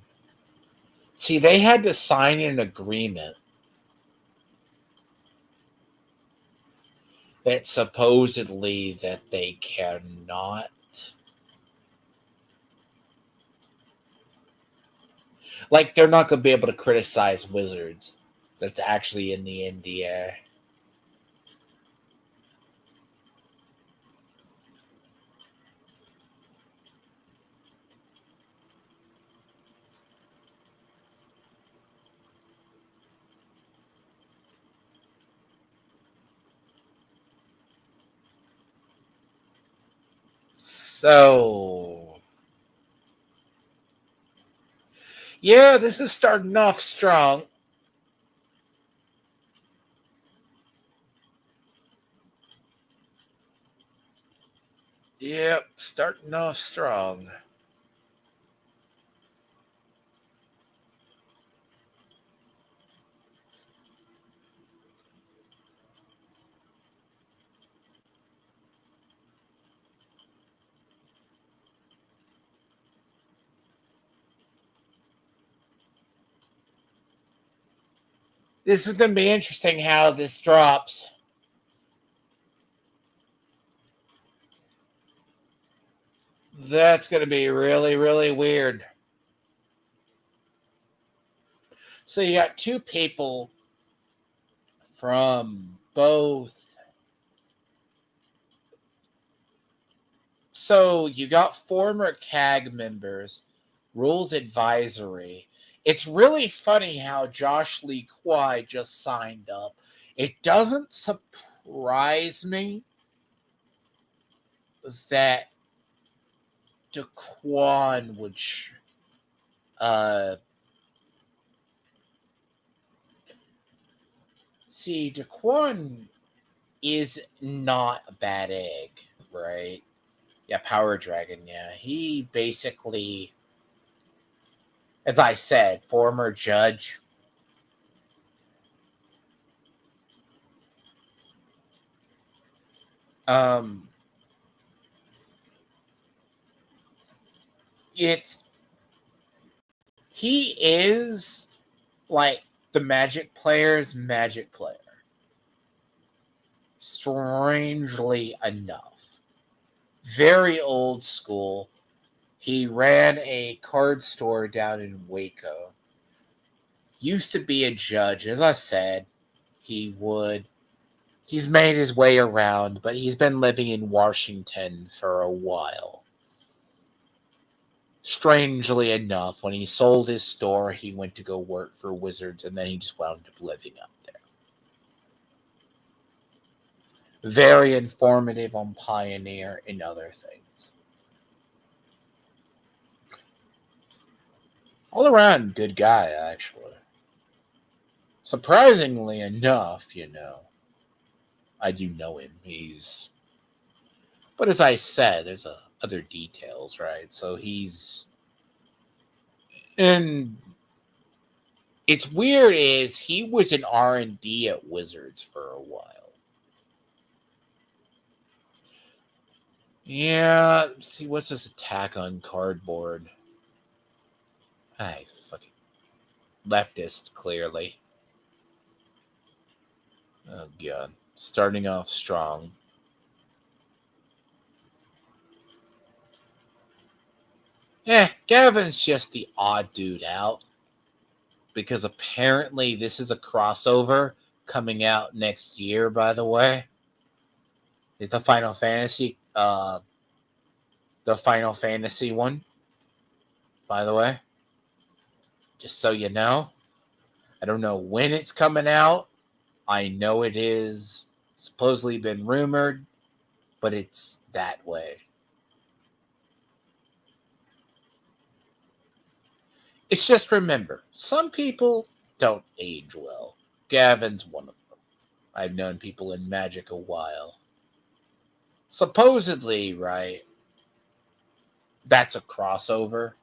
See, they had to sign an agreement that supposedly that they cannot, like, they're not going to be able to criticize Wizards. That's actually in the NDA. So, yeah, this is starting off strong. Yep, starting off strong. This is going to be interesting how this drops. That's going to be really, really weird. So you got two people from both So you got former CAG members, rules advisory. It's really funny how Josh Lee Kwai just signed up. It doesn't surprise me that Daquan would see, Daquan is not a bad egg, right? Yeah, Power Dragon, yeah. He basically, as I said, former judge. He is like the Magic player's Magic player. Strangely enough. Very old school. He ran a card store down in Waco. Used to be a judge. As I said, he's made his way around, but he's been living in Washington for a while. Strangely enough, when he sold his store, he went to go work for Wizards, and then he just wound up living up there. Very informative on Pioneer and other things. All around good guy, actually. Surprisingly enough, I do know him. But as I said, there's other details, right? So and it's weird is he was in R&D at Wizards for a while. Yeah, see, what's this attack on cardboard? I fucking leftist, clearly. Oh, God. Starting off strong. Gavin's just the odd dude out. Because apparently this is a crossover coming out next year, by the way. It's the Final Fantasy one, by the way. Just so you know. I don't know when it's coming out. I know it is supposedly been rumored, but it's that way. It's just remember, some people don't age well. Gavin's one of them. I've known people in Magic a while. Supposedly, right, that's a crossover.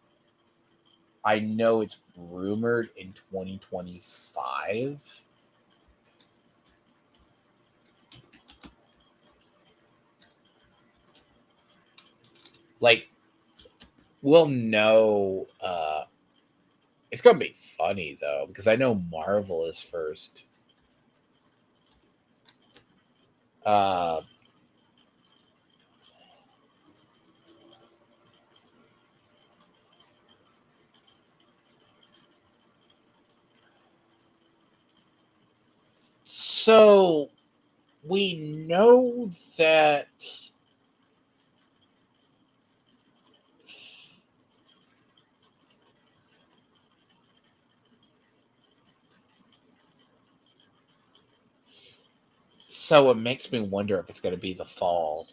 I know it's rumored in 2025. Like, we'll know. It's going to be funny, though, because I know Marvel is first. So we know that so it makes me wonder if it's going to be the fall.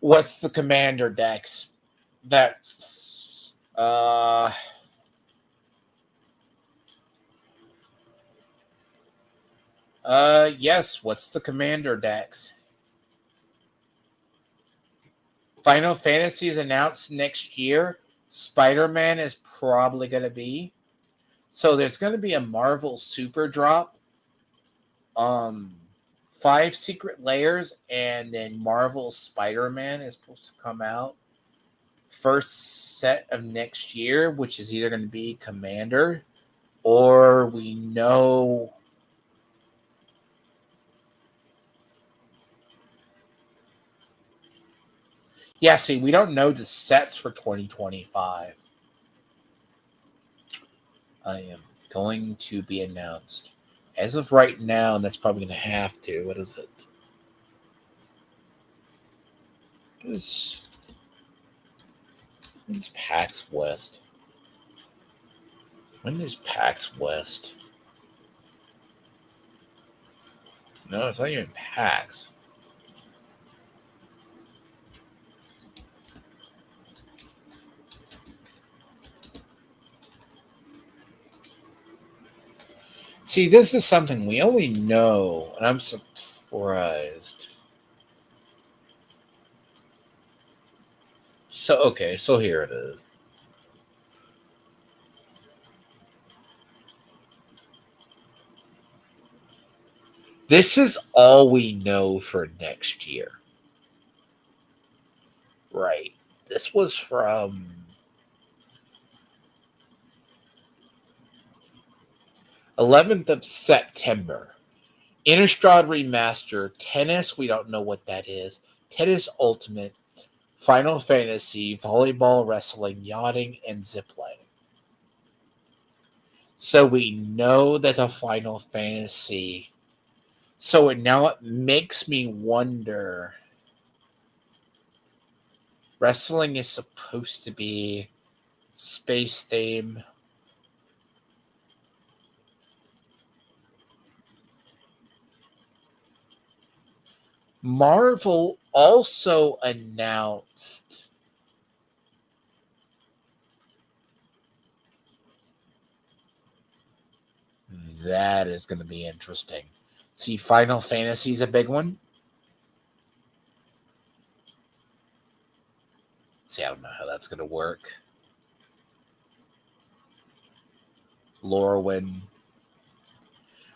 What's the commander decks? That's yes, what's the commander decks? Final Fantasy is announced next year. Spider-Man is probably going to be. So there's going to be a Marvel Super Drop. 5 Secret Layers, and then Marvel Spider-Man is supposed to come out first set of next year, which is either going to be Commander, or we know see, we don't know the sets for 2025. I am going to be announced. As of right now, and that's probably going to have to. What is it? When's PAX West? When is PAX West? No, it's not even PAX. See, this is something we only know, and I'm surprised. So here it is. This is all we know for next year. Right. This was from 11th of September. Innistrad Remaster, Tennis, we don't know what that is. Tennis Ultimate, Final Fantasy, Volleyball, Wrestling, Yachting, and Ziplining. So we know that the Final Fantasy. So now it makes me wonder. Wrestling is supposed to be space theme. Marvel also announced that is going to be interesting. See, Final Fantasy is a big one. See, I don't know how that's going to work. Lorwyn.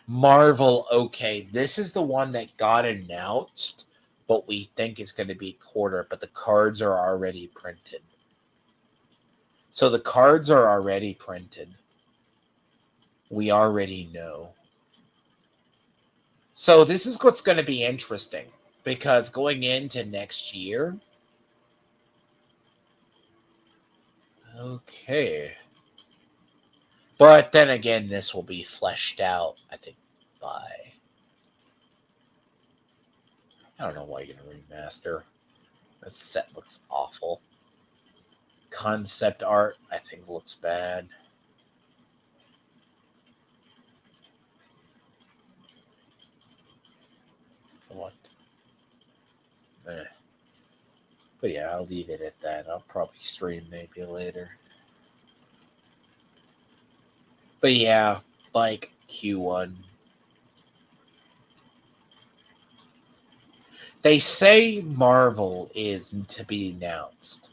Marvel, okay, this is the one that got announced, but we think it's going to be quarter, but the cards are already printed. So the cards are already printed. We already know. So this is what's going to be interesting, because going into next year, okay. But then again, this will be fleshed out, I think, by... I don't know why you're going to remaster. That set looks awful. Concept art, I think, looks bad. What? Eh. But yeah, I'll leave it at that. I'll probably stream maybe later. But yeah, like Q1. They say Marvel is to be announced.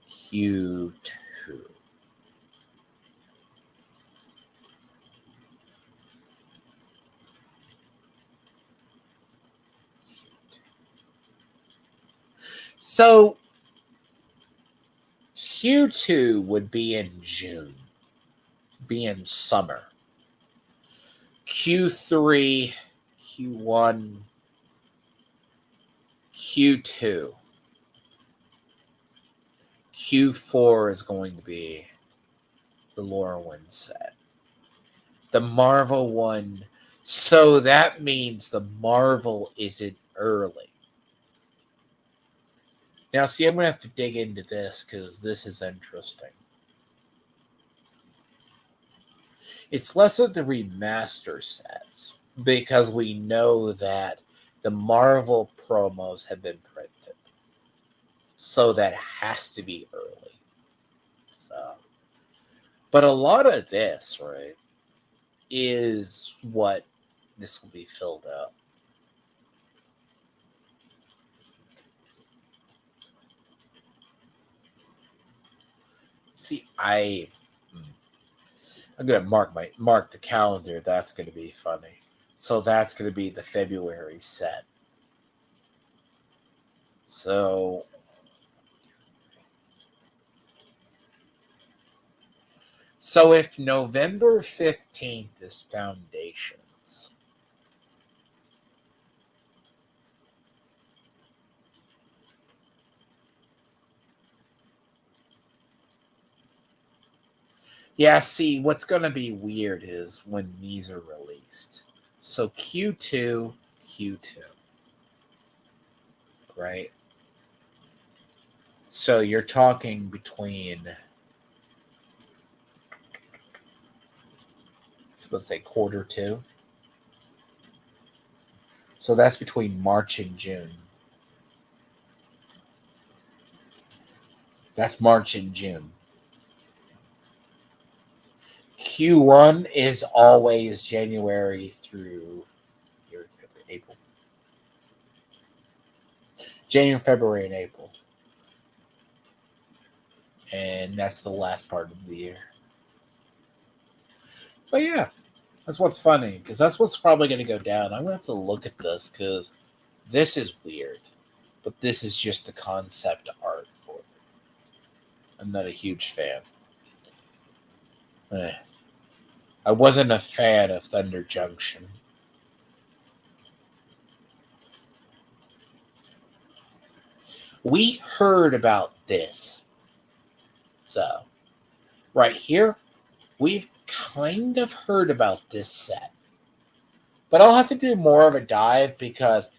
Q2. So Q2 would be in June, be in summer. Q3, Q1, Q2. Q4 is going to be the Lorwyn set. The Marvel one. So that means the Marvel isn't early. Now, see, I'm going to have to dig into this because this is interesting. It's less of the remaster sets because we know that the Marvel promos have been printed. So that has to be early. So, but a lot of this, right, is what this will be filled up. See, I'm gonna mark the calendar. That's gonna be funny. So that's gonna be the February set. So if November 15th is Foundations, Yeah, see, what's going to be weird is when these are released. So Q2, right? So you're talking between, so let's say quarter two. So that's between March and June. That's March and June. Q1 is always January through April. January, February, and April. And that's the last part of the year. But yeah, that's what's funny, because that's what's probably going to go down. I'm going to have to look at this, because this is weird. But this is just the concept art for it. I'm not a huge fan. I wasn't a fan of Thunder Junction. We heard about this. So, right here, we've kind of heard about this set. But I'll have to do more of a dive because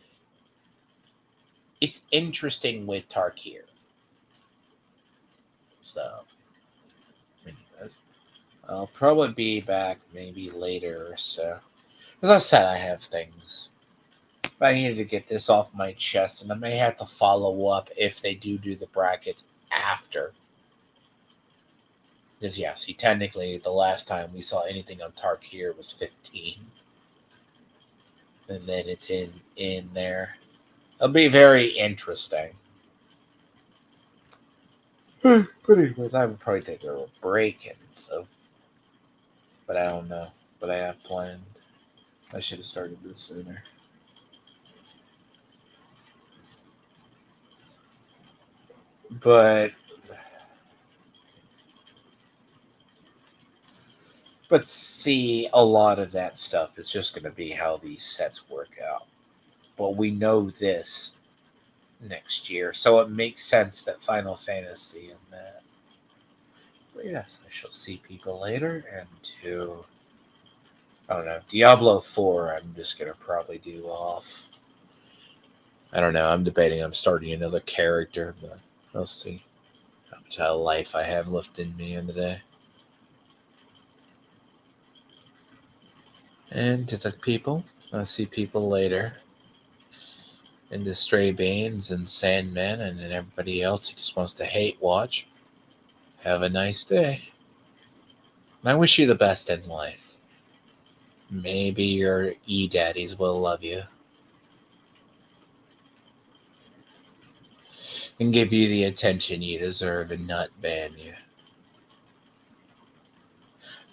it's interesting with Tarkir. So, anyways, I'll probably be back maybe later or so. As I said, I have things. But I needed to get this off my chest, and I may have to follow up if they do the brackets after. Because, yeah, see, technically, the last time we saw anything on Tarkir was 15. And then it's in there. It'll be very interesting. But anyways, I would probably take a little break and so. But I don't know. But I have planned. I should have started this sooner. But see, a lot of that stuff is just going to be how these sets work out. But we know this next year, so it makes sense that Final Fantasy and that. But yes, I shall see people later, and I don't know, Diablo 4, I'm just going to probably do off. I don't know, I'm debating on starting another character, but I'll see how much life I have left in me in the day. And to the people, I'll see people later. And to Stray Banes and Sandman and everybody else who just wants to hate watch. Have a nice day. And I wish you the best in life. Maybe your e-daddies will love you. And give you the attention you deserve and not ban you.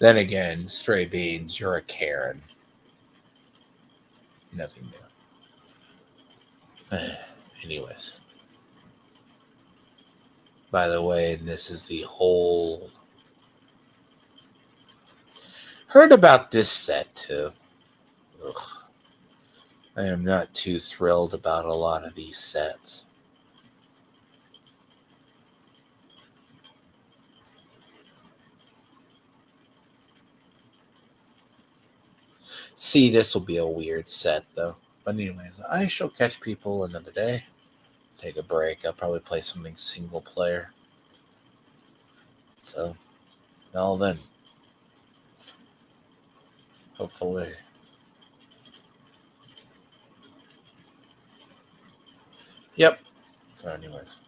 Then again, Stray Beans, you're a Karen. Nothing new. Anyways. By the way, this is the whole... Heard about this set, too. Ugh. I am not too thrilled about a lot of these sets. See, this will be a weird set, though. But anyways, I shall catch people another day. Take a break. I'll probably play something single player. So, all then. Hopefully. Yep. So anyways.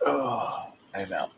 Oh, I'm out.